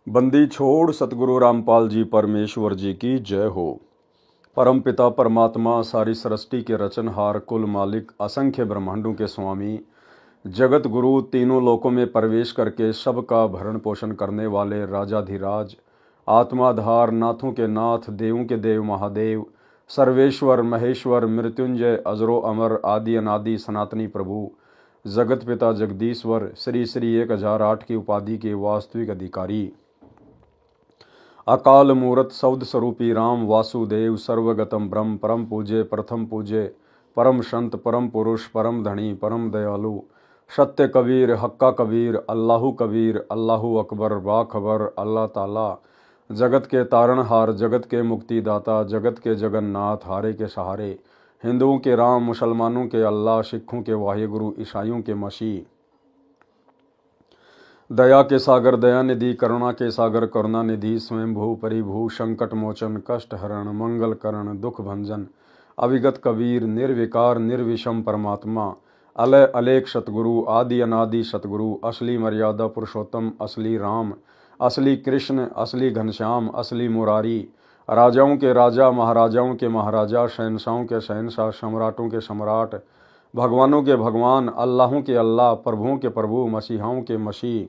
बंदी छोड़ सतगुरु रामपाल जी परमेश्वर जी की जय हो। परम पिता परमात्मा सारी सृष्टि के रचनहार कुल मालिक असंख्य ब्रह्मांडों के स्वामी जगत गुरु तीनों लोकों में प्रवेश करके सबका भरण पोषण करने वाले राजाधिराज आत्माधार नाथों के नाथ देवों के देव महादेव सर्वेश्वर महेश्वर मृत्युंजय अजरो अमर आदि अनादि सनातनी प्रभु जगत पिता जगदीश्वर श्री श्री 1008 की उपाधि के वास्तविक अधिकारी अकाल मूरत सौद स्वरूपी राम वासुदेव सर्वगतम ब्रह्म परम पूज्य प्रथम पूज्य परम संत परम पुरुष परम धनी परम दयालु सत्य कबीर हक्का कबीर अल्लाहु कबीर अल्लाहु अकबर बाखबर अल्लाह ताला जगत के तारणहार जगत के मुक्तिदाता जगत के जगन्नाथ हारे के सहारे हिंदुओं के राम मुसलमानों के अल्लाह सिखों के वाहिगुरु ईसाइयों के मसीह दया के सागर दया निधि करुणा के सागर करुणा निधि स्वयं भू परिभू संकट मोचन कष्ट हरण मंगल करण दुख भंजन अविगत कबीर निर्विकार निर्विषम परमात्मा अलय अलेख सतगुरु आदि अनादि सतगुरु असली मर्यादा पुरुषोत्तम असली राम असली कृष्ण असली घनश्याम असली मुरारी राजाओं के राजा महाराजाओं के महाराजा शहनशाहों के शहनशाह सम्राटों के सम्राट भगवानों के भगवान अल्लाहों के अल्लाह प्रभुओं के प्रभु मसीहाओं के मसीह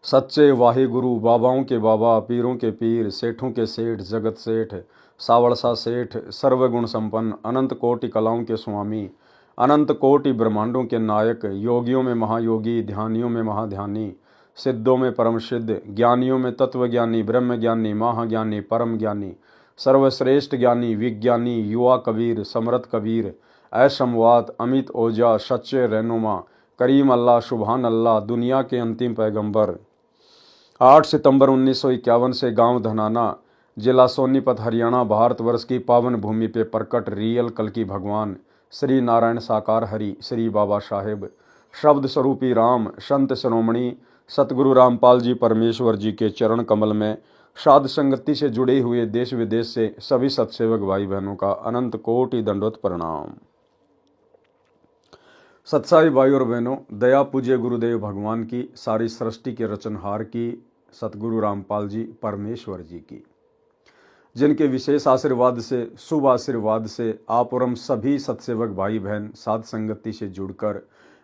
सच्चे वाहिगुरु बाबाओं के बाबा पीरों के पीर सेठों के सेठ जगत सेठ सावड़सा सेठ सर्वगुण संपन्न अनंत कोटि कलाओं के स्वामी अनंत कोटि ब्रह्मांडों के नायक योगियों में महायोगी ध्यानियों में महाध्यानी सिद्धों में परम सिद्ध ज्ञानियों में तत्वज्ञानी ब्रह्मज्ञानी महाज्ञानी परम ज्ञानी सर्वश्रेष्ठ ज्ञानी विज्ञानी युवा कबीर समरथ कबीर ऐशमवात अमित ओजा सच्चे रहनुमा करीम अल्लाह सुबहान अल्लाह दुनिया के अंतिम पैगंबर 8 सितंबर 1951 से गांव धनाना जिला सोनीपत हरियाणा भारतवर्ष की पावन भूमि पे प्रकट रियल कल्कि भगवान श्री नारायण साकार हरि श्री बाबा साहेब शब्द स्वरूपी राम संत शिरोमणि सतगुरु रामपाल जी परमेश्वर जी के चरण कमल में साध संगति से जुड़े हुए देश विदेश से सभी सत्सेवक भाई बहनों का अनंत कोटि दंडवत प्रणाम। सत्साई भाई और बहनों, दया पूज्य गुरुदेव भगवान की सारी सृष्टि के रचनहार की सतगुरु रामपाल जी परमेश्वर जी की, जिनके विशेष आशीर्वाद से शुभ आशीर्वाद से आप और हम सभी सत्सेवक भाई बहन साध संगति से जुड़कर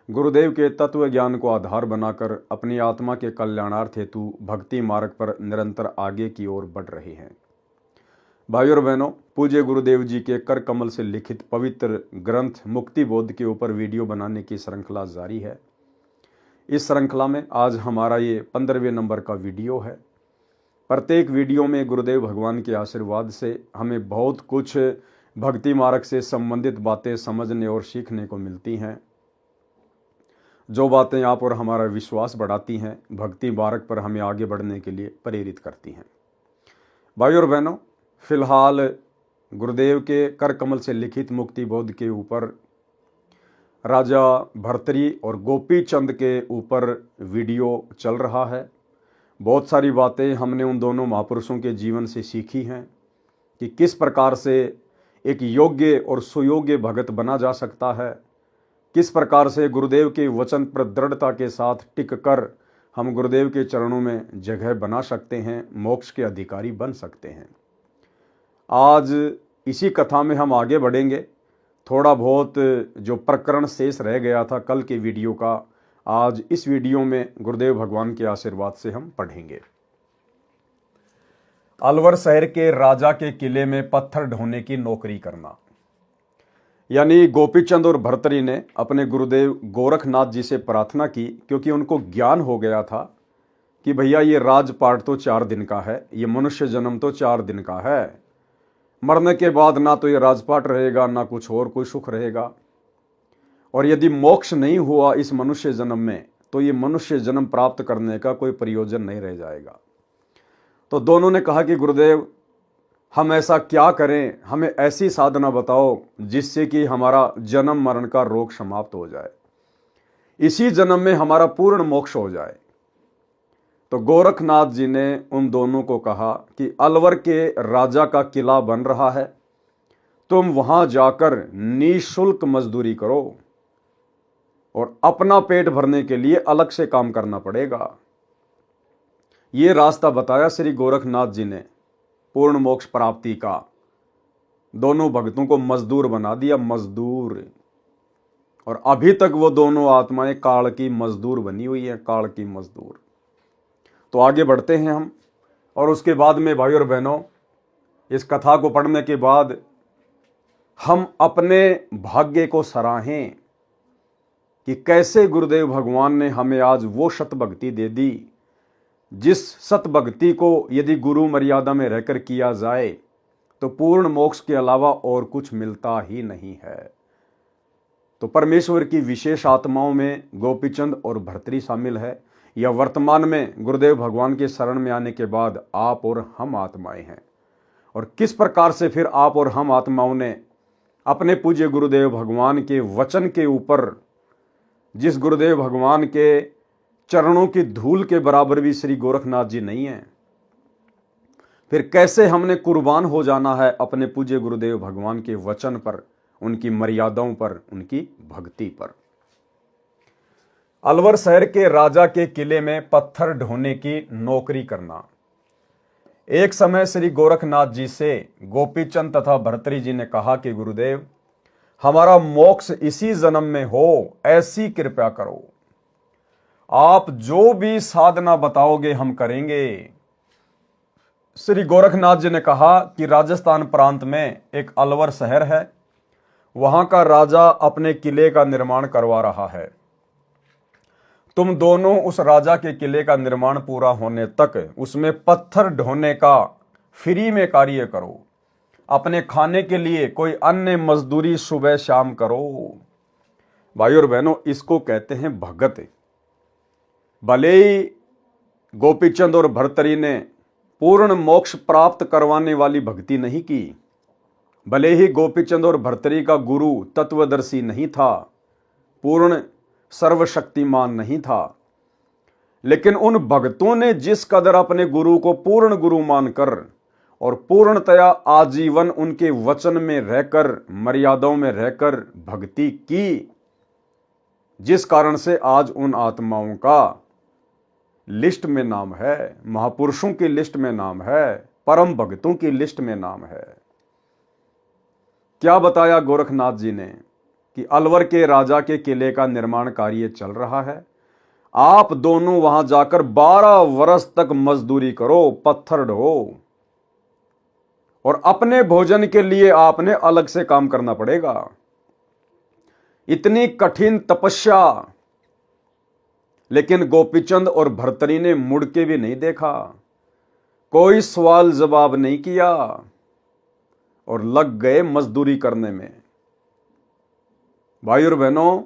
गुरुदेव के तत्व ज्ञान को आधार बनाकर अपनी आत्मा के कल्याणार्थ हेतु भक्ति मार्ग पर निरंतर आगे की ओर बढ़ रहे हैं। भाई और बहनों, पूज्य गुरुदेव जी के कर कमल से लिखित पवित्र ग्रंथ मुक्ति बोध के ऊपर वीडियो बनाने की श्रृंखला जारी है। इस श्रृंखला में आज हमारा ये 15वें नंबर का वीडियो है। प्रत्येक वीडियो में गुरुदेव भगवान के आशीर्वाद से हमें बहुत कुछ भक्ति मार्ग से संबंधित बातें समझने और सीखने को मिलती हैं, जो बातें आप और हमारा विश्वास बढ़ाती हैं, भक्ति मार्ग पर हमें आगे बढ़ने के लिए प्रेरित करती हैं। भाई और बहनों, फिलहाल गुरुदेव के कर कमल से लिखित मुक्ति बोध के ऊपर राजा भर्तरी और गोपी चंद के ऊपर वीडियो चल रहा है। बहुत सारी बातें हमने उन दोनों महापुरुषों के जीवन से सीखी हैं कि किस प्रकार से एक योग्य और सुयोग्य भगत बना जा सकता है, किस प्रकार से गुरुदेव के वचन पर दृढ़ता के साथ टिक कर हम गुरुदेव के चरणों में जगह बना सकते हैं, मोक्ष के अधिकारी बन सकते हैं। आज इसी कथा में हम आगे बढ़ेंगे। थोड़ा बहुत जो प्रकरण शेष रह गया था कल के वीडियो का, आज इस वीडियो में गुरुदेव भगवान के आशीर्वाद से हम पढ़ेंगे। अलवर शहर के राजा के किले में पत्थर ढोने की नौकरी करना। यानी गोपीचंद और भर्तरी ने अपने गुरुदेव गोरखनाथ जी से प्रार्थना की, क्योंकि उनको ज्ञान हो गया था कि भैया ये राजपाट तो 4 दिन का है, ये मनुष्य जन्म तो 4 दिन का है, मरने के बाद ना तो ये राजपाट रहेगा ना कुछ और कोई सुख रहेगा, और यदि मोक्ष नहीं हुआ इस मनुष्य जन्म में तो ये मनुष्य जन्म प्राप्त करने का कोई प्रयोजन नहीं रह जाएगा। तो दोनों ने कहा कि गुरुदेव हम ऐसा क्या करें, हमें ऐसी साधना बताओ जिससे कि हमारा जन्म मरण का रोग समाप्त हो जाए, इसी जन्म में हमारा पूर्ण मोक्ष हो जाए। तो गोरखनाथ जी ने उन दोनों को कहा कि अलवर के राजा का किला बन रहा है, तुम वहां जाकर निःशुल्क मजदूरी करो और अपना पेट भरने के लिए अलग से काम करना पड़ेगा। ये रास्ता बताया श्री गोरखनाथ जी ने पूर्ण मोक्ष प्राप्ति का। दोनों भक्तों को मजदूर बना दिया, मजदूर। और अभी तक वो दोनों आत्माएं काल की मजदूर बनी हुई है, काल की मजदूर। तो आगे बढ़ते हैं हम, और उसके बाद में भाई और बहनों, इस कथा को पढ़ने के बाद हम अपने भाग्य को सराहें कि कैसे गुरुदेव भगवान ने हमें आज वो सत भक्ति दे दी, जिस सत भक्ति को यदि गुरु मर्यादा में रहकर किया जाए तो पूर्ण मोक्ष के अलावा और कुछ मिलता ही नहीं है। तो परमेश्वर की विशेष आत्माओं में गोपीचंद और भर्तरी शामिल है, या वर्तमान में गुरुदेव भगवान के शरण में आने के बाद आप और हम आत्माएं हैं। और किस प्रकार से फिर आप और हम आत्माओं ने अपने पूज्य गुरुदेव भगवान के वचन के ऊपर, जिस गुरुदेव भगवान के चरणों की धूल के बराबर भी श्री गोरखनाथ जी नहीं है, फिर कैसे हमने कुर्बान हो जाना है अपने पूज्य गुरुदेव भगवान के वचन पर, उनकी मर्यादाओं पर, उनकी भक्ति पर। अलवर शहर के राजा के किले में पत्थर ढोने की नौकरी करना। एक समय श्री गोरखनाथ जी से गोपीचंद तथा भर्तरी जी ने कहा कि गुरुदेव, हमारा मोक्ष इसी जन्म में हो, ऐसी कृपया करो। आप जो भी साधना बताओगे हम करेंगे। श्री गोरखनाथ जी ने कहा कि राजस्थान प्रांत में एक अलवर शहर है, वहां का राजा अपने किले का निर्माण करवा रहा है। तुम दोनों उस राजा के किले का निर्माण पूरा होने तक उसमें पत्थर ढोने का फ्री में कार्य करो। अपने खाने के लिए कोई अन्य मजदूरी सुबह शाम करो। भाई और बहनों, इसको कहते हैं भगत। भले ही गोपीचंद और भर्तरी ने पूर्ण मोक्ष प्राप्त करवाने वाली भक्ति नहीं की, भले ही गोपीचंद और भर्तरी का गुरु तत्वदर्शी नहीं था, पूर्ण सर्वशक्तिमान नहीं था, लेकिन उन भक्तों ने जिस कदर अपने गुरु को पूर्ण गुरु मानकर और पूर्णतया आजीवन उनके वचन में रहकर, मर्यादाओं में रहकर भक्ति की, जिस कारण से आज उन आत्माओं का लिस्ट में नाम है, महापुरुषों की लिस्ट में नाम है, परम भक्तों की लिस्ट में नाम है। क्या बताया गोरखनाथ जी ने कि अलवर के राजा के किले का निर्माण कार्य चल रहा है, आप दोनों वहां जाकर 12 वर्ष तक मजदूरी करो, पत्थर ढो, और अपने भोजन के लिए आपने अलग से काम करना पड़ेगा। इतनी कठिन तपस्या, लेकिन गोपीचंद और भर्तरी ने मुड़ के भी नहीं देखा, कोई सवाल जवाब नहीं किया और लग गए मजदूरी करने में। भाई और बहनों,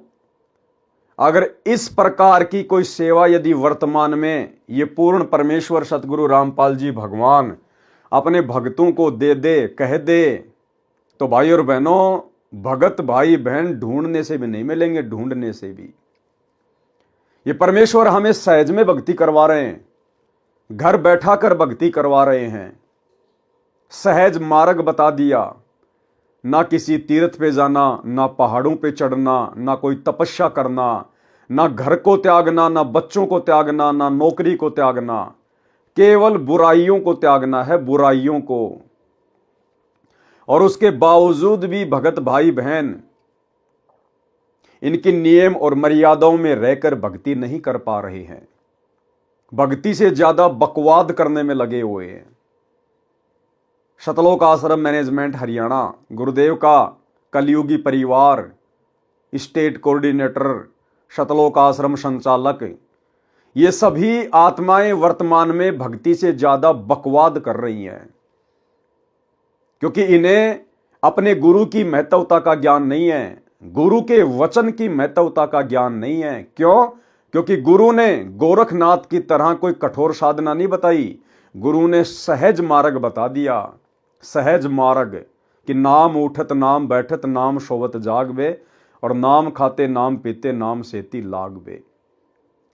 अगर इस प्रकार की कोई सेवा यदि वर्तमान में ये पूर्ण परमेश्वर सतगुरु रामपाल जी भगवान अपने भक्तों को दे दे, कह दे, तो भाई और बहनों, भगत भाई बहन ढूंढने से भी नहीं मिलेंगे, ढूंढने से भी। ये परमेश्वर हमें सहज में भक्ति करवा रहे हैं, घर बैठा कर भक्ति करवा रहे हैं। सहज मार्ग बता दिया, ना किसी तीर्थ पे जाना, ना पहाड़ों पे चढ़ना, ना कोई तपस्या करना, ना घर को त्यागना, ना बच्चों को त्यागना, ना नौकरी को त्यागना, केवल बुराइयों को त्यागना है, बुराइयों को। और उसके बावजूद भी भगत भाई बहन इनकी नियम और मर्यादाओं में रहकर भक्ति नहीं कर पा रहे हैं, भक्ति से ज्यादा बकवाद करने में लगे हुए हैं। शतलोक आश्रम मैनेजमेंट हरियाणा, गुरुदेव का कलयुगी परिवार, स्टेट कोऑर्डिनेटर, शतलोक आश्रम संचालक, ये सभी आत्माएं वर्तमान में भक्ति से ज्यादा बकवाद कर रही हैं, क्योंकि इन्हें अपने गुरु की महत्वता का ज्ञान नहीं है, गुरु के वचन की महत्वता का ज्ञान नहीं है। क्यों? क्योंकि गुरु ने गोरखनाथ की तरह कोई कठोर साधना नहीं बताई, गुरु ने सहज मार्ग बता दिया। सहज मार्ग कि नाम उठत नाम बैठत नाम सोवत जागबे, और नाम खाते नाम पीते नाम सेती लागबे।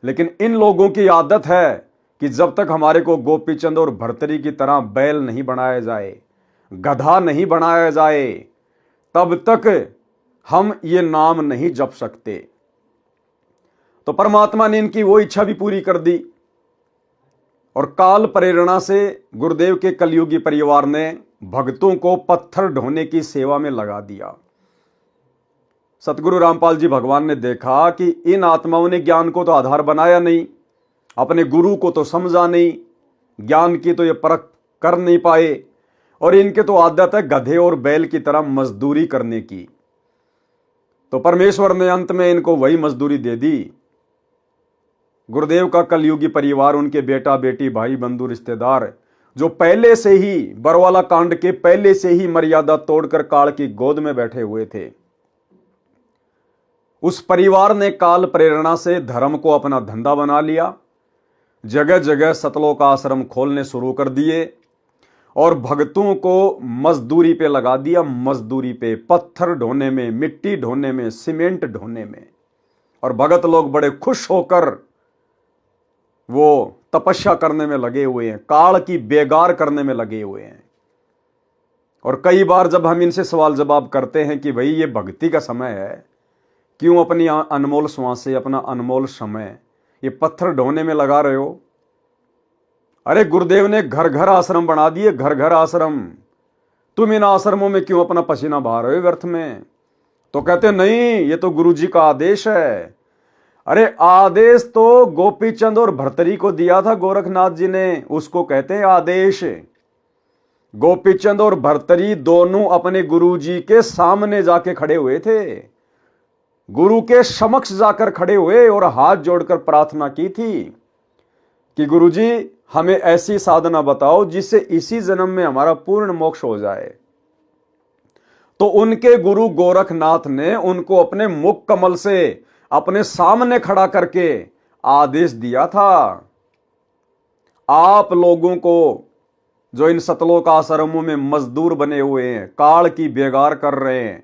लेकिन इन लोगों की आदत है कि जब तक हमारे को गोपीचंद और भर्तरी की तरह बैल नहीं बनाया जाए, गधा नहीं बनाया जाए, तब तक हम ये नाम नहीं जप सकते। तो परमात्मा ने इनकी वो इच्छा भी पूरी कर दी, और काल प्रेरणा से गुरुदेव के कलयुगी परिवार ने भक्तों को पत्थर ढोने की सेवा में लगा दिया। सतगुरु रामपाल जी भगवान ने देखा कि इन आत्माओं ने ज्ञान को तो आधार बनाया नहीं, अपने गुरु को तो समझा नहीं, ज्ञान की तो ये परख कर नहीं पाए, और इनके तो आदत है गधे और बैल की तरह मजदूरी करने की। तो परमेश्वर ने अंत में इनको वही मजदूरी दे दी। गुरुदेव का कलयुगी परिवार, उनके बेटा बेटी भाई बंधु रिश्तेदार, जो पहले से ही बरवाला कांड के पहले से ही मर्यादा तोड़कर काल की गोद में बैठे हुए थे, उस परिवार ने काल प्रेरणा से धर्म को अपना धंधा बना लिया। जगह जगह सतलोक आश्रम खोलने शुरू कर दिए और भक्तों को मजदूरी पे लगा दिया। मजदूरी पे, पत्थर ढोने में, मिट्टी ढोने में, सीमेंट ढोने में। और भगत लोग बड़े खुश होकर वो तपस्या करने में लगे हुए हैं, काल की बेगार करने में लगे हुए हैं। और कई बार जब हम इनसे सवाल जवाब करते हैं कि भाई ये भक्ति का समय है, क्यों अपनी अनमोल श्वासें, अपना अनमोल समय ये पत्थर ढोने में लगा रहे हो? अरे गुरुदेव ने घर घर आश्रम बना दिए, घर घर आश्रम। तुम इन आश्रमों में क्यों अपना पसीना बहा रहे हो व्यर्थ में? तो कहते नहीं, ये तो गुरु जी का आदेश है। अरे आदेश तो गोपी चंद और भर्तरी को दिया था गोरखनाथ जी ने, उसको कहते हैं आदेश। गोपी चंद और भर्तरी दोनों अपने गुरु जी के सामने जाके खड़े हुए थे, गुरु के समक्ष जाकर खड़े हुए और हाथ जोड़कर प्रार्थना की थी कि गुरु जी हमें ऐसी साधना बताओ जिससे इसी जन्म में हमारा पूर्ण मोक्ष हो जाए। तो उनके गुरु गोरखनाथ ने उनको अपने मुख कमल से अपने सामने खड़ा करके आदेश दिया था, आप लोगों को जो इन सतलोक आश्रमों में मजदूर बने हुए हैं, काल की बेगार कर रहे हैं,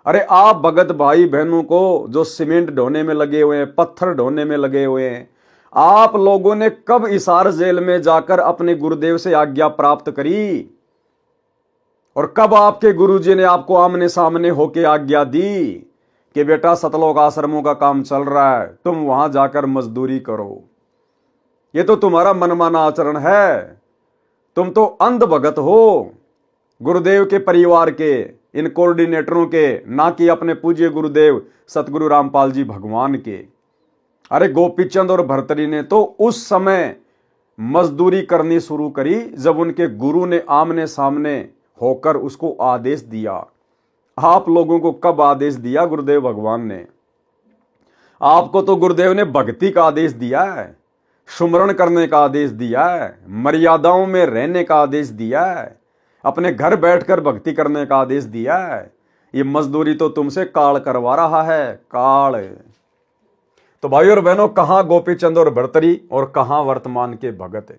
अरे आप भगत भाई बहनों को जो सीमेंट ढोने में लगे हुए हैं, पत्थर ढोने में लगे हुए हैं, आप लोगों ने कब हिसार जेल में जाकर अपने गुरुदेव से आज्ञा प्राप्त करी? और कब आपके गुरुजी ने आपको आमने सामने होके आज्ञा दी कि बेटा सतलोक आश्रमों का काम चल रहा है, तुम वहां जाकर मजदूरी करो? ये तो तुम्हारा मनमाना आचरण है, तुम तो अंध भगत हो गुरुदेव के परिवार के, इन कोऑर्डिनेटरों के, ना कि अपने पूज्य गुरुदेव सतगुरु रामपाल जी भगवान के। अरे गोपीचंद और भर्तरी ने तो उस समय मजदूरी करनी शुरू करी जब उनके गुरु ने आमने सामने होकर उसको आदेश दिया। आप लोगों को कब आदेश दिया गुरुदेव भगवान ने? आपको तो गुरुदेव ने भक्ति का आदेश दिया है, सुमरण करने का आदेश दिया है, मर्यादाओं में रहने का आदेश दिया है, अपने घर बैठकर भक्ति करने का आदेश दिया है। ये मजदूरी तो तुमसे काल करवा रहा है, काल। तो भाई और बहनों, कहां गोपीचंद और भर्तरी और कहां वर्तमान के भगत?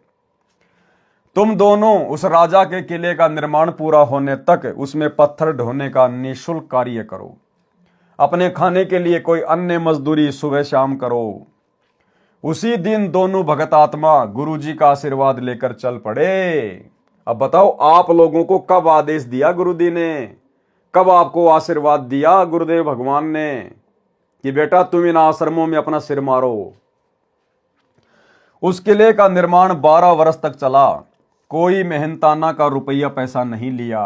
तुम दोनों उस राजा के किले का निर्माण पूरा होने तक उसमें पत्थर ढोने का निःशुल्क कार्य करो। अपने खाने के लिए कोई अन्य मजदूरी सुबह शाम करो। उसी दिन दोनों भगत आत्मा गुरुजी का आशीर्वाद लेकर चल पड़े। अब बताओ, आप लोगों को कब आदेश दिया गुरुजी ने? कब आपको आशीर्वाद दिया गुरुदेव भगवान ने कि बेटा तुम इन आश्रमों में अपना सिर मारो? उस किले का निर्माण 12 वर्ष तक चला। कोई मेहनताना का रुपया पैसा नहीं लिया।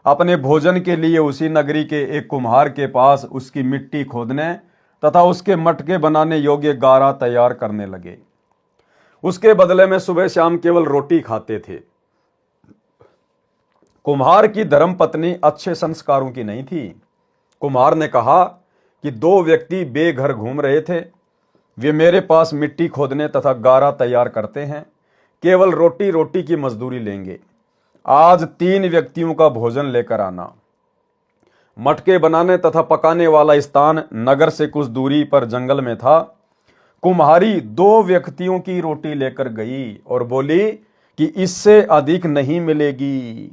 अपने भोजन के लिए उसी नगरी के एक कुम्हार के पास उसकी मिट्टी खोदने तथा उसके मटके बनाने योग्य गारा तैयार करने लगे। उसके बदले में सुबह शाम केवल रोटी खाते थे। कुम्हार की धर्मपत्नी अच्छे संस्कारों की नहीं थी। कुम्हार ने कहा कि 2 व्यक्ति बेघर घूम रहे थे, वे मेरे पास मिट्टी खोदने तथा गारा तैयार करते हैं, केवल रोटी की मजदूरी लेंगे। आज 3 व्यक्तियों का भोजन लेकर आना। मटके बनाने तथा पकाने वाला स्थान नगर से कुछ दूरी पर जंगल में था। कुम्हारी 2 व्यक्तियों की रोटी लेकर गई और बोली कि इससे अधिक नहीं मिलेगी।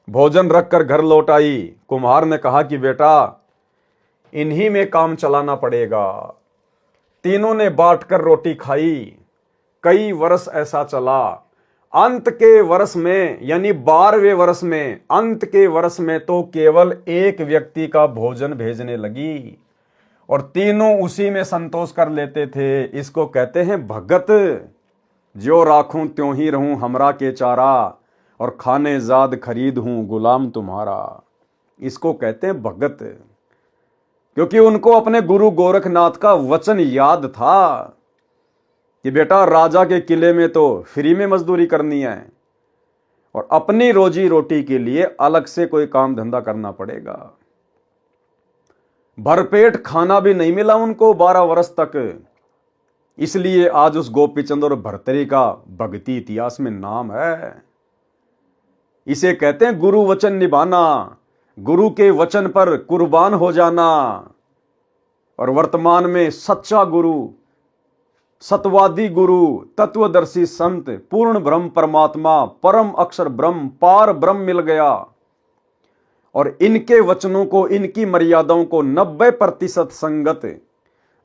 भोजन रखकर घर लौट आई। कुम्हार ने कहा कि बेटा इन्हीं में काम चलाना पड़ेगा। तीनों ने बांटकर रोटी खाई। कई वर्ष ऐसा चला। अंत के वर्ष में, यानी 12वें वर्ष में, अंत के वर्ष में तो केवल 1 व्यक्ति का भोजन भेजने लगी और तीनों उसी में संतोष कर लेते थे। इसको कहते हैं भगत। ज्यों राखूं त्यों ही रहूं हमरा के चारा, और खाने जाद खरीद हूं गुलाम तुम्हारा। इसको कहते हैं भगत, क्योंकि उनको अपने गुरु गोरखनाथ का वचन याद था कि बेटा राजा के किले में तो फ्री में मजदूरी करनी है और अपनी रोजी रोटी के लिए अलग से कोई काम धंधा करना पड़ेगा। भरपेट खाना भी नहीं मिला उनको 12 वर्ष तक। इसलिए आज उस गोपीचंद और भर्तरी का भक्ति इतिहास में नाम है। इसे कहते हैं गुरु वचन निभाना, गुरु के वचन पर कुर्बान हो जाना। और वर्तमान में सच्चा गुरु, सतवादी गुरु, तत्वदर्शी संत, पूर्ण ब्रह्म परमात्मा, परम अक्षर ब्रह्म, पार ब्रह्म मिल गया। और इनके वचनों को, इनकी मर्यादाओं को 90% संगत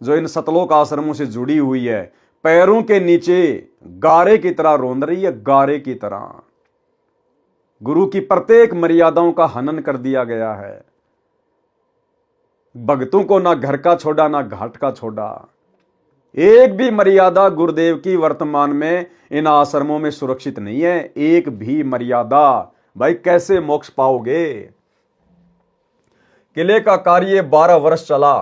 जो इन सतलोक आश्रमों से जुड़ी हुई है, पैरों के नीचे गारे की तरह रोंद रही है, गारे की तरह। गुरु की प्रत्येक मर्यादाओं का हनन कर दिया गया है। भक्तों को ना घर का छोड़ा ना घाट का छोड़ा। एक भी मर्यादा गुरुदेव की वर्तमान में इन आश्रमों में सुरक्षित नहीं है। एक भी मर्यादा। भाई कैसे मोक्ष पाओगे? किले का कार्य 12 वर्ष चला।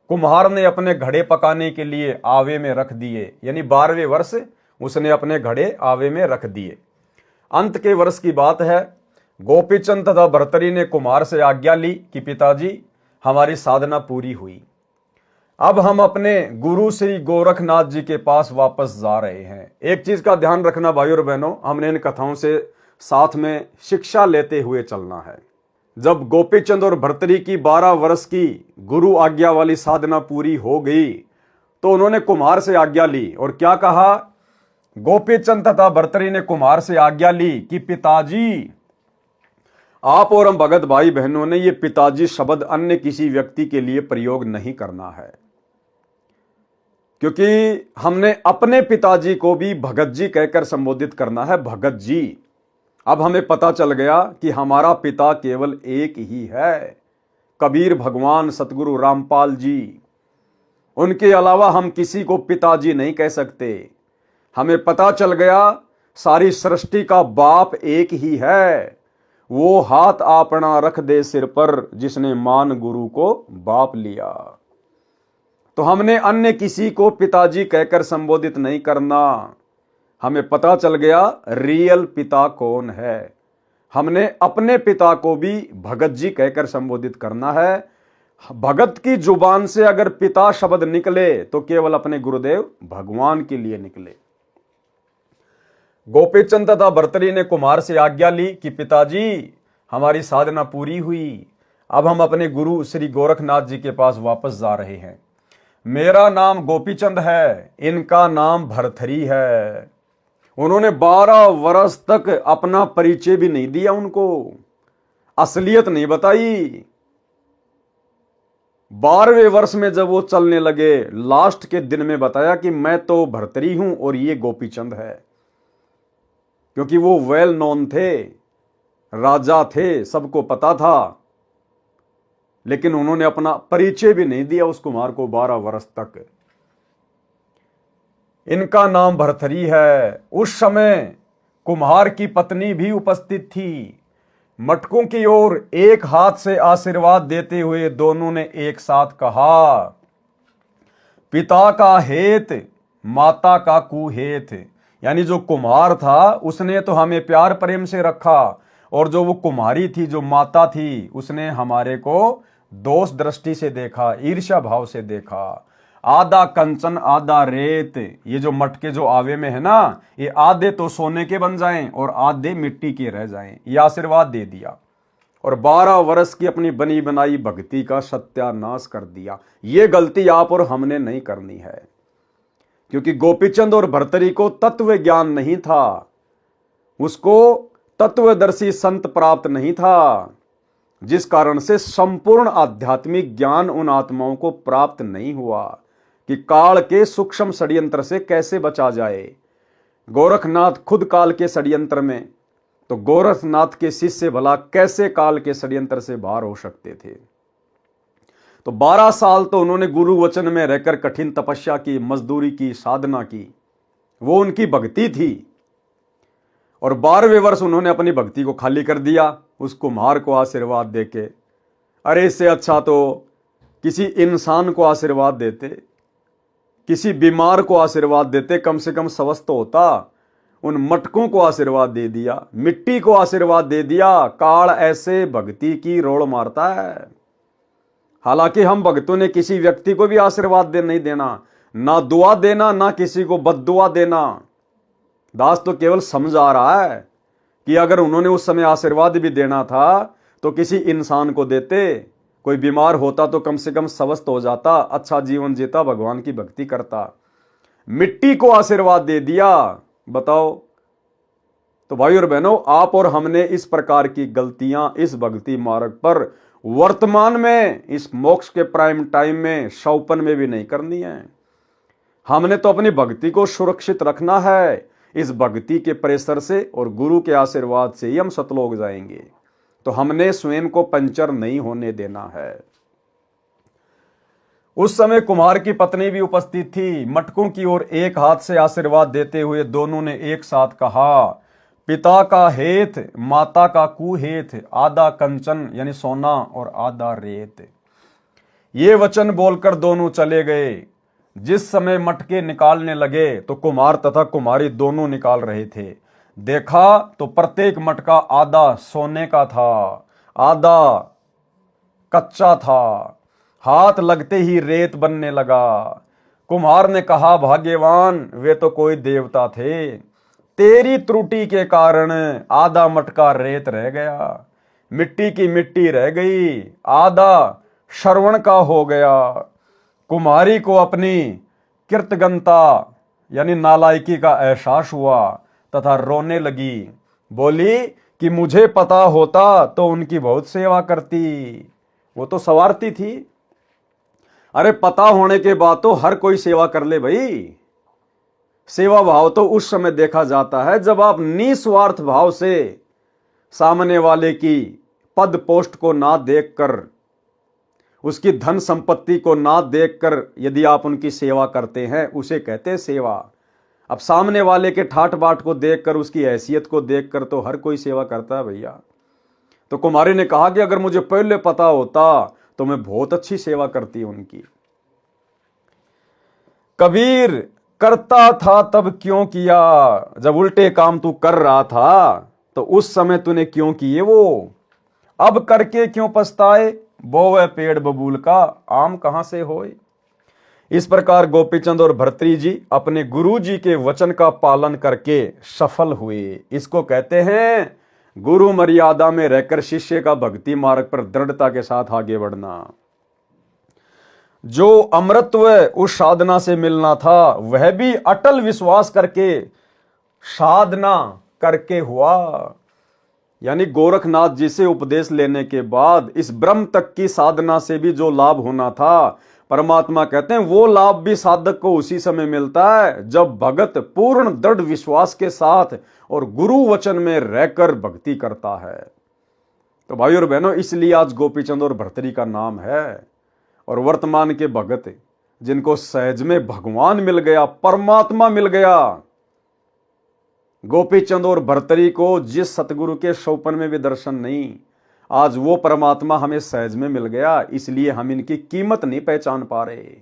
कुम्हार ने अपने घड़े पकाने के लिए आवे में रख दिए, यानी 12वें वर्ष उसने अपने घड़े आवे में रख दिए। अंत के वर्ष की बात है। गोपीचंद तथा भर्तरी ने कुम्हार से आज्ञा ली कि पिताजी हमारी साधना पूरी हुई, अब हम अपने गुरु श्री गोरखनाथ जी के पास वापस जा रहे हैं। एक चीज का ध्यान रखना भाई और बहनों, हमने इन कथाओं से साथ में शिक्षा लेते हुए चलना है। जब गोपीचंद और भर्तरी की 12 वर्ष की गुरु आज्ञा वाली साधना पूरी हो गई तो उन्होंने कुम्हार से आज्ञा ली। और क्या कहा? गोपीचंद तथा भर्तरी ने कुम्हार से आज्ञा ली कि पिताजी, आप और हम भगत भाई बहनों ने ये पिताजी शब्द अन्य किसी व्यक्ति के लिए प्रयोग नहीं करना है, क्योंकि हमने अपने पिताजी को भी भगत जी कहकर संबोधित करना है, भगत जी। अब हमें पता चल गया कि हमारा पिता केवल एक ही है, कबीर भगवान सतगुरु रामपाल जी। उनके अलावा हम किसी को पिताजी नहीं कह सकते। हमें पता चल गया सारी सृष्टि का बाप एक ही है, वो हाथ आपना रख दे सिर पर जिसने मान गुरु को बाप लिया। तो हमने अन्य किसी को पिताजी कहकर संबोधित नहीं करना। हमें पता चल गया रियल पिता कौन है। हमने अपने पिता को भी भगत जी कहकर संबोधित करना है। भगत की जुबान से अगर पिता शब्द निकले तो केवल अपने गुरुदेव भगवान के लिए निकले। गोपीचंद तथा भर्तरी ने कुम्हार से आज्ञा ली कि पिताजी हमारी साधना पूरी हुई, अब हम अपने गुरु श्री गोरखनाथ जी के पास वापस जा रहे हैं। मेरा नाम गोपीचंद है, इनका नाम भर्तरी है। उन्होंने 12 वर्ष तक अपना परिचय भी नहीं दिया, उनको असलियत नहीं बताई। 12वें वर्ष में जब वो चलने लगे, लास्ट के दिन में बताया कि मैं तो भर्तरी हूं और ये गोपीचंद है, क्योंकि वो वेल नोन थे, राजा थे, सबको पता था। लेकिन उन्होंने अपना परिचय भी नहीं दिया उस कुम्हार को 12 वर्ष तक। इनका नाम भर्तरी है। उस समय कुम्हार की पत्नी भी उपस्थित थी। मटकों की ओर एक हाथ से आशीर्वाद देते हुए दोनों ने एक साथ कहा, पिता का हेत माता का कुहेत। यानी जो कुम्हार था उसने तो हमें प्यार प्रेम से रखा, और जो वो कुम्हारी थी, जो माता थी, उसने हमारे को दोष दृष्टि से देखा, ईर्ष्या भाव से देखा। आधा कंचन आधा रेत, ये जो मटके जो आवे में है ना, ये आधे तो सोने के बन जाएं और आधे मिट्टी के रह जाएं, ये आशीर्वाद दे दिया। और 12 वर्ष की अपनी बनी बनाई भक्ति का सत्यानाश कर दिया। ये गलती आप और हमने नहीं करनी है, क्योंकि गोपीचंद और भर्तरी को तत्व ज्ञान नहीं था, उसको तत्वदर्शी संत प्राप्त नहीं था, जिस कारण से संपूर्ण आध्यात्मिक ज्ञान उन आत्माओं को प्राप्त नहीं हुआ कि काल के सूक्ष्म षड्यंत्र से कैसे बचा जाए। गोरखनाथ खुद काल के षड्यंत्र में, तो गोरखनाथ के शिष्य भला कैसे काल के षड्यंत्र से बाहर हो सकते थे। तो 12 साल तो उन्होंने गुरु वचन में रहकर कठिन तपस्या की, मजदूरी की, साधना की। वो उनकी भक्ति थी। और 12वें वर्ष उन्होंने अपनी भक्ति को खाली कर दिया उस कुम्हार को आशीर्वाद देके। अरे इससे अच्छा तो किसी इंसान को आशीर्वाद देते, किसी बीमार को आशीर्वाद देते, कम से कम स्वस्थ होता। उन मटकों को आशीर्वाद दे दिया, मिट्टी को आशीर्वाद दे दिया। काल ऐसे भक्ति की रोड़ मारता है। हालांकि हम भक्तों ने किसी व्यक्ति को भी आशीर्वाद नहीं देना, ना दुआ देना, ना किसी को बद्दुआ देना। दास तो केवल समझा रहा है कि अगर उन्होंने उस समय आशीर्वाद भी देना था तो किसी इंसान को देते। कोई बीमार होता तो कम से कम स्वस्थ हो जाता, अच्छा जीवन जीता, भगवान की भक्ति करता। मिट्टी को आशीर्वाद दे दिया, बताओ। तो भाई और बहनों, आप और हमने इस प्रकार की गलतियां इस भक्ति मार्ग पर वर्तमान में, इस मोक्ष के प्राइम टाइम में, शौपन में भी नहीं करनी है। हमने तो अपनी भक्ति को सुरक्षित रखना है। इस भक्ति के प्रेशर से और गुरु के आशीर्वाद से ही हम सतलोक जाएंगे। तो हमने स्वयं को पंचर नहीं होने देना है। उस समय कुम्हार की पत्नी भी उपस्थित थी। मटकों की ओर एक हाथ से आशीर्वाद देते हुए दोनों ने एक साथ कहा, पिता का हेत, माता का कुहेत, आधा कंचन यानी सोना और आधा रेत। ये वचन बोलकर दोनों चले गए। जिस समय मटके निकालने लगे तो कुम्हार तथा कुम्हारी दोनों निकाल रहे थे। देखा तो प्रत्येक मटका आधा सोने का था, आधा कच्चा था। हाथ लगते ही रेत बनने लगा। कुम्हार ने कहा, भाग्यवान, वे तो कोई देवता थे। तेरी त्रुटि के कारण आधा मटका रेत रह गया, मिट्टी की मिट्टी रह गई, आधा श्रवण का हो गया। कुम्हारी को अपनी कृतज्ञता यानी नालायकी का एहसास हुआ तथा रोने लगी। बोली कि मुझे पता होता तो उनकी बहुत सेवा करती। वो तो सवारती थी। अरे पता होने के बाद तो हर कोई सेवा कर ले भाई। सेवा भाव तो उस समय देखा जाता है जब आप निस्वार्थ भाव से सामने वाले की पद पोस्ट को ना देखकर, उसकी धन संपत्ति को ना देखकर यदि आप उनकी सेवा करते हैं, उसे कहते हैं सेवा। अब सामने वाले के ठाट बाट को देखकर, उसकी हैसियत को देखकर तो हर कोई सेवा करता है भैया। तो कुमारी ने कहा कि अगर मुझे पहले पता होता तो मैं बहुत अच्छी सेवा करती उनकी। कबीर, करता था तब क्यों किया? जब उल्टे काम तू कर रहा था तो उस समय तूने क्यों किए वो? अब करके क्यों पछताए? बोवे पेड़ बबूल का आम कहां से होए? इस प्रकार गोपीचंद और भर्तृहरि जी अपने गुरु जी के वचन का पालन करके सफल हुए। इसको कहते हैं गुरु मर्यादा में रहकर शिष्य का भक्ति मार्ग पर दृढ़ता के साथ आगे बढ़ना। जो अमृतत्व उस साधना से मिलना था वह भी अटल विश्वास करके साधना करके हुआ। यानी गोरखनाथ जी से उपदेश लेने के बाद इस ब्रह्म तक की साधना से भी जो लाभ होना था, परमात्मा कहते हैं वो लाभ भी साधक को उसी समय मिलता है जब भगत पूर्ण दृढ़ विश्वास के साथ और गुरु वचन में रहकर भक्ति करता है। तो भाई और बहनों, इसलिए आज गोपीचंद और भर्तृहरि का नाम है। और वर्तमान के भगत जिनको सहज में भगवान मिल गया, परमात्मा मिल गया, गोपीचंद और भर्तृहरि को जिस सतगुरु के शौपन में भी दर्शन नहीं, आज वो परमात्मा हमें सहज में मिल गया। इसलिए हम इनकी कीमत नहीं पहचान पा रहे,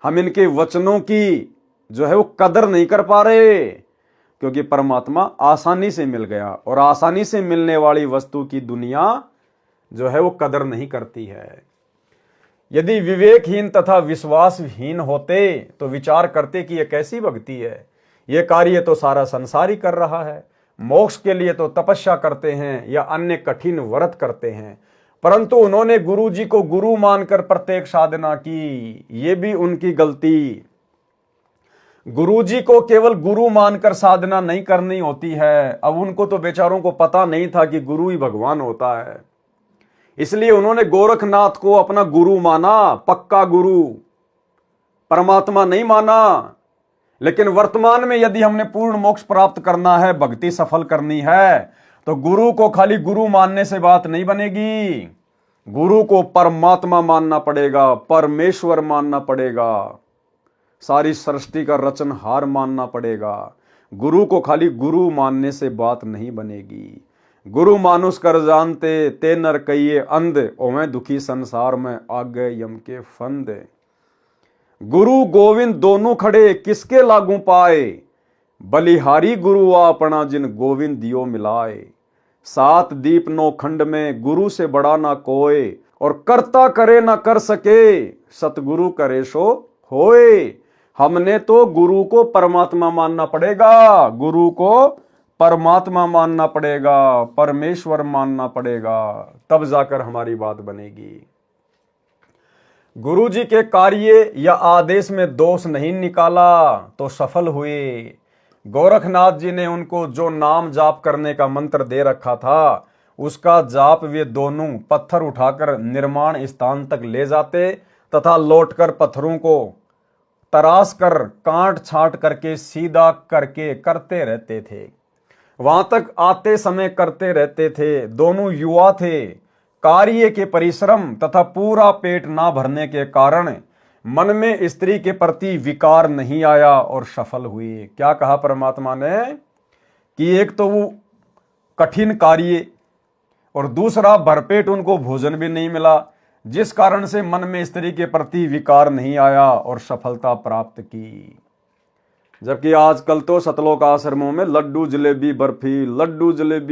हम इनके वचनों की जो है वो कदर नहीं कर पा रहे, क्योंकि परमात्मा आसानी से मिल गया और आसानी से मिलने वाली वस्तु की दुनिया जो है वो कदर नहीं करती है। यदि विवेकहीन तथा विश्वासहीन होते तो विचार करते कि यह कैसी भक्ति है, यह कार्य तो सारा संसार ही कर रहा है, मोक्ष के लिए तो तपस्या करते हैं या अन्य कठिन व्रत करते हैं। परंतु उन्होंने गुरु जी को गुरु मानकर प्रत्येक साधना की, ये भी उनकी गलती। गुरु जी को केवल गुरु मानकर साधना नहीं करनी होती है। अब उनको तो बेचारों को पता नहीं था कि गुरु ही भगवान होता है, इसलिए उन्होंने गोरखनाथ को अपना गुरु माना, पक्का गुरु, परमात्मा नहीं माना। लेकिन वर्तमान में यदि हमने पूर्ण मोक्ष प्राप्त करना है, भक्ति सफल करनी है, तो गुरु को खाली गुरु मानने से बात नहीं बनेगी। गुरु को परमात्मा मानना पड़ेगा, परमेश्वर मानना पड़ेगा। सारी सृष्टि का रचनहार मानना पड़ेगा। गुरु को खाली गुरु मानने से बात नहीं बनेगी। गुरु मानुष कर जानते ते नर कहिए अंध, ओवें दुखी संसार में आगे यम के फंद। गुरु गोविंद दोनों खड़े किसके लागू पाए, बलिहारी गुरु अपना जिन गोविंद दियो मिलाए। सात दीप नौ खंड में गुरु से बड़ा ना कोय, और करता करे ना कर सके, सतगुरु करे सो होए। हमने तो गुरु को परमात्मा मानना पड़ेगा, गुरु को परमात्मा मानना पड़ेगा, परमेश्वर मानना पड़ेगा, तब जाकर हमारी बात बनेगी। गुरु जी के कार्य या आदेश में दोष नहीं निकाला तो सफल हुए। गोरखनाथ जी ने उनको जो नाम जाप करने का मंत्र दे रखा था, उसका जाप वे दोनों पत्थर उठाकर निर्माण स्थान तक ले जाते तथा लौटकर पत्थरों को तराश कर काट छांट करके सीधा करके करते रहते थे। वहां तक आते समय करते रहते थे। दोनों युवा थे। कार्य के परिश्रम तथा पूरा पेट ना भरने के कारण मन में स्त्री के प्रति विकार नहीं आया और सफल हुए। क्या कहा परमात्मा ने कि एक तो वो कठिन कार्य और दूसरा भरपेट उनको भोजन भी नहीं मिला, जिस कारण से मन में स्त्री के प्रति विकार नहीं आया और सफलता प्राप्त की। जबकि आजकल तो सतलोक आश्रमों में लड्डू जलेबी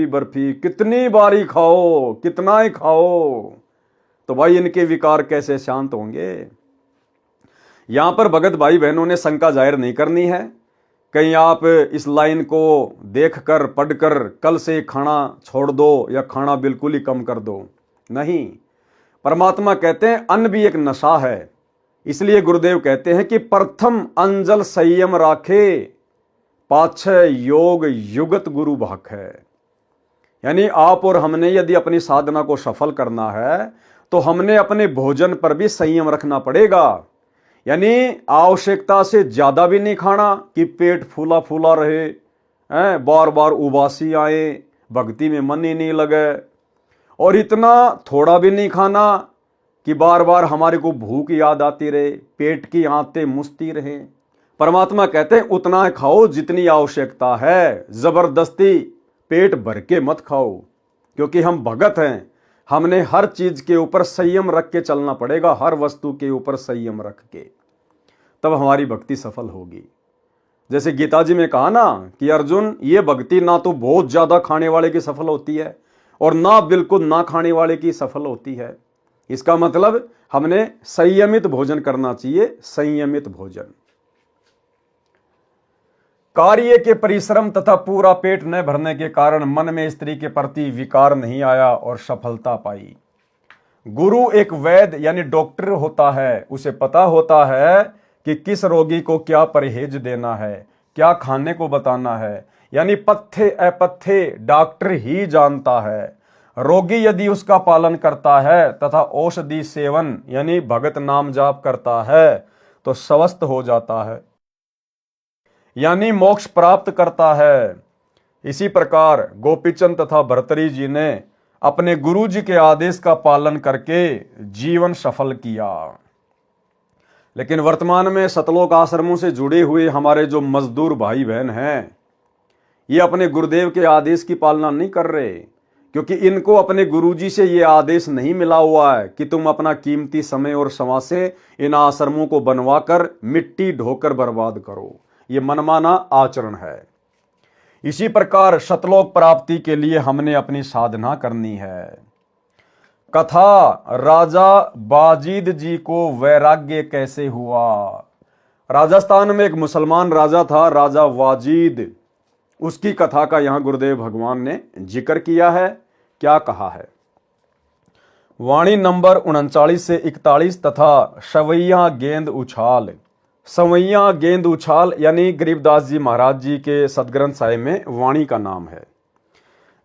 बर्फी कितनी बारी खाओ, कितना ही खाओ, तो भाई इनके विकार कैसे शांत होंगे। यहां पर भगत भाई बहनों ने शंका जाहिर नहीं करनी है। कहीं आप इस लाइन को देखकर पढ़कर कल से खाना छोड़ दो या खाना बिल्कुल ही कम कर दो, नहीं। परमात्मा कहते हैं अन्न भी एक नशा है। इसलिए गुरुदेव कहते हैं कि प्रथम अंजल संयम राखे, पाछे योग युगत गुरु भाख है। यानी आप और हमने यदि अपनी साधना को सफल करना है तो हमने अपने भोजन पर भी संयम रखना पड़ेगा। यानी आवश्यकता से ज्यादा भी नहीं खाना कि पेट फूला फूला रहे, बार बार उबासी आए, भक्ति में मन ही नहीं लगे, और इतना थोड़ा भी नहीं खाना कि बार बार हमारे को भूख याद आती रहे, पेट की आंतें मुसती रहे। परमात्मा कहते हैं उतना खाओ जितनी आवश्यकता है, जबरदस्ती पेट भर के मत खाओ, क्योंकि हम भगत हैं। हमने हर चीज के ऊपर संयम रख के चलना पड़ेगा, हर वस्तु के ऊपर संयम रख के, तब हमारी भक्ति सफल होगी। जैसे गीता जी में कहा ना कि अर्जुन, ये भक्ति ना तो बहुत ज्यादा खाने वाले की सफल होती है और ना बिल्कुल ना खाने वाले की सफल होती है। इसका मतलब हमने संयमित भोजन करना चाहिए, संयमित भोजन। कार्य के परिश्रम तथा पूरा पेट न भरने के कारण मन में स्त्री के प्रति विकार नहीं आया और सफलता पाई। गुरु एक वैद्य यानी डॉक्टर होता है, उसे पता होता है कि किस रोगी को क्या परहेज देना है, क्या खाने को बताना है। यानी पथ्य अपथ्य डॉक्टर ही जानता है। रोगी यदि उसका पालन करता है तथा औषधि सेवन यानी भगत नाम जाप करता है तो स्वस्थ हो जाता है, यानी मोक्ष प्राप्त करता है। इसी प्रकार गोपीचंद तथा भर्तरी जी ने अपने गुरु जी के आदेश का पालन करके जीवन सफल किया। लेकिन वर्तमान में सतलोक आश्रमों से जुड़े हुए हमारे जो मजदूर भाई बहन हैं, ये अपने गुरुदेव के आदेश की पालना नहीं कर रहे, क्योंकि इनको अपने गुरुजी से ये आदेश नहीं मिला हुआ है कि तुम अपना कीमती समय और समासे इन आश्रमों को बनवाकर मिट्टी ढोकर बर्बाद करो। ये मनमाना आचरण है। इसी प्रकार सतलोक प्राप्ति के लिए हमने अपनी साधना करनी है। कथा राजा बाजीद जी को वैराग्य कैसे हुआ। राजस्थान में एक मुसलमान राजा था, राजा वाजिद। उसकी कथा का यहां गुरुदेव भगवान ने जिक्र किया है। क्या कहा है? वाणी नंबर 39 से 41 तथा सवैया गेंद उछाल। सवैया गेंद उछाल यानी गरीबदास जी महाराज जी के सदग्रंथ साहिब में वाणी का नाम है।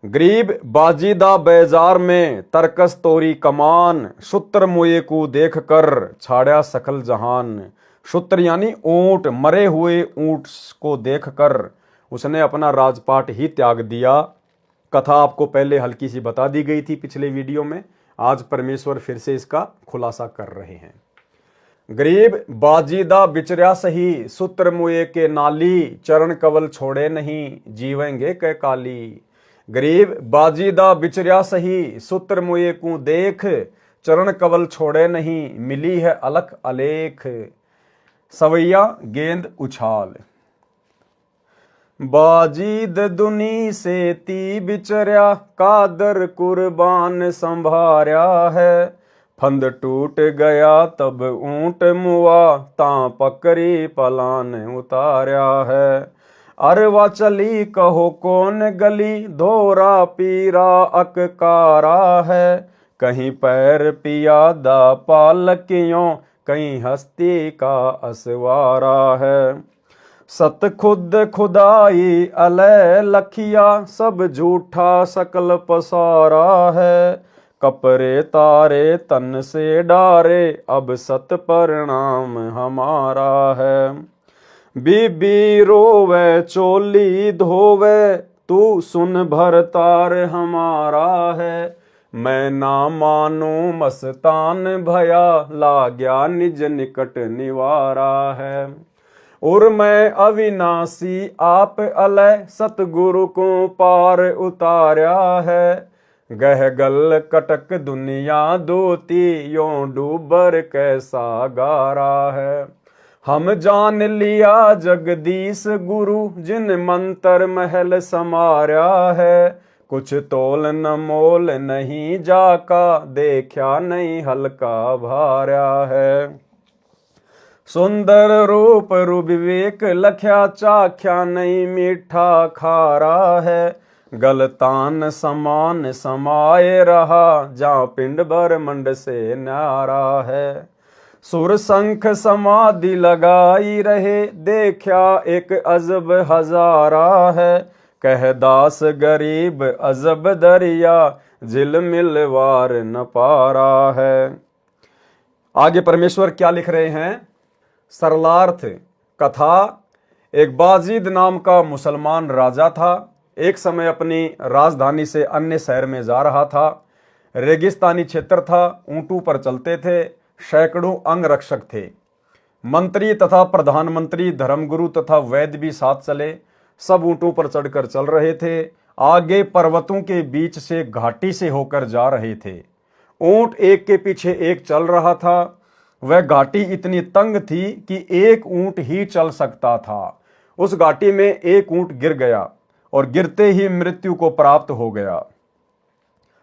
गरीब बाजीदा बेजार में तरकस तोरी कमान, सूत्र मुए को देख कर छाड़ा सकल जहान। सूत्र यानी ऊंट, मरे हुए ऊंट को देखकर उसने अपना राजपाट ही त्याग दिया। कथा आपको पहले हल्की सी बता दी गई थी पिछले वीडियो में। आज परमेश्वर फिर से इसका खुलासा कर रहे हैं। गरीब बाजीदा बिचर्या सही, सूत्र मुए के नाली, चरण कवल छोड़े नहीं, जीवेंगे कै काली। गरीब बाजीदा बिचर्या सही, सूत्र मुए को देख, चरण कवल छोड़े नहीं, मिली है अलख अलेख। सवैया गेंद उछाल। बाजीद दुनी से ती बिचर्या, कादर कुर्बान संभार्या है। फंद टूट गया तब ऊंट मुआ, तां पकड़ी पलान उतार्या है। अरवा चली कहो कौन गली, धोरा पीरा अककारा है। कहीं पैर पियादा पालकियों, कहीं हस्ती का असवारा है। सत खुद खुदाई अलय लखिया, सब झूठा सकल पसारा है। कपरे तारे तन से डारे, अब सत परिणाम हमारा है। बीबी रोवे चोली धोवे, तू सुन भरतार हमारा है। मैं ना मानू मस्तान भया, लाग्या निज निकट निवारा है। और मैं अविनाशी आप अलय, सतगुरु को पार उतार्या है। गह गल कटक दुनिया दोती, यों डूबर कैसा गारा है। हम जान लिया जगदीश गुरु, जिन मंत्र महल समार्या है। कुछ तोल न मोल नहीं जाका, देखा नहीं हल्का भार्या है। सुंदर रूप रुविवेक लख्या, चाख्या नहीं मीठा खारा है। गलतान समान समाये रहा, जा पिंड ब्रह्मंड से न्यारा है। सुर संख समाधि लगाई रहे, देखा एक अजब हजारा है। कह दास गरीब अजब दरिया, झिलमिलवार न पारा है। आगे परमेश्वर क्या लिख रहे हैं? सरलार्थ कथा। एक बाजीद नाम का मुसलमान राजा था। एक समय अपनी राजधानी से अन्य शहर में जा रहा था। रेगिस्तानी क्षेत्र था, ऊंटों पर चलते थे, सैकड़ों अंगरक्षक थे। मंत्री तथा प्रधानमंत्री, धर्मगुरु तथा वैद्य भी साथ चले। सब ऊंटों पर चढ़कर चल रहे थे। आगे पर्वतों के बीच से घाटी से होकर जा रहे थे। ऊंट एक के पीछे एक चल रहा था। वह घाटी इतनी तंग थी कि एक ऊंट ही चल सकता था। उस घाटी में एक ऊंट गिर गया और गिरते ही मृत्यु को प्राप्त हो गया।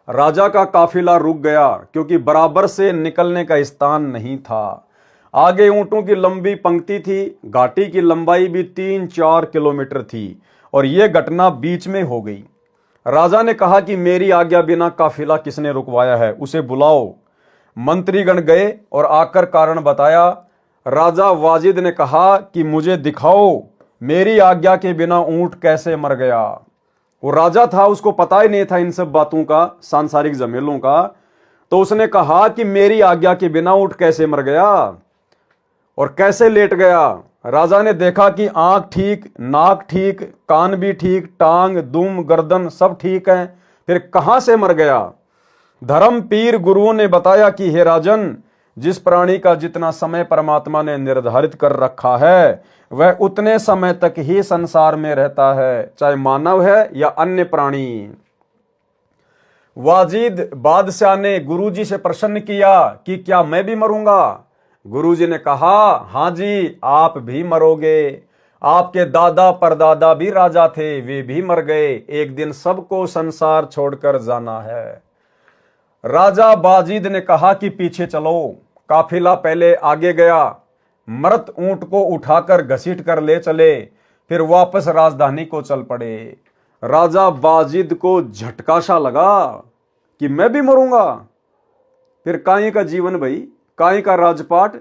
राजा का काफिला रुक गया, क्योंकि बराबर से निकलने का स्थान नहीं था। आगे ऊंटों की लंबी पंक्ति थी। घाटी की लंबाई भी 3-4 किलोमीटर थी और यह घटना बीच में हो गई। राजा ने कहा कि मेरी आज्ञा बिना काफिला किसने रुकवाया है, उसे बुलाओ। मंत्रीगण गए और आकर कारण बताया। राजा वाजिद ने कहा कि मुझे दिखाओ, मेरी आज्ञा के बिना ऊंट कैसे मर गया। वो राजा था, उसको पता ही नहीं था इन सब बातों का, सांसारिक झमेलों का। तो उसने कहा कि मेरी आज्ञा के बिना ऊंट कैसे मर गया और कैसे लेट गया। राजा ने देखा कि आंख ठीक, नाक ठीक, कान भी ठीक, टांग, दुम, गर्दन सब ठीक है, फिर कहां से मर गया। धर्म पीर गुरुओं ने बताया कि हे राजन, जिस प्राणी का जितना समय परमात्मा ने निर्धारित कर रखा है, वह उतने समय तक ही संसार में रहता है, चाहे मानव है या अन्य प्राणी। वाजिद बादशाह ने गुरुजी से प्रश्न किया कि क्या मैं भी मरूंगा। गुरुजी ने कहा, हां जी, आप भी मरोगे। आपके दादा परदादा भी राजा थे, वे भी मर गए। एक दिन सबको संसार छोड़कर जाना है। राजा बाजीद ने कहा कि पीछे चलो। काफिला पहले आगे गया। मृत ऊंट को उठाकर घसीट कर ले चले, फिर वापस राजधानी को चल पड़े। राजा बाजीद को झटका सा लगा कि मैं भी मरूंगा। फिर काहे का जीवन भाई, काहे का राजपाट,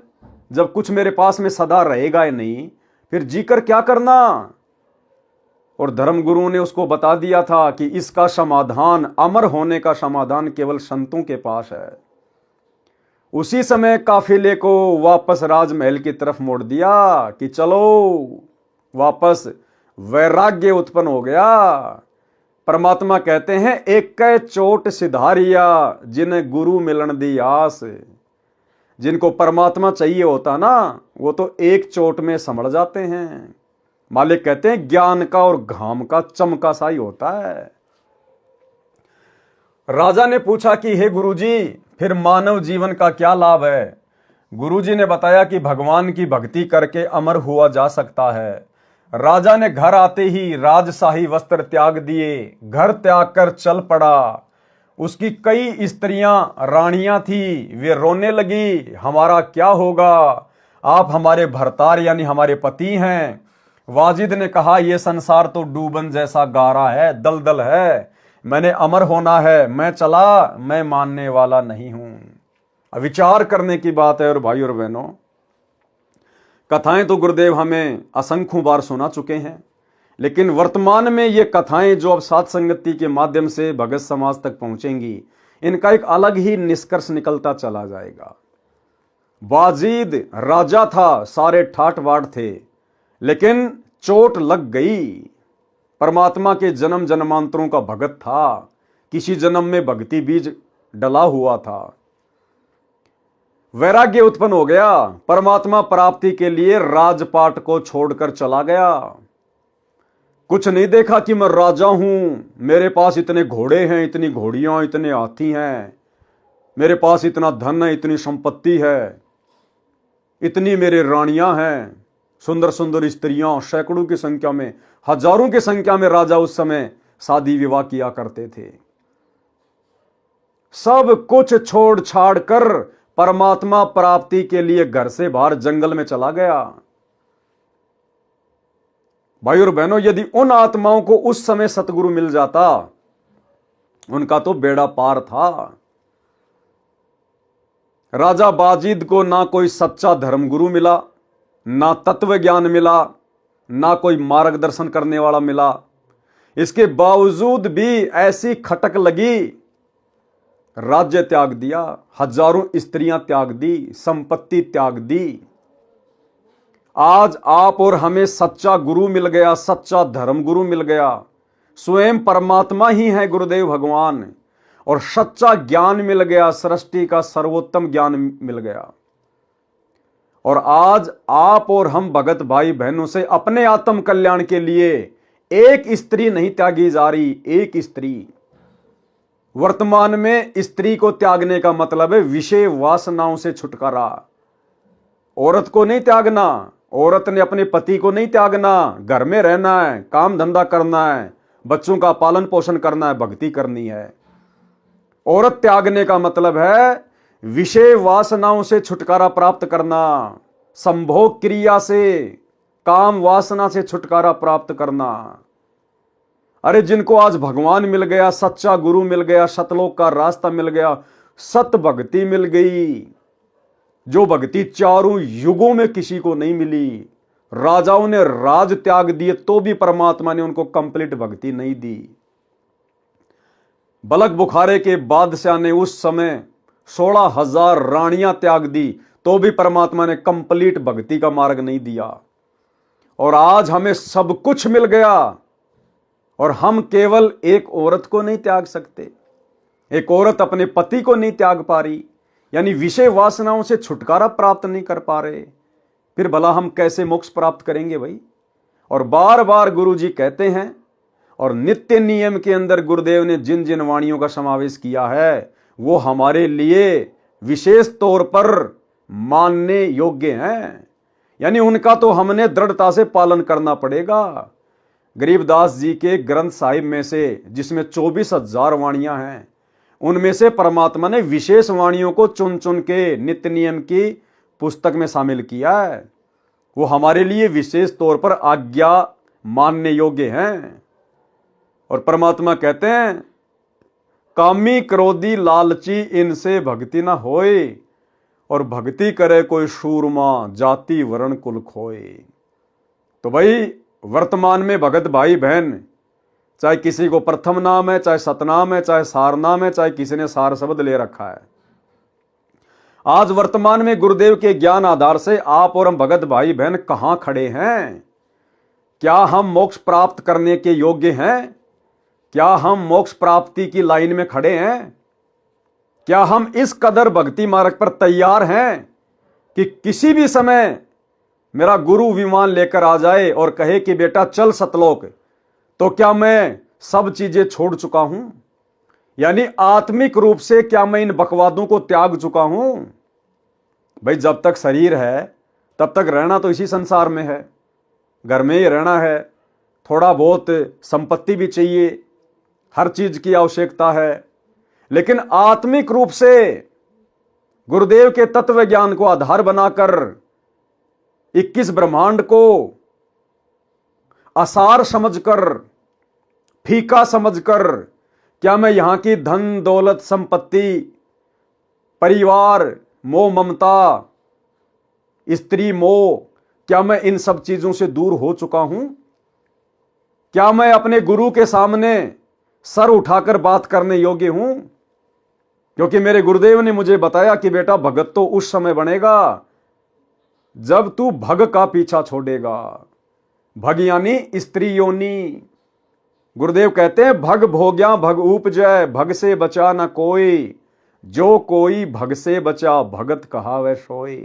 जब कुछ मेरे पास में सदा रहेगा ही नहीं, फिर जीकर क्या करना। और धर्मगुरु ने उसको बता दिया था कि इसका समाधान, अमर होने का समाधान केवल संतों के पास है। उसी समय काफिले को वापस राजमहल की तरफ मोड़ दिया कि चलो वापस। वैराग्य उत्पन्न हो गया। परमात्मा कहते हैं, एक कै चोट सिधारिया, जिन्हें गुरु मिलन दी आस। जिनको परमात्मा चाहिए होता ना, वो तो एक चोट में समझ जाते हैं। मालिक कहते हैं ज्ञान का और घाम का चमका सा ही होता है। राजा ने पूछा कि हे गुरुजी, फिर मानव जीवन का क्या लाभ है? गुरुजी ने बताया कि भगवान की भक्ति करके अमर हुआ जा सकता है। राजा ने घर आते ही राजशाही वस्त्र त्याग दिए, घर त्याग कर चल पड़ा। उसकी कई स्त्रियां रानियां थी, वे रोने लगी, हमारा क्या होगा, आप हमारे भरतार यानी हमारे पति हैं। वाजिद ने कहा, यह संसार तो डूबन जैसा गारा है, दलदल है, मैंने अमर होना है, मैं चला, मैं मानने वाला नहीं हूं। विचार करने की बात है। और भाई और बहनों, कथाएं तो गुरुदेव हमें असंख्यों बार सुना चुके हैं, लेकिन वर्तमान में ये कथाएं जो अब साथ संगति के माध्यम से भगत समाज तक पहुंचेंगी, इनका एक अलग ही निष्कर्ष निकलता चला जाएगा। वाजिद राजा था, सारे ठाट बाट थे, लेकिन चोट लग गई। परमात्मा के जन्म जन्मांतरों का भगत था, किसी जन्म में भक्ति बीज डला हुआ था। वैराग्य उत्पन्न हो गया, परमात्मा प्राप्ति के लिए राजपाट को छोड़कर चला गया। कुछ नहीं देखा कि मैं राजा हूं, मेरे पास इतने घोड़े हैं, इतनी घोड़ियां, इतने हाथी हैं, मेरे पास इतना धन है, इतनी संपत्ति है, इतनी मेरे रानियां हैं, सुंदर सुंदर स्त्रियां, सैकड़ों की संख्या में, हजारों की संख्या में राजा उस समय शादी विवाह किया करते थे। सब कुछ छोड़ छाड़ कर परमात्मा प्राप्ति के लिए घर से बाहर जंगल में चला गया। भाई और बहनों, यदि उन आत्माओं को उस समय सतगुरु मिल जाता, उनका तो बेड़ा पार था। राजा बाजिद को ना कोई सच्चा धर्मगुरु मिला, ना तत्व ज्ञान मिला, ना कोई मार्गदर्शन करने वाला मिला। इसके बावजूद भी ऐसी खटक लगी, राज्य त्याग दिया, हजारों स्त्रियां त्याग दी, संपत्ति त्याग दी। आज आप और हमें सच्चा गुरु मिल गया, सच्चा धर्म गुरु मिल गया, स्वयं परमात्मा ही है गुरुदेव भगवान, और सच्चा ज्ञान मिल गया, सृष्टि का सर्वोत्तम ज्ञान मिल गया। और आज आप और हम भगत भाई बहनों से अपने आत्म कल्याण के लिए एक स्त्री नहीं त्यागी जा रही, एक स्त्री। वर्तमान में स्त्री को त्यागने का मतलब है विषय वासनाओं से छुटकारा। औरत को नहीं त्यागना, औरत ने अपने पति को नहीं त्यागना, घर में रहना है, काम धंधा करना है, बच्चों का पालन पोषण करना है, भक्ति करनी है। औरत त्यागने का मतलब है विषय वासनाओं से छुटकारा प्राप्त करना, संभोग क्रिया से, काम वासना से छुटकारा प्राप्त करना। अरे जिनको आज भगवान मिल गया, सच्चा गुरु मिल गया, सतलोक का रास्ता मिल गया, सत भक्ति मिल गई, जो भक्ति चारों युगों में किसी को नहीं मिली। राजाओं ने राज त्याग दिए तो भी परमात्मा ने उनको कंप्लीट भक्ति नहीं दी। बलक बुखारे के बादशाह ने उस समय 16,000 रानियां त्याग दी तो भी परमात्मा ने कंप्लीट भक्ति का मार्ग नहीं दिया। और आज हमें सब कुछ मिल गया और हम केवल एक औरत को नहीं त्याग सकते, एक औरत अपने पति को नहीं त्याग पा रही, यानी विषय वासनाओं से छुटकारा प्राप्त नहीं कर पा रहे, फिर भला हम कैसे मोक्ष प्राप्त करेंगे भाई। और बार बार गुरु जी कहते हैं, और नित्य नियम के अंदर गुरुदेव ने जिन जिन वाणियों का समावेश किया है वो हमारे लिए विशेष तौर पर मानने योग्य हैं, यानी उनका तो हमने दृढ़ता से पालन करना पड़ेगा। गरीबदास जी के ग्रंथ साहिब में से, जिसमें 24,000 वाणियां हैं, उनमें से परमात्मा ने विशेष वाणियों को चुन चुन के नित्य नियम की पुस्तक में शामिल किया है। वो हमारे लिए विशेष तौर पर आज्ञा मानने योग्य हैं। और परमात्मा कहते हैं, कामी क्रोधी लालची इनसे भक्ति ना होए, और भक्ति करे कोई शूरमा जाति वर्ण कुल खोए। तो भाई वर्तमान में भगत भाई बहन, चाहे किसी को प्रथम नाम है, चाहे सतनाम है, चाहे सार नाम है, चाहे किसी ने सार शब्द ले रखा है, आज वर्तमान में गुरुदेव के ज्ञान आधार से आप और हम भगत भाई बहन कहां खड़े हैं? क्या हम मोक्ष प्राप्त करने के योग्य हैं? क्या हम मोक्ष प्राप्ति की लाइन में खड़े हैं? क्या हम इस कदर भक्ति मार्ग पर तैयार हैं कि किसी भी समय मेरा गुरु विमान लेकर आ जाए और कहे कि बेटा चल सतलोक, तो क्या मैं सब चीजें छोड़ चुका हूं? यानी आत्मिक रूप से क्या मैं इन बकवादों को त्याग चुका हूं? भाई जब तक शरीर है तब तक रहना तो इसी संसार में है, घर में ही रहना है, थोड़ा बहुत संपत्ति भी चाहिए, हर चीज की आवश्यकता है। लेकिन आत्मिक रूप से गुरुदेव के तत्व ज्ञान को आधार बनाकर 21 ब्रह्मांड को असार समझकर, फीका समझकर, क्या मैं यहां की धन दौलत संपत्ति, परिवार, मोह ममता, स्त्री मोह, क्या मैं इन सब चीजों से दूर हो चुका हूं? क्या मैं अपने गुरु के सामने सर उठाकर बात करने योग्य हूं? क्योंकि मेरे गुरुदेव ने मुझे बताया कि बेटा भगत तो उस समय बनेगा जब तू भग का पीछा छोड़ेगा। भग यानी स्त्री योनि। गुरुदेव कहते हैं भग भोग्या भग उपजय, भग से बचा न कोई, जो कोई भग से बचा भगत कहावै सोई।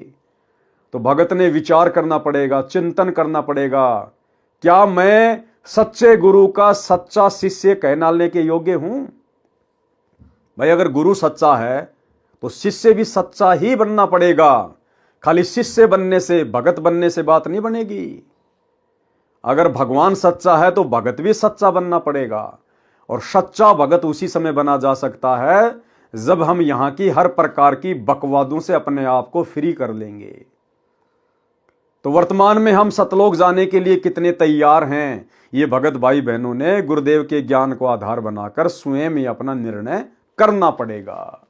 तो भगत ने विचार करना पड़ेगा, चिंतन करना पड़ेगा, क्या मैं सच्चे गुरु का सच्चा शिष्य कहलाने के योग्य हूं? भाई अगर गुरु सच्चा है तो शिष्य भी सच्चा ही बनना पड़ेगा। खाली शिष्य बनने से, भगत बनने से बात नहीं बनेगी। अगर भगवान सच्चा है तो भगत भी सच्चा बनना पड़ेगा। और सच्चा भगत उसी समय बना जा सकता है जब हम यहां की हर प्रकार की बकवादों से अपने आप को फ्री कर लेंगे। तो वर्तमान में हम सतलोक जाने के लिए कितने तैयार हैं, ये भगत भाई बहनों ने गुरुदेव के ज्ञान को आधार बनाकर स्वयं ही अपना निर्णय करना पड़ेगा।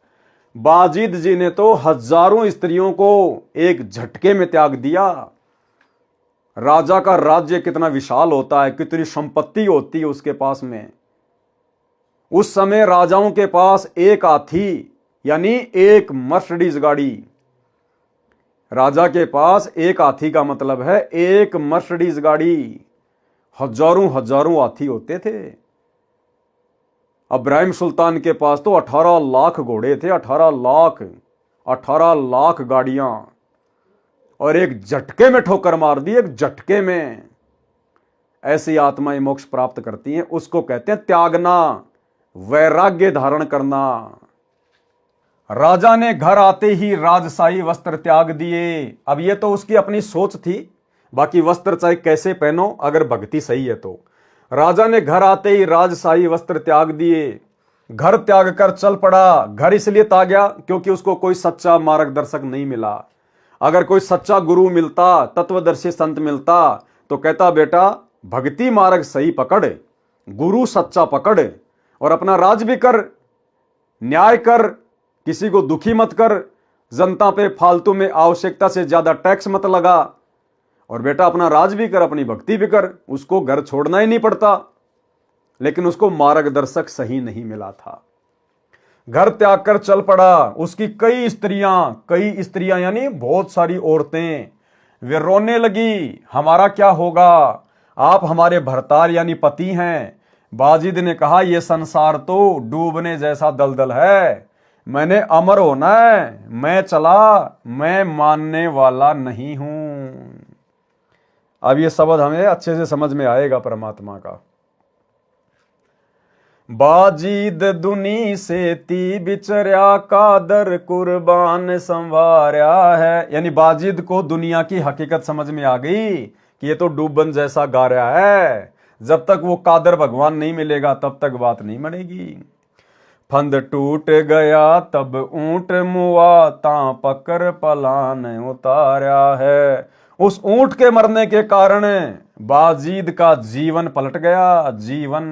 बाजिद जी ने तो हजारों स्त्रियों को एक झटके में त्याग दिया। राजा का राज्य कितना विशाल होता है, कितनी संपत्ति होती है उसके पास में। उस समय राजाओं के पास एक हाथी यानी एक मर्सिडीज गाड़ी, राजा के पास एक हाथी का मतलब है एक मर्सिडीज गाड़ी। हजारों हजारों हाथी होते थे। इब्राहिम सुल्तान के पास तो 18 लाख घोड़े थे, 18 लाख गाड़ियां, और एक झटके में ठोकर मार दी, एक झटके में। ऐसी आत्माएं मोक्ष प्राप्त करती हैं, उसको कहते हैं त्यागना, वैराग्य धारण करना। राजा ने घर आते ही राजशाही वस्त्र त्याग दिए। अब ये तो उसकी अपनी सोच थी, बाकी वस्त्र चाहे कैसे पहनो अगर भक्ति सही है तो। राजा ने घर आते ही राजशाही वस्त्र त्याग दिए, घर त्याग कर चल पड़ा। घर इसलिए त्यागा क्योंकि उसको कोई सच्चा मार्गदर्शक नहीं मिला। अगर कोई सच्चा गुरु मिलता, तत्वदर्शी संत मिलता, तो कहता बेटा भक्ति मार्ग सही पकड़, गुरु सच्चा पकड़, और अपना राज भी कर, न्याय कर, किसी को दुखी मत कर, जनता पे फालतू में आवश्यकता से ज्यादा टैक्स मत लगा, और बेटा अपना राज भी कर, अपनी भक्ति भी कर। उसको घर छोड़ना ही नहीं पड़ता। लेकिन उसको मार्गदर्शक सही नहीं मिला था, घर त्याग कर चल पड़ा। उसकी कई स्त्रियां यानी बहुत सारी औरतें, वे रोने लगी, हमारा क्या होगा, आप हमारे भरतार यानी पति हैं। बाजिद ने कहा यह संसार तो डूबने जैसा दलदल है, मैंने अमर होना है, मैं चला, मैं मानने वाला नहीं हूं। अब ये शब्द हमें अच्छे से समझ में आएगा परमात्मा का। बाजिद दुनी से ती बिचर्या, कादर कुर्बान संवार्या है। यानी बाजिद को दुनिया की हकीकत समझ में आ गई कि ये तो डूबन जैसा गा रहा है। जब तक वो कादर भगवान नहीं मिलेगा तब तक बात नहीं बनेगी। फंद टूट गया तब ऊंट मुआ, ता पकर पलान उतारा है। उस ऊंट के मरने के कारण बाजिद का जीवन पलट गया। जीवन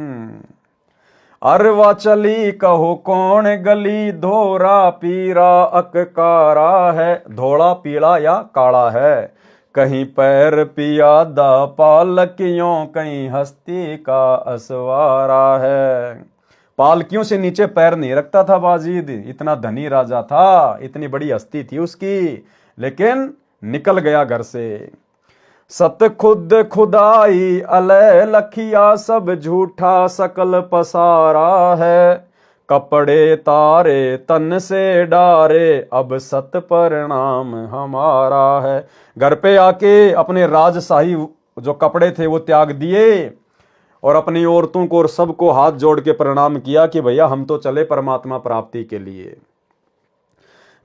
अरवा चली कहो कौन गली, धोरा पीरा अककारा है। धोला पीला या काला है, कहीं पैर पियादा पालकियों, कहीं हस्ती का असवारा है। पालकियों से नीचे पैर नहीं रखता था बाजिद, इतना धनी राजा था, इतनी बड़ी हस्ती थी उसकी, लेकिन निकल गया घर से। सत खुद खुदाई अलय लखिया, सब झूठा सकल पसारा है। कपड़े तारे तन से डारे, अब सत परिणाम हमारा है। घर पे आके अपने राजशाही जो कपड़े थे वो त्याग दिए और अपनी औरतों को और सबको हाथ जोड़ के प्रणाम किया कि भैया हम तो चले परमात्मा प्राप्ति के लिए।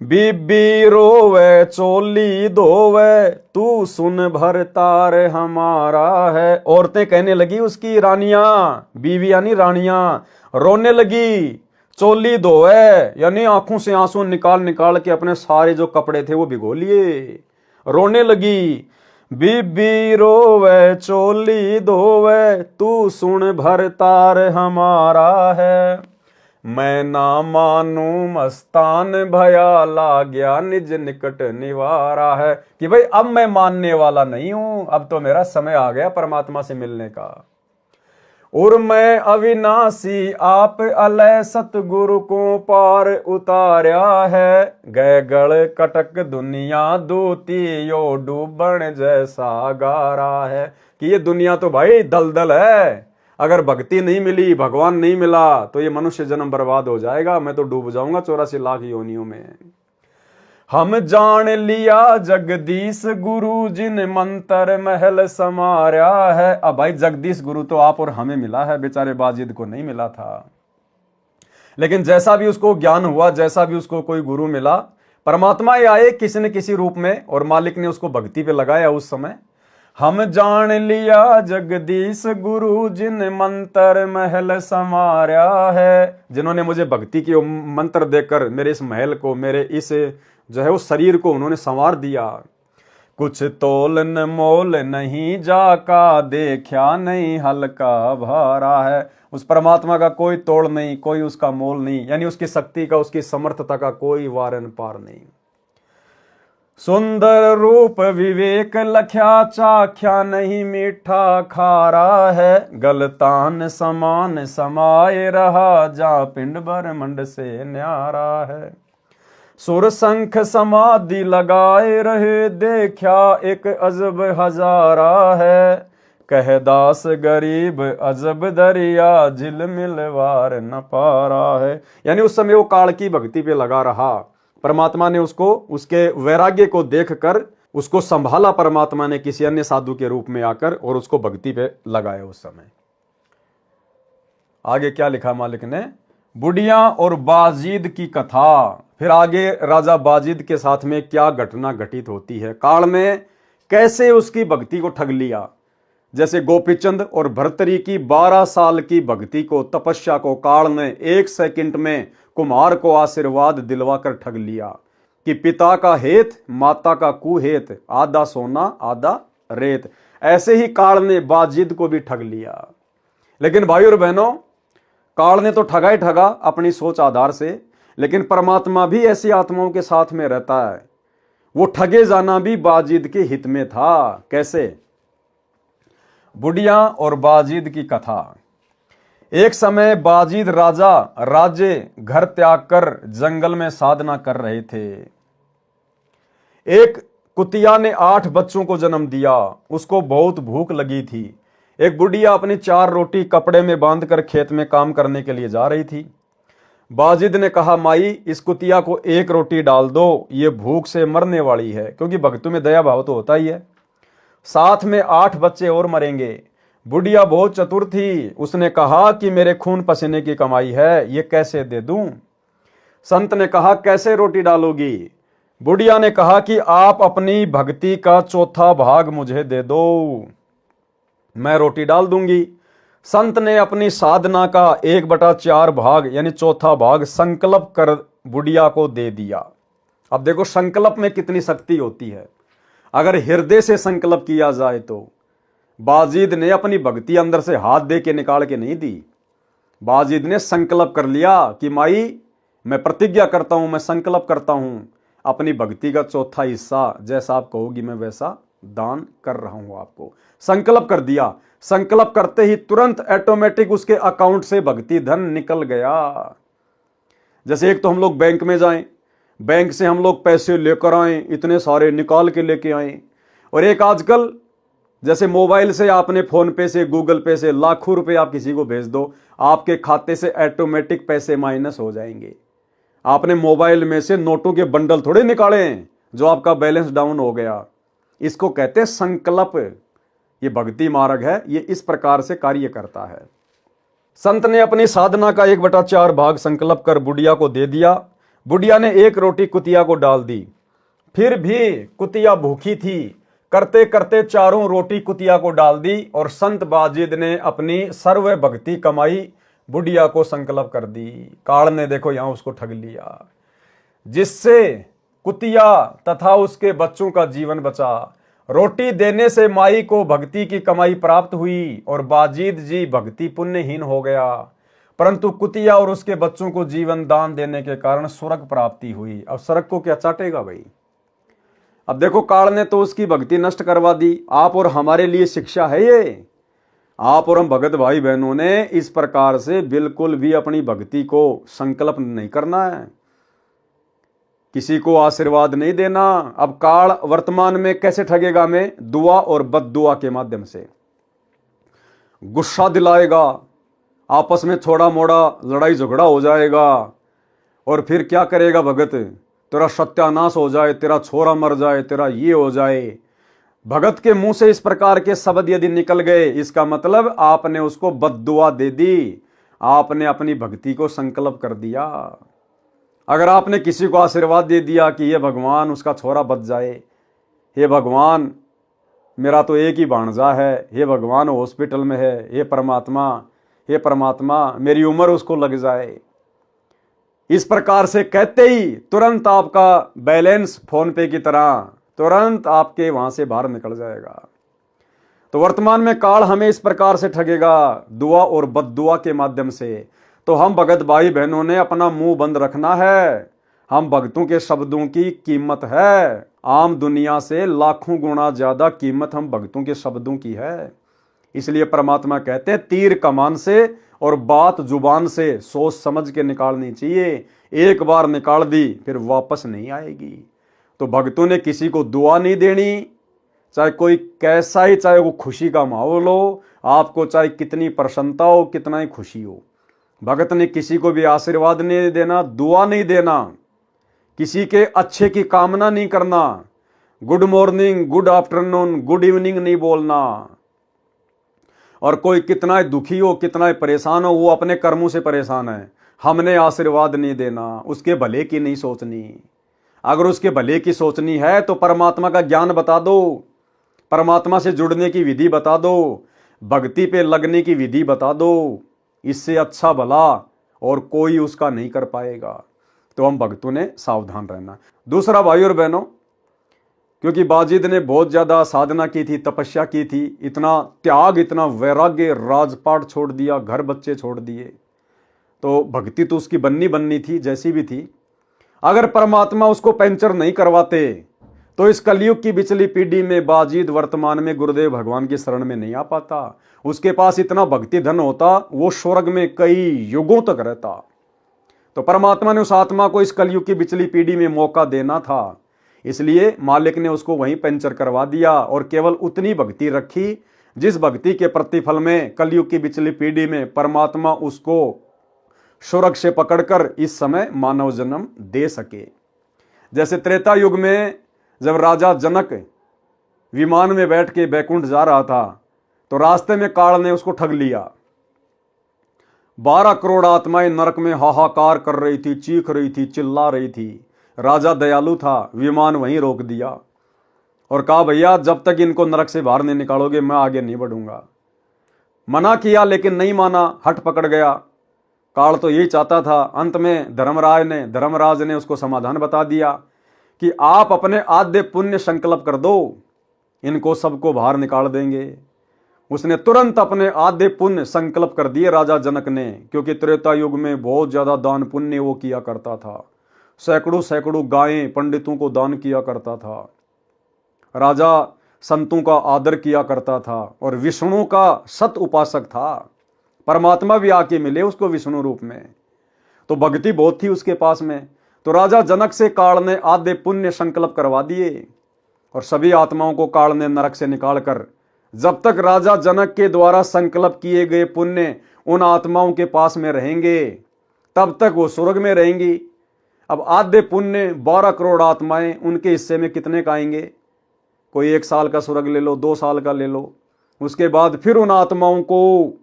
बीबी रोवे चोली धोवे, तू सुन भरतार हमारा है। औरतें कहने लगी, उसकी रानियां, बीवी यानी रानियां, रोने लगी। चोली धोवे यानी आंखों से आंसू निकाल निकाल के अपने सारे जो कपड़े थे वो भिगो लिए, रोने लगी। बीबी रोवे चोली धोवे, तू सुन भरतार हमारा है। मैं ना मानू मस्तान भया, लाग्या निज निकट निवारा है। कि भाई अब मैं मानने वाला नहीं हूं, अब तो मेरा समय आ गया परमात्मा से मिलने का। और मैं अविनाशी आप अलय सतगुरु को पार उतारा है। गए गढ़ कटक दुनिया दूती, यो डूबण जैसा गारा है। कि ये दुनिया तो भाई दलदल है, अगर भक्ति नहीं मिली, भगवान नहीं मिला तो ये मनुष्य जन्म बर्बाद हो जाएगा, मैं तो डूब जाऊंगा 84 लाख योनियों में। हम जान लिया जगदीश गुरु, जिन मंत्र महल समारा है। अब भाई जगदीश गुरु तो आप और हमें मिला है, बेचारे बाजिद को नहीं मिला था। लेकिन जैसा भी उसको ज्ञान हुआ, जैसा भी उसको कोई गुरु मिला, परमात्मा ही आए किसी न किसी रूप में और मालिक ने उसको भक्ति पे लगाया उस समय। हम जान लिया जगदीश गुरु, जिन मंत्र महल समारा है। जिन्होंने मुझे भक्ति के मंत्र देकर मेरे इस महल को, मेरे इस जो है वो शरीर को उन्होंने संवार दिया। कुछ तोलन मोल नहीं जाका, देखा नहीं हल्का भारा है। उस परमात्मा का कोई तोड़ नहीं, कोई उसका मोल नहीं, यानी उसकी शक्ति का, उसकी समर्थता का कोई वारन पार नहीं। सुंदर रूप विवेक लख्या, चाख्या नहीं मीठा खारा है। गलतान समान समाये रहा, जा पिंड ब्रह्मंड से न्यारा है। सुर संख समाधि लगाए रहे, देखा एक अजब हजारा है। कह दास गरीब अजब दरिया, झिलमिल वार न पारा है। यानी उस समय वो काल की भक्ति पे लगा रहा। परमात्मा ने उसको, उसके वैराग्य को देखकर उसको संभाला परमात्मा ने किसी अन्य साधु के रूप में आकर, और उसको भक्ति पे लगाया उस समय। आगे क्या लिखा मालिक ने? बुढ़िया और बाजिद की कथा। फिर आगे राजा बाजिद के साथ में क्या घटना घटित होती है, काल ने कैसे उसकी भक्ति को ठग लिया। जैसे गोपीचंद और भर्तरी की 12 साल की भक्ति को, तपस्या को काल ने 1 सेकंड में कुम्हार को आशीर्वाद दिलवाकर ठग लिया कि पिता का हेत माता का कुहेत, आधा सोना आधा रेत। ऐसे ही काल ने बाजिद को भी ठग लिया। लेकिन भाई और बहनों, काल ने तो ठगा ही ठगा अपनी सोच आधार से, लेकिन परमात्मा भी ऐसी आत्माओं के साथ में रहता है। वो ठगे जाना भी बाजिद के हित में था। कैसे? बुढ़िया और बाजिद की कथा। एक समय बाजिद राजा राज्य घर त्याग कर जंगल में साधना कर रहे थे। एक कुतिया ने 8 बच्चों को जन्म दिया। उसको बहुत भूख लगी थी। एक बुढ़िया अपनी 4 रोटी कपड़े में बांधकर खेत में काम करने के लिए जा रही थी। बाजिद ने कहा, माई इस कुतिया को 1 रोटी डाल दो, ये भूख से मरने वाली है। क्योंकि भक्तों में दया भाव तो होता ही है। साथ में 8 बच्चे और मरेंगे। बुढ़िया बहुत चतुर थी। उसने कहा कि मेरे खून पसीने की कमाई है, ये कैसे दे दूं? संत ने कहा, कैसे रोटी डालोगी? बुढ़िया ने कहा कि आप अपनी भक्ति का 4था भाग मुझे दे दो, मैं रोटी डाल दूंगी। संत ने अपनी साधना का 1/4 भाग यानी 4था भाग संकल्प कर बुढ़िया को दे दिया। अब देखो संकल्प में कितनी शक्ति होती है। अगर हृदय से संकल्प किया जाए तो बाजिद ने अपनी भक्ति अंदर से हाथ दे के निकाल के नहीं दी। बाजिद ने संकल्प कर लिया कि माई मैं प्रतिज्ञा करता हूं, मैं संकल्प करता हूं, अपनी भक्ति का 4था हिस्सा जैसा आप कहोगी मैं वैसा दान कर रहा हूं आपको। संकल्प कर दिया। संकल्प करते ही तुरंत ऑटोमेटिक उसके अकाउंट से भक्ति धन निकल गया। जैसे एक तो हम लोग बैंक में जाएं, बैंक से हम लोग पैसे लेकर आए, इतने सारे निकाल के लेके आए। और एक आजकल जैसे मोबाइल से आपने फोन पे से, गूगल पे से लाखों रुपए आप किसी को भेज दो, आपके खाते से ऑटोमेटिक पैसे माइनस हो जाएंगे। आपने मोबाइल में से नोटों के बंडल थोड़े निकाले हैं जो आपका बैलेंस डाउन हो गया। इसको कहते हैं संकल्प। ये भक्ति मार्ग है, ये इस प्रकार से कार्य करता है। संत ने अपनी साधना का 1/4 भाग संकल्प कर बुढ़िया को दे दिया। बुढ़िया ने 1 रोटी कुतिया को डाल दी। फिर भी कुतिया भूखी थी। करते करते 4 रोटी कुतिया को डाल दी और संत बाजिद ने अपनी सर्व भक्ति कमाई बुढ़िया को संकल्प कर दी। काल ने देखो यहां उसको ठग लिया, जिससे कुतिया तथा उसके बच्चों का जीवन बचा। रोटी देने से माई को भक्ति की कमाई प्राप्त हुई और बाजिद जी भक्ति पुण्यहीन हो गया, परंतु कुतिया और उसके बच्चों को जीवन दान देने के कारण स्वर्ग प्राप्ति हुई। अब स्वर्ग को क्या चाटेगा भाई। अब देखो काल ने तो उसकी भक्ति नष्ट करवा दी। आप और हमारे लिए शिक्षा है ये। आप और हम भगत भाई बहनों ने इस प्रकार से बिल्कुल भी अपनी भक्ति को संकल्प नहीं करना है, किसी को आशीर्वाद नहीं देना। अब काल वर्तमान में कैसे ठगेगा हमें? दुआ और बद्दुआ के माध्यम से गुस्सा दिलाएगा, आपस में थोड़ा मोड़ा लड़ाई झगड़ा हो जाएगा, और फिर क्या करेगा भगत? तेरा सत्यानाश हो जाए, तेरा छोरा मर जाए, तेरा ये हो जाए। भगत के मुंह से इस प्रकार के शब्द यदि निकल गए, इसका मतलब आपने उसको बद्दुआ दे दी, आपने अपनी भक्ति को संकल्प कर दिया। अगर आपने किसी को आशीर्वाद दे दिया कि ये भगवान उसका छोरा बच जाए, हे भगवान मेरा तो एक ही भांजा है, हे भगवान हॉस्पिटल में है, हे परमात्मा मेरी उम्र उसको लग जाए, इस प्रकार से कहते ही तुरंत आपका बैलेंस फोन पे की तरह तुरंत आपके वहां से बाहर निकल जाएगा। तो वर्तमान में काल हमें इस प्रकार से ठगेगा, दुआ और बद्दुआ के माध्यम से। तो हम भगत भाई बहनों ने अपना मुंह बंद रखना है। हम भक्तों के शब्दों की कीमत है, आम दुनिया से लाखों गुना ज्यादा कीमत हम भक्तों के शब्दों की है। इसलिए परमात्मा कहते हैं तीर कमान से और बात जुबान से सोच समझ के निकालनी चाहिए। एक बार निकाल दी फिर वापस नहीं आएगी। तो भक्तों ने किसी को दुआ नहीं देनी, चाहे कोई कैसा ही, चाहे वो खुशी का माहौल हो, आपको चाहे कितनी प्रसन्नता हो, कितना ही खुशी हो। भगत ने किसी को भी आशीर्वाद नहीं देना, दुआ नहीं देना, किसी के अच्छे की कामना नहीं करना, good morning, good afternoon, good evening नहीं बोलना। और कोई कितना ही दुखी हो, कितना ही परेशान हो, वो अपने कर्मों से परेशान है, हमने आशीर्वाद नहीं देना, उसके भले की नहीं सोचनी। अगर उसके भले की सोचनी है तो परमात्मा का ज्ञान बता दो, परमात्मा से जुड़ने की विधि बता दो, भक्ति पे लगने की विधि बता दो। इससे अच्छा भला और कोई उसका नहीं कर पाएगा। तो हम भक्तों ने सावधान रहना। दूसरा भाई और बहनों, क्योंकि बाजिद ने बहुत ज्यादा साधना की थी, तपस्या की थी, इतना त्याग, इतना वैराग्य, राजपाट छोड़ दिया, घर बच्चे छोड़ दिए, तो भक्ति तो उसकी बननी थी, जैसी भी थी। अगर परमात्मा उसको पंचर नहीं करवाते तो इस कलयुग की पिछली पीढ़ी में बाजिद वर्तमान में गुरुदेव भगवान की शरण में नहीं आ पाता। उसके पास इतना भक्ति धन होता, वो स्वर्ग में कई युगों तक रहता। तो परमात्मा ने उस आत्मा को इस कलयुग की पिछली पीढ़ी में मौका देना था, इसलिए मालिक ने उसको वहीं पंचर करवा दिया और केवल उतनी भक्ति रखी जिस भक्ति के प्रतिफल में कलयुग की पिछली पीढ़ी में परमात्मा उसको स्वर्ग से पकड़कर इस समय मानव जन्म दे सके। जैसे त्रेता युग में जब राजा जनक विमान में बैठ के बैकुंठ जा रहा था तो रास्ते में काल ने उसको ठग लिया। 12 करोड़ आत्माएं नरक में हाहाकार कर रही थी, चीख रही थी, चिल्ला रही थी। राजा दयालु था, विमान वहीं रोक दिया और कहा भैया जब तक इनको नरक से बाहर नहीं निकालोगे मैं आगे नहीं बढ़ूंगा। मना किया लेकिन नहीं माना, हट पकड़ गया। काल तो यही चाहता था। अंत में धर्मराज ने उसको समाधान बता दिया कि आप अपने आद्य पुण्य संकल्प कर दो, इनको सबको बाहर निकाल देंगे। उसने तुरंत अपने आद्य पुण्य संकल्प कर दिए राजा जनक ने, क्योंकि त्रेता युग में बहुत ज्यादा दान पुण्य वो किया करता था। सैकड़ों गायें पंडितों को दान किया करता था, राजा संतों का आदर किया करता था और विष्णु का सत उपासक था। परमात्मा भी आके मिले उसको विष्णु रूप में, तो भक्ति बहुत थी उसके पास में। तो राजा जनक से काल ने आद्य पुण्य संकल्प करवा दिए और सभी आत्माओं को काल ने नरक से निकालकर जब तक राजा जनक के द्वारा संकल्प किए गए पुण्य उन आत्माओं के पास में रहेंगे तब तक वो स्वर्ग में रहेंगी। अब आधे पुण्य 12 करोड़ आत्माएं, उनके हिस्से में कितने का आएंगे? कोई 1 साल का स्वर्ग ले लो, 2 साल का ले लो। उसके बाद फिर उन आत्माओं को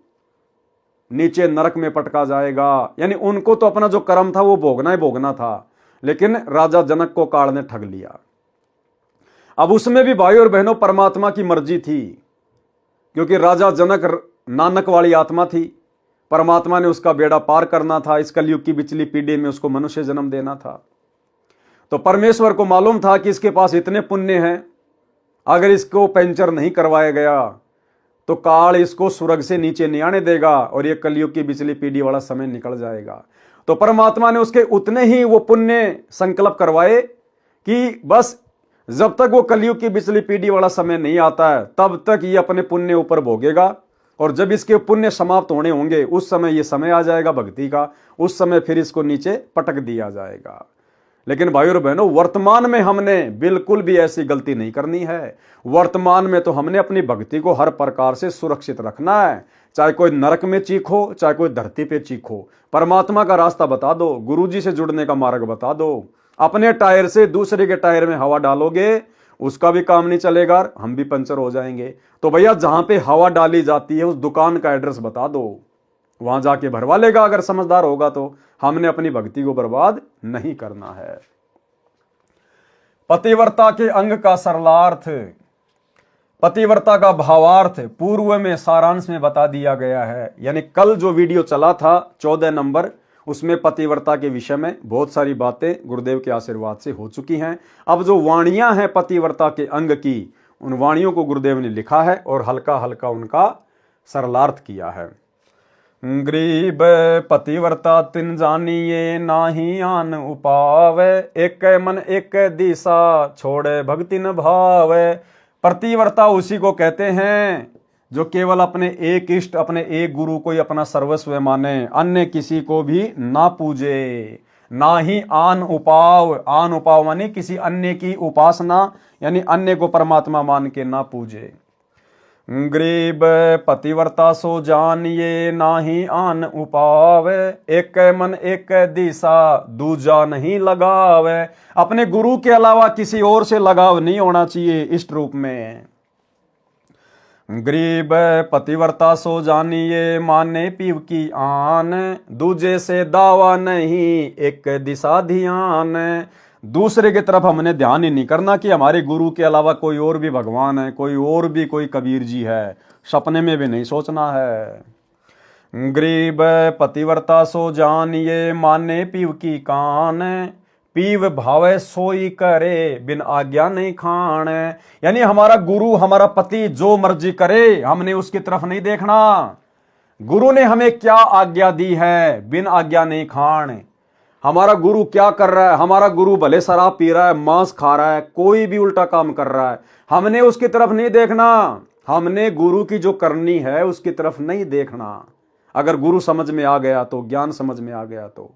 नीचे नरक में पटका जाएगा। यानी उनको तो अपना जो कर्म था वो भोगना ही भोगना था, लेकिन राजा जनक को काल ने ठग लिया। अब उसमें भी भाई और बहनों परमात्मा की मर्जी थी, क्योंकि राजा जनक नानक वाली आत्मा थी। परमात्मा ने उसका बेड़ा पार करना था, इस कलयुग की पिछली पीढ़ी में उसको मनुष्य जन्म देना था। तो परमेश्वर को मालूम था कि इसके पास इतने पुण्य हैं, अगर इसको पंचर नहीं करवाया गया तो काल इसको स्वर्ग से नीचे नहीं आने देगा और ये कलयुग की पिछली पीढ़ी वाला समय निकल जाएगा। तो परमात्मा ने उसके उतने ही वो पुण्य संकल्प करवाए कि बस जब तक वो कलयुग की पिछली पीढ़ी वाला समय नहीं आता है तब तक ये अपने पुण्य ऊपर भोगेगा, और जब इसके पुण्य समाप्त होने होंगे उस समय ये समय आ जाएगा भक्ति का, उस समय फिर इसको नीचे पटक दिया जाएगा। लेकिन भाई और बहनों, वर्तमान में हमने बिल्कुल भी ऐसी गलती नहीं करनी है। वर्तमान में तो हमने अपनी भक्ति को हर प्रकार से सुरक्षित रखना है, चाहे कोई नरक में चीखो, चाहे कोई धरती पे चीखो। परमात्मा का रास्ता बता दो, गुरुजी से जुड़ने का मार्ग बता दो। अपने टायर से दूसरे के टायर में हवा डालोगे, उसका भी काम नहीं चलेगा, हम भी पंचर हो जाएंगे। तो भैया जहां पे हवा डाली जाती है उस दुकान का एड्रेस बता दो, वहां जाके भरवा लेगा अगर समझदार होगा तो। हमने अपनी भक्ति को बर्बाद नहीं करना है। पतिव्रता के अंग का सरलार्थ, पतिव्रता का भावार्थ पूर्व में सारांश में बता दिया गया है। यानी कल जो वीडियो चला था 14 नंबर, उसमें पतिव्रता के विषय में बहुत सारी बातें गुरुदेव के आशीर्वाद से हो चुकी हैं। अब जो वाणियां हैं पतिव्रता के अंग की, उन वाणियों को गुरुदेव ने लिखा है और हल्का हल्का उनका सरलार्थ किया है। गरीब पतिव्रता तिन जानिए नाही आन उपावे, एक मन एक दिशा छोड़े भक्ति न भावे। पतिव्रता उसी को कहते हैं जो केवल अपने एक इष्ट, अपने एक गुरु को ही अपना सर्वस्व माने, अन्य किसी को भी ना पूजे। ना ही आन उपाव, आन उपाव माने किसी अन्य की उपासना, यानी अन्य को परमात्मा मान के ना पूजे। गरीब पतिव्रता सो जानिए नाही आन उपावे, एक मन एक दिशा दूजा नहीं लगावे। अपने गुरु के अलावा किसी और से लगाव नहीं होना चाहिए इष्ट रूप में। गरीब पतिव्रता सो जानिए माने पीव की आन, दूजे से दावा नहीं एक दिशा ध्यान। दूसरे की तरफ हमने ध्यान ही नहीं करना कि हमारे गुरु के अलावा कोई और भी भगवान है, कोई और भी कोई कबीर जी है, सपने में भी नहीं सोचना है। गरीब पतिव्रता सो जानिए माने पीव की कान, पीव भावे सोई करे बिन आज्ञा नहीं खान। यानी हमारा गुरु, हमारा पति जो मर्जी करे, हमने उसकी तरफ नहीं देखना। गुरु ने हमें क्या आज्ञा दी है, बिन आज्ञा नहीं खान। हमारा गुरु क्या कर रहा है, हमारा गुरु भले शराब पी रहा है, मांस खा रहा है, कोई भी उल्टा काम कर रहा है, हमने उसकी तरफ नहीं देखना। हमने गुरु की जो करनी है उसकी तरफ नहीं देखना। अगर गुरु समझ में आ गया तो, ज्ञान समझ में आ गया तो,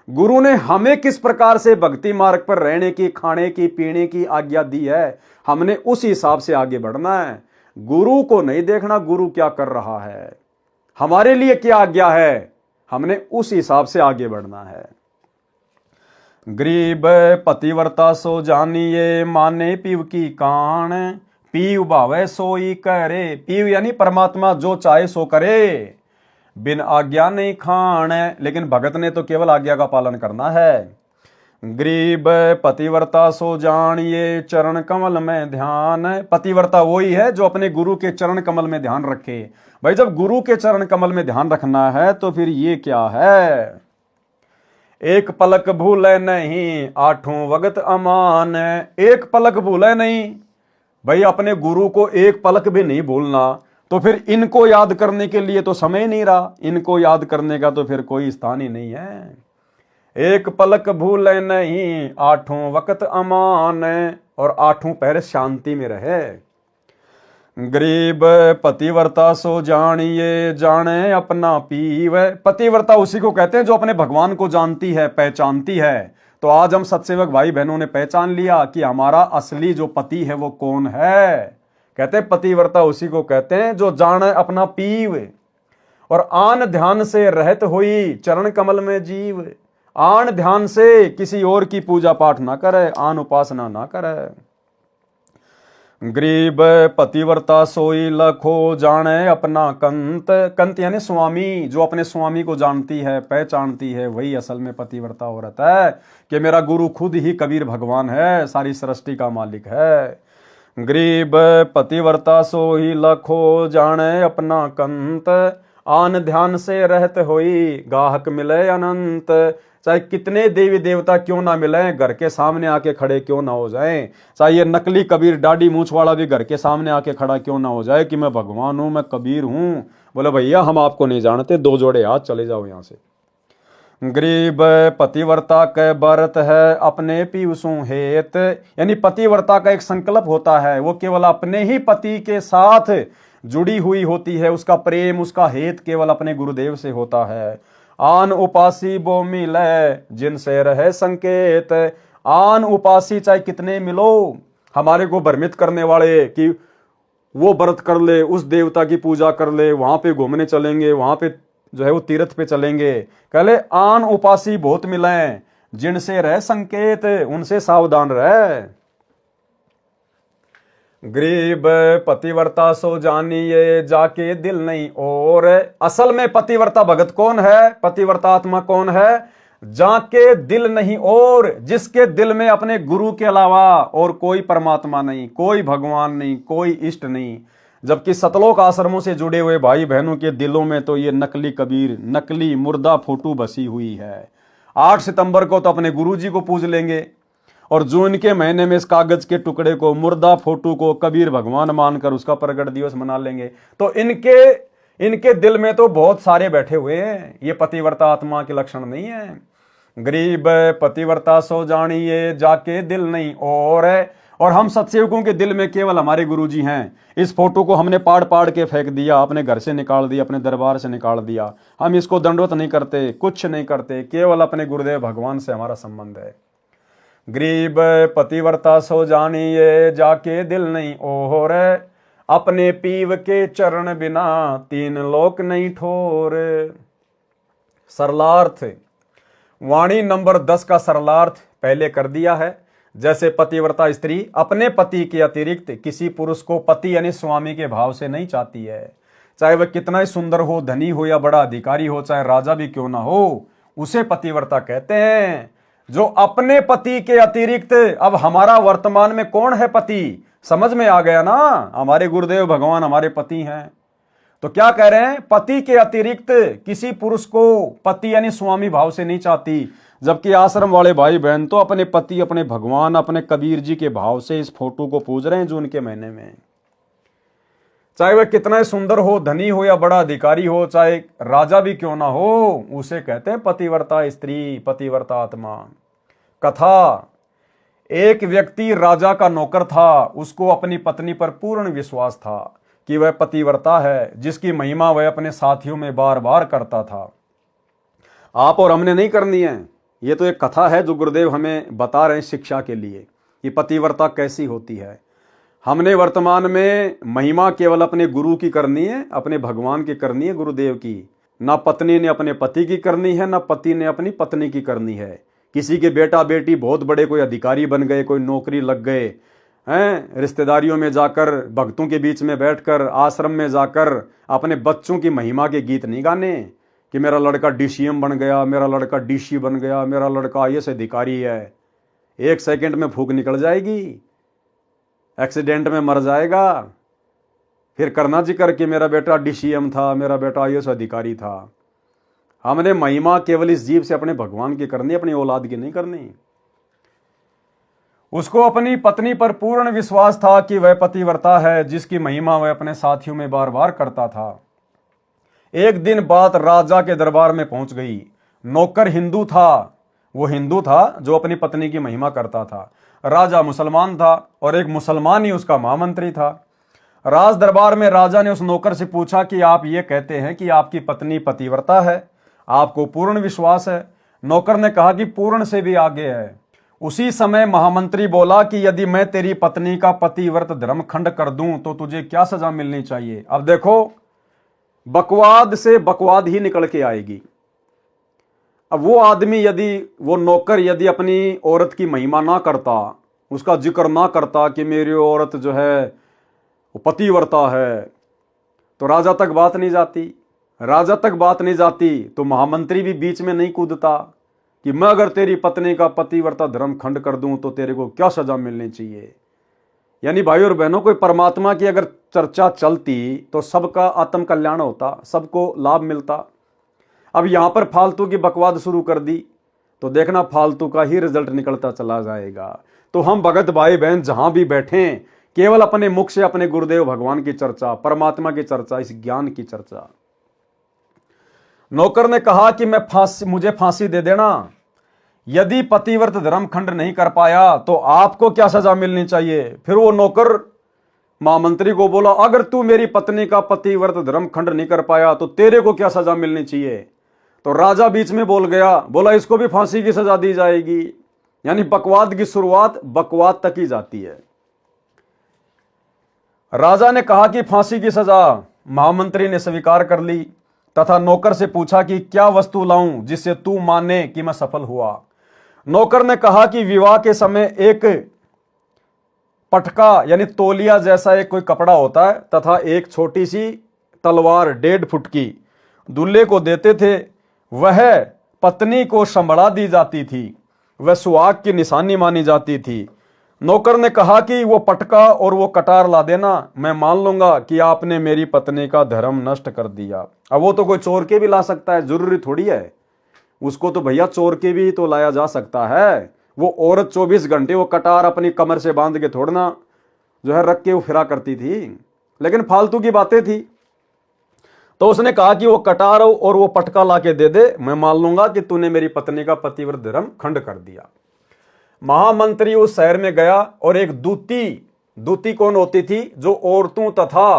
गुरु ने हमें किस प्रकार से भक्ति मार्ग पर रहने की, खाने की, पीने की आज्ञा दी है, हमने उस हिसाब से आगे बढ़ना है। गुरु को नहीं देखना गुरु क्या कर रहा है, हमारे लिए क्या आज्ञा है, हमने उस हिसाब से आगे बढ़ना है। गरीब पतिव्रता सो जानिए माने पीव की कान, पीव भावे सोई करे। पीव यानी परमात्मा जो चाहे सो करे, बिन आज्ञा नहीं खान। लेकिन भगत ने तो केवल आज्ञा का पालन करना है। गरीब पतिव्रता सो जानिए चरण कमल में ध्यान। पतिव्रता वही है जो अपने गुरु के चरण कमल में ध्यान रखे। भाई जब गुरु के चरण कमल में ध्यान रखना है तो फिर ये क्या है, एक पलक भूले नहीं आठों वक्त अमान। एक पलक भूले नहीं, भाई अपने गुरु को एक पलक भी नहीं भूलना, तो फिर इनको याद करने के लिए तो समय नहीं रहा, इनको याद करने का तो फिर कोई स्थान ही नहीं है। एक पलक भूले नहीं आठों वक्त अमान, और आठों पहर शांति में रहे। गरीब पतिव्रता सो जानिए जाने अपना पीव। पतिव्रता उसी को कहते हैं जो अपने भगवान को जानती है, पहचानती है। तो आज हम सत्सेवक भाई बहनों ने पहचान लिया कि हमारा असली जो पति है वो कौन है, कहते हैं पतिव्रता उसी को कहते हैं जो जाने अपना पीव और आन ध्यान से रहत हुई चरण कमल में जीव। आन ध्यान से किसी और की पूजा पाठ ना करे, आन उपासना ना करे। गरीब पतिव्रता सोई लखो जाने अपना कंत। कंत यानी स्वामी, जो अपने स्वामी को जानती है, पहचानती है, वही असल में पतिव्रता औरत है कि मेरा गुरु खुद ही कबीर भगवान है, सारी सृष्टि का मालिक है। गरीब पतिव्रता सोई लखो जाने अपना कंत। आन ध्यान से रहत होई गाहक मिले अनंत। चाहे कितने देवी देवता क्यों ना मिले, घर के सामने आके खड़े क्यों ना हो जाएं, चाहे ये नकली कबीर दाढ़ी मूछ वाला भी घर के सामने आके खड़ा क्यों ना हो जाए कि मैं भगवान हूं, मैं कबीर हूं, बोले भैया हम आपको नहीं जानते, दो जोड़े हाथ, चले जाओ यहां से। गरीब पतिव्रता के बरत है अपने पीयूसु हेत। यानी पतिव्रता का एक संकल्प होता है, वो केवल अपने ही पति के साथ जुड़ी हुई होती है, उसका प्रेम, उसका हेत केवल अपने गुरुदेव से होता है। आन उपासी वो मिले जिनसे रहे संकेत। आन उपासी चाहे कितने मिलो, हमारे को भ्रमित करने वाले कि वो व्रत कर ले, उस देवता की पूजा कर ले, वहां पे घूमने चलेंगे, वहां पे जो है वो तीर्थ पे चलेंगे, कहले आन उपासी बहुत मिले जिनसे रहे संकेत, उनसे सावधान रहे। गरीब पतिव्रता सो जानिए जाके दिल नहीं और। असल में पतिव्रता भगत कौन है, पतिव्रता आत्मा कौन है, जाके दिल नहीं और, जिसके दिल में अपने गुरु के अलावा और कोई परमात्मा नहीं, कोई भगवान नहीं, कोई इष्ट नहीं। जबकि सतलोक आश्रमों से जुड़े हुए भाई बहनों के दिलों में तो ये नकली कबीर, नकली मुर्दा फोटो बसी हुई है। 8 सितंबर को तो अपने गुरु जी को पूज लेंगे और जून के महीने में इस कागज के टुकड़े को, मुर्दा फोटो को कबीर भगवान मानकर उसका प्रगट दिवस मना लेंगे। तो इनके दिल में तो बहुत सारे बैठे हुए हैं, ये पतिव्रता आत्मा के लक्षण नहीं है। गरीब पतिव्रता सो जानिए जाके दिल नहीं और हम सत्सेवकों के दिल में केवल हमारे गुरुजी हैं। इस फोटो को हमने पाड़ पाड़ के फेंक दिया, अपने घर से निकाल दिया, अपने दरबार से निकाल दिया। हम इसको दंडवत नहीं करते, कुछ नहीं करते, केवल अपने गुरुदेव भगवान से हमारा संबंध है। गरीब पतिव्रता सो जानिए जाके दिल नहीं और। अपने पीव के चरण बिना 3 लोक नहीं ठोर। सरलार्थ, वाणी नंबर 10 का सरलार्थ पहले कर दिया है। जैसे पतिव्रता स्त्री अपने पति के अतिरिक्त किसी पुरुष को पति यानी स्वामी के भाव से नहीं चाहती है, चाहे वह कितना ही सुंदर हो, धनी हो या बड़ा अधिकारी हो, चाहे राजा भी क्यों ना हो, उसे पतिव्रता कहते हैं। जो अपने पति के अतिरिक्त, अब हमारा वर्तमान में कौन है पति, समझ में आ गया ना, हमारे गुरुदेव भगवान हमारे पति हैं। तो क्या कह रहे हैं, पति के अतिरिक्त किसी पुरुष को पति यानी स्वामी भाव से नहीं चाहती। जबकि आश्रम वाले भाई बहन तो अपने पति, अपने भगवान, अपने कबीर जी के भाव से इस फोटो को पूज रहे हैं जून के महीने में। चाहे वह कितना ही सुंदर हो, धनी हो या बड़ा अधिकारी हो, चाहे राजा भी क्यों ना हो, उसे कहते हैं पतिव्रता स्त्री, पतिव्रता आत्मा। कथा, एक व्यक्ति राजा का नौकर था, उसको अपनी पत्नी पर पूर्ण विश्वास था कि वह पतिव्रता है, जिसकी महिमा वह अपने साथियों में बार बार करता था। आप और हमने नहीं करनी है, ये तो एक कथा है जो गुरुदेव हमें बता रहे हैं शिक्षा के लिए कि पतिव्रता कैसी होती है। हमने वर्तमान में महिमा केवल अपने गुरु की करनी है, अपने भगवान की करनी है, गुरुदेव की। ना पत्नी ने अपने पति की करनी है, ना पति ने अपनी पत्नी की करनी है। किसी के बेटा बेटी बहुत बड़े कोई अधिकारी बन गए, कोई नौकरी लग गए हैं, रिश्तेदारियों में जाकर, भक्तों के बीच में बैठकर, आश्रम में जाकर अपने बच्चों की महिमा के गीत नहीं गाने कि मेरा लड़का DCM बन गया, मेरा लड़का DC बन गया, मेरा लड़का IAS अधिकारी है। 1 सेकंड में फूंक निकल जाएगी, एक्सीडेंट में मर जाएगा, फिर करना जिक्र कि मेरा बेटा DCM था, मेरा बेटा IAS अधिकारी था। हमने महिमा केवल इस जीव से अपने भगवान की करनी, अपनी औलाद की नहीं करनी। उसको अपनी पत्नी पर पूर्ण विश्वास था कि वह पतिव्रता है, जिसकी महिमा वह अपने साथियों में बार बार करता था। एक दिन बात राजा के दरबार में पहुंच गई। नौकर हिंदू था, वो हिंदू था जो अपनी पत्नी की महिमा करता था। राजा मुसलमान था और एक मुसलमान ही उसका महामंत्री था। राज दरबार में राजा ने उस नौकर से पूछा कि आप ये कहते हैं कि आपकी पत्नी पतिव्रता है, आपको पूर्ण विश्वास है? नौकर ने कहा कि पूर्ण से भी आगे है। उसी समय महामंत्री बोला कि यदि मैं तेरी पत्नी का पतिव्रत धर्म खंड कर दूं तो तुझे क्या सजा मिलनी चाहिए। अब देखो, बकवाद से बकवाद ही निकल के आएगी। अब वो आदमी यदि, वो नौकर यदि अपनी औरत की महिमा ना करता, उसका जिक्र ना करता कि मेरी औरत जो है वो पतिव्रता है, तो राजा तक बात नहीं जाती। राजा तक बात नहीं जाती तो महामंत्री भी बीच में नहीं कूदता कि मैं अगर तेरी पत्नी का पतिव्रता धर्म खंड कर दूं तो तेरे को क्या सजा मिलनी चाहिए। यानी भाई और बहनों, कोई परमात्मा की अगर चर्चा चलती तो सबका आत्म कल्याण होता, सबको लाभ मिलता। अब यहां पर फालतू की बकवाद शुरू कर दी तो देखना फालतू का ही रिजल्ट निकलता चला जाएगा। तो हम भगत भाई बहन जहां भी बैठे, केवल अपने मुख से अपने गुरुदेव भगवान की चर्चा, परमात्मा की चर्चा, इस ज्ञान की चर्चा। नौकर ने कहा कि मुझे फांसी दे देना, यदि पतिव्रत धर्म खंड नहीं कर पाया तो आपको क्या सजा मिलनी चाहिए। फिर वो नौकर महामंत्री को बोला, अगर तू मेरी पत्नी का पतिव्रत धर्म खंड नहीं कर पाया तो तेरे को क्या सजा मिलनी चाहिए। तो राजा बीच में बोल गया, बोला इसको भी फांसी की सजा दी जाएगी। यानी बकवाद की शुरुआत बकवाद तक ही जाती है। राजा ने कहा कि फांसी की सजा, महामंत्री ने स्वीकार कर ली तथा नौकर से पूछा कि क्या वस्तु लाऊं जिससे तू माने कि मैं सफल हुआ। नौकर ने कहा कि विवाह के समय एक पटका यानी तौलिया जैसा एक कोई कपड़ा होता है तथा एक छोटी सी तलवार 1.5 फुट की दूल्हे को देते थे, वह पत्नी को संभड़ा दी जाती थी, वह सुहाग की निशानी मानी जाती थी। नौकर ने कहा कि वो पटका और वो कटार ला देना, मैं मान लूंगा कि आपने मेरी पत्नी का धर्म नष्ट कर दिया। अब वो तो कोई चोर के भी ला सकता है, जरूरी थोड़ी है उसको तो भैया चोर के भी तो लाया जा सकता है। वो औरत 24 घंटे वो कटार अपनी कमर से बांध के थोड़ना जो है रख के वो फिरा करती थी, लेकिन फालतू की बातें थी। तो उसने कहा कि वो कटार और वो पटका ला के दे दे, मैं मान लूंगा कि तूने मेरी पत्नी का पतिव्रत धर्म खंड कर दिया। महामंत्री उस शहर में गया और एक दूती कौन होती थी, जो औरतों तथा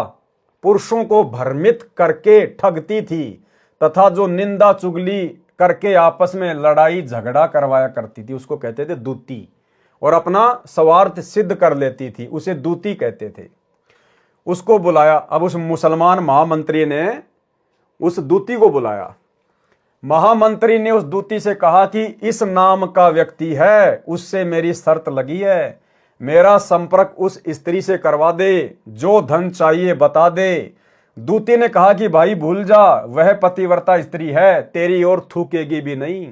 पुरुषों को भ्रमित करके ठगती थी तथा जो निंदा चुगली करके आपस में लड़ाई झगड़ा करवाया करती थी, उसको कहते थे दूती, और अपना स्वार्थ सिद्ध कर लेती थी, उसे दूती कहते थे। उसको बुलाया। अब उस मुसलमान महामंत्री ने उस दूती को बुलाया। महामंत्री ने उस दूती से कहा कि इस नाम का व्यक्ति है, उससे मेरी शर्त लगी है, मेरा संपर्क उस स्त्री से करवा दे, जो धन चाहिए बता दे। दूती ने कहा कि भाई भूल जा, वह पतिव्रता स्त्री है, तेरी ओर थूकेगी भी नहीं,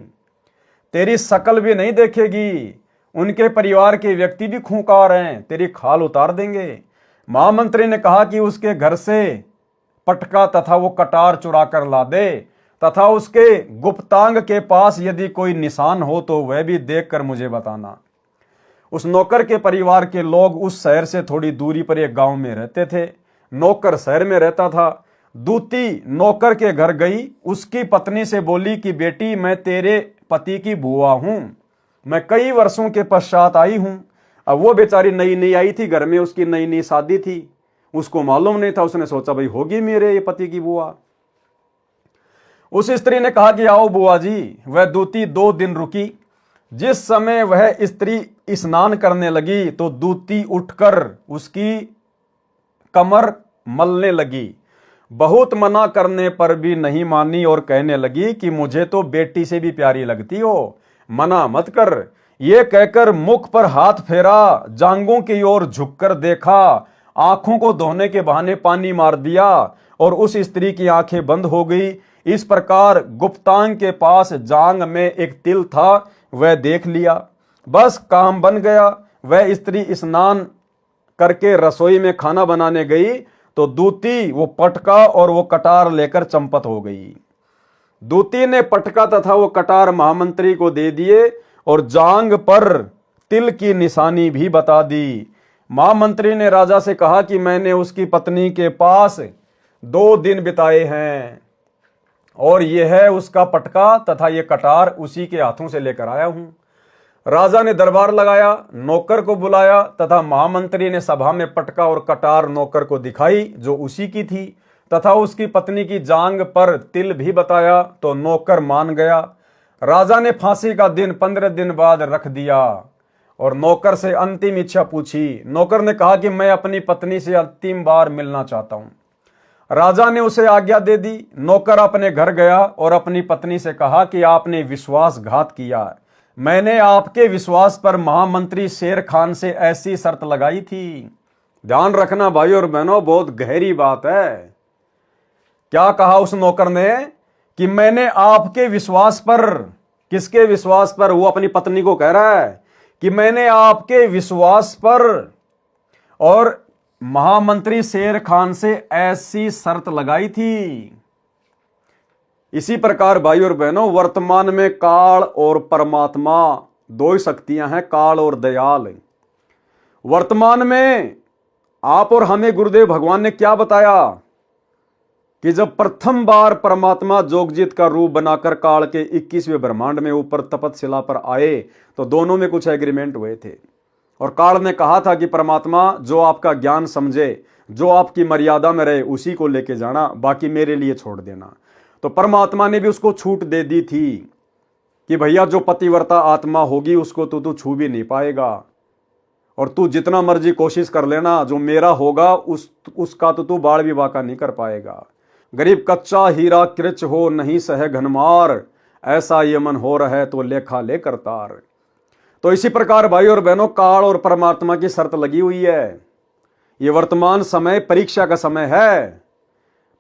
तेरी शकल भी नहीं देखेगी, उनके परिवार के व्यक्ति भी खूंखार हैं, तेरी खाल उतार देंगे। महामंत्री ने कहा कि उसके घर से पटका तथा वो कटार चुरा कर ला दे तथा उसके गुप्तांग के पास यदि कोई निशान हो तो वह भी देखकर मुझे बताना। उस नौकर के परिवार के लोग उस शहर से थोड़ी दूरी पर एक गांव में रहते थे। नौकर शहर में रहता था। दूती नौकर के घर गई, उसकी पत्नी से बोली कि बेटी, मैं तेरे पति की बुआ हूं, मैं कई वर्षों के पश्चात आई हूं। अब वो बेचारी नई नई आई थी घर में, उसकी नई नई शादी थी, उसको मालूम नहीं था, उसने सोचा भाई होगी मेरे ये पति की बुआ। उस स्त्री ने कहा कि आओ बुआ जी। वह दूती 2 दिन रुकी। जिस समय वह स्त्री स्नान करने लगी तो दूती उठकर उसकी कमर मलने लगी। बहुत मना करने पर भी नहीं मानी और कहने लगी कि मुझे तो बेटी से भी प्यारी लगती हो, मना मत कर। ये कहकर मुख पर हाथ फेरा, जांघों की ओर झुककर देखा, आंखों को धोने के बहाने पानी मार दिया और उस स्त्री की आंखें बंद हो गई। इस प्रकार गुप्तांग के पास जांग में एक तिल था, वह देख लिया, बस काम बन गया। वह स्त्री स्नान करके रसोई में खाना बनाने गई तो दूती वो पटका और वो कटार लेकर चंपत हो गई। दूती ने पटका तथा वो कटार महामंत्री को दे दिए और जांग पर तिल की निशानी भी बता दी। महामंत्री ने राजा से कहा कि मैंने उसकी पत्नी के पास 2 दिन बिताए हैं और यह है उसका पटका तथा ये कटार उसी के हाथों से लेकर आया हूं। राजा ने दरबार लगाया, नौकर को बुलाया तथा महामंत्री ने सभा में पटका और कटार नौकर को दिखाई जो उसी की थी तथा उसकी पत्नी की जांग पर तिल भी बताया तो नौकर मान गया। राजा ने फांसी का दिन 15 दिन बाद रख दिया। और नौकर से अंतिम इच्छा पूछी। नौकर ने कहा कि मैं अपनी पत्नी से अंतिम बार मिलना चाहता हूं। राजा ने उसे आज्ञा दे दी। नौकर अपने घर गया और अपनी पत्नी से कहा कि आपने विश्वासघात किया। मैंने आपके विश्वास पर महामंत्री शेर खान से ऐसी शर्त लगाई थी। ध्यान रखना भाई और बहनों, बहुत गहरी बात है। क्या कहा उस नौकर ने कि मैंने आपके विश्वास पर, किसके विश्वास पर? वो अपनी पत्नी को कह रहा है कि मैंने आपके विश्वास पर और महामंत्री शेर खान से ऐसी शर्त लगाई थी। इसी प्रकार भाई और बहनों, वर्तमान में काल और परमात्मा दो ही शक्तियां हैं, काल और दयाल। वर्तमान में आप और हमें गुरुदेव भगवान ने क्या बताया कि जब प्रथम बार परमात्मा जोगजीत का रूप बनाकर काल के 21वें ब्रह्मांड में ऊपर तपतशिला पर आए तो दोनों में कुछ एग्रीमेंट हुए थे। और काल ने कहा था कि परमात्मा जो आपका ज्ञान समझे, जो आपकी मर्यादा में रहे, उसी को लेके जाना, बाकी मेरे लिए छोड़ देना। तो परमात्मा ने भी उसको छूट दे दी थी कि भैया जो पतिव्रता आत्मा होगी उसको तू छू भी नहीं पाएगा, और तू जितना मर्जी कोशिश कर लेना, जो मेरा होगा उसका तो तू बाल विवाह का नहीं कर पाएगा। गरीब कच्चा हीरा कृच हो नहीं सह घनमार, ऐसा ये मन हो रहा है तो लेखा ले करतार। तो इसी प्रकार भाई और बहनों, काल और परमात्मा की शर्त लगी हुई है। ये वर्तमान समय परीक्षा का समय है।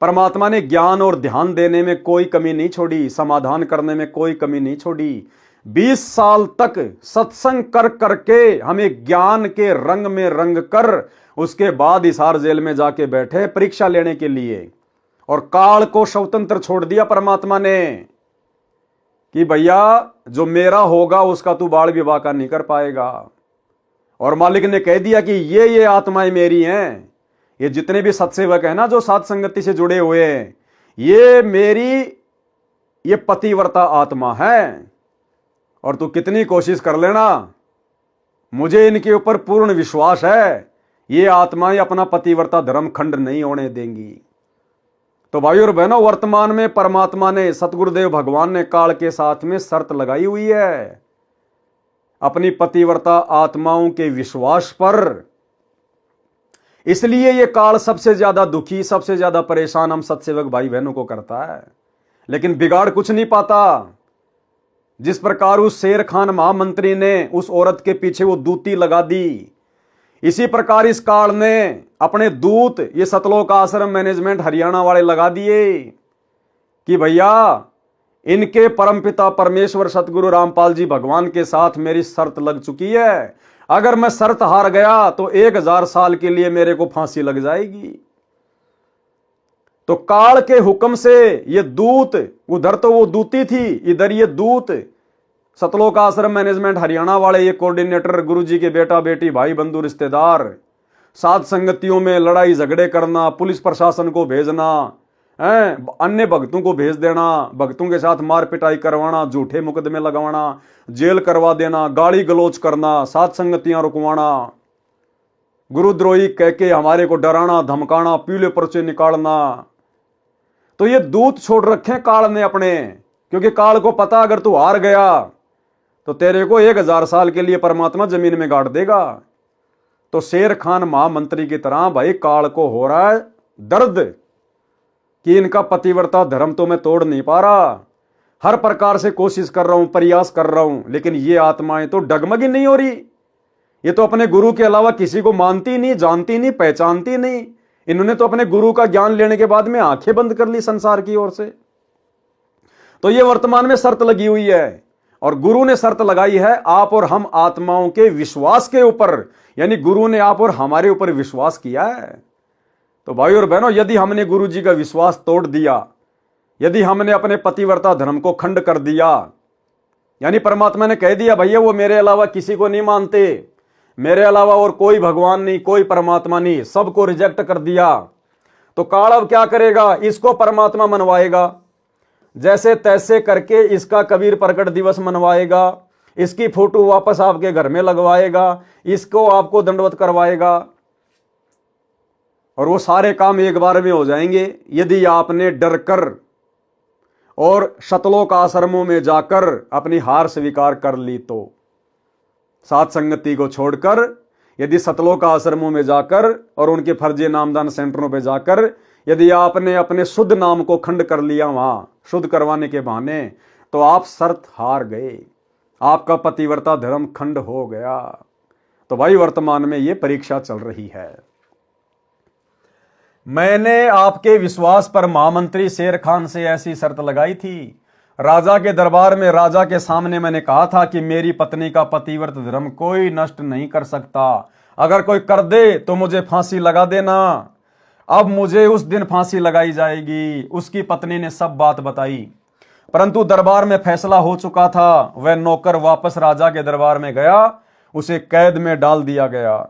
परमात्मा ने ज्ञान और ध्यान देने में कोई कमी नहीं छोड़ी, समाधान करने में कोई कमी नहीं छोड़ी। 20 साल तक सत्संग कर करके हमें ज्ञान के रंग में रंग कर उसके बाद हिसार जेल में जाके बैठे परीक्षा लेने के लिए, और काल को स्वतंत्र छोड़ दिया परमात्मा ने कि भैया जो मेरा होगा उसका तू बाल विवाह का नहीं कर पाएगा। और मालिक ने कह दिया कि ये आत्माएं मेरी हैं, ये जितने भी सत्सेवक हैं ना जो सात संगति से जुड़े हुए हैं, ये मेरी, ये पतिव्रता आत्मा है। और तू कितनी कोशिश कर लेना, मुझे इनके ऊपर पूर्ण विश्वास है, ये आत्माएं अपना पतिव्रता धर्म खंड नहीं होने देंगी। तो भाई और बहनों, वर्तमान में परमात्मा ने, सतगुरुदेव भगवान ने काल के साथ में शर्त लगाई हुई है अपनी पतिव्रता आत्माओं के विश्वास पर। इसलिए ये काल सबसे ज्यादा दुखी, सबसे ज्यादा परेशान हम सत्सेवक भाई बहनों को करता है, लेकिन बिगाड़ कुछ नहीं पाता। जिस प्रकार उस शेर खान महामंत्री ने उस औरत के पीछे वो दूती लगा दी, इसी प्रकार इस काल ने अपने दूत ये सतलोक आश्रम मैनेजमेंट हरियाणा वाले लगा दिए कि भैया इनके परमपिता परमेश्वर सतगुरु रामपाल जी भगवान के साथ मेरी शर्त लग चुकी है। अगर मैं शर्त हार गया तो 1000 साल के लिए मेरे को फांसी लग जाएगी। तो काल के हुक्म से ये दूत, उधर तो वो दूती थी, इधर ये दूत सतलोक आश्रम मैनेजमेंट हरियाणा वाले, ये कोऑर्डिनेटर, गुरुजी के बेटा बेटी, भाई बंधु रिश्तेदार, सात संगतियों में लड़ाई झगड़े करना, पुलिस प्रशासन को भेजना, अन्य भक्तों को भेज देना, भक्तों के साथ मार पिटाई करवाना, झूठे मुकदमे लगवाना, जेल करवा देना, गाली गलोच करना, सात संगतियां रुकवाना, गुरुद्रोही कह के हमारे को डराना धमकाना, पीले पर्चे निकालना। तो ये दूत छोड़ रखे काल ने अपने, क्योंकि काल को पता अगर तू हार गया तो तेरे को 1000 साल के लिए परमात्मा जमीन में गाड़ देगा। तो शेर खान महामंत्री की तरह भाई काल को हो रहा है दर्द कि इनका पतिव्रता धर्म तो मैं तोड़ नहीं पा रहा, हर प्रकार से कोशिश कर रहा हूं, प्रयास कर रहा हूं, लेकिन ये आत्माएं तो डगमगी नहीं हो रही। ये तो अपने गुरु के अलावा किसी को मानती नहीं, जानती नहीं, पहचानती नहीं। इन्होंने तो अपने गुरु का ज्ञान लेने के बाद में आंखें बंद कर ली संसार की ओर से। तो ये वर्तमान में शर्त लगी हुई है, और गुरु ने शर्त लगाई है आप और हम आत्माओं के विश्वास के ऊपर, यानी गुरु ने आप और हमारे ऊपर विश्वास किया है। तो भाई और बहनों, यदि हमने गुरु जी का विश्वास तोड़ दिया, यदि हमने अपने पतिव्रता धर्म को खंड कर दिया, यानी परमात्मा ने कह दिया भैया वो मेरे अलावा किसी को नहीं मानते, मेरे अलावा और कोई भगवान नहीं, कोई परमात्मा नहीं, सबको रिजेक्ट कर दिया, तो काल अब क्या करेगा? इसको परमात्मा मनवाएगा, जैसे तैसे करके इसका कबीर प्रकट दिवस मनवाएगा, इसकी फोटो वापस आपके घर में लगवाएगा, इसको आपको दंडवत करवाएगा, और वो सारे काम एक बार में हो जाएंगे यदि आपने डर कर और सतलोक आश्रमों में जाकर अपनी हार स्वीकार कर ली। तो साथ संगति को छोड़कर यदि सतलोक आश्रमों में जाकर और उनके फर्जी नामदान सेंटरों पर जाकर यदि आपने अपने शुद्ध नाम को खंड कर लिया वहां शुद्ध करवाने के बहाने, तो आप शर्त हार गए, आपका पतिव्रता धर्म खंड हो गया। तो भाई वर्तमान में यह परीक्षा चल रही है। मैंने आपके विश्वास पर महामंत्री शेर खान से ऐसी शर्त लगाई थी। राजा के दरबार में राजा के सामने मैंने कहा था कि मेरी पत्नी का पतिव्रत धर्म कोई नष्ट नहीं कर सकता, अगर कोई कर दे तो मुझे फांसी लगा देना। अब मुझे उस दिन फांसी लगाई जाएगी। उसकी पत्नी ने सब बात बताई, परंतु दरबार में फैसला हो चुका था। वह नौकर वापस राजा के दरबार में गया, उसे कैद में डाल दिया गया।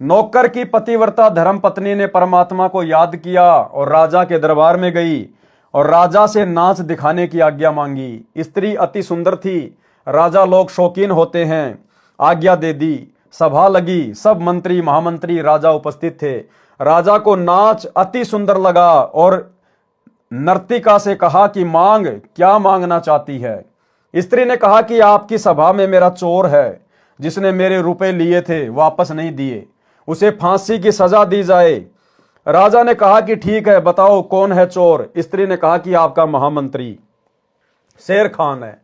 नौकर की पतिव्रता धर्म पत्नी ने परमात्मा को याद किया और राजा के दरबार में गई और राजा से नाच दिखाने की आज्ञा मांगी। स्त्री अति सुंदर थी, राजा लोग शौकीन होते हैं, आज्ञा दे दी। सभा लगी, सब मंत्री महामंत्री राजा उपस्थित थे। राजा को नाच अति सुंदर लगा और नर्तिका से कहा कि मांग, क्या मांगना चाहती है? स्त्री ने कहा कि आपकी सभा में मेरा चोर है, जिसने मेरे रुपए लिए थे वापस नहीं दिए, उसे फांसी की सजा दी जाए। राजा ने कहा कि ठीक है, बताओ कौन है चोर? स्त्री ने कहा कि आपका महामंत्री शेर खान है।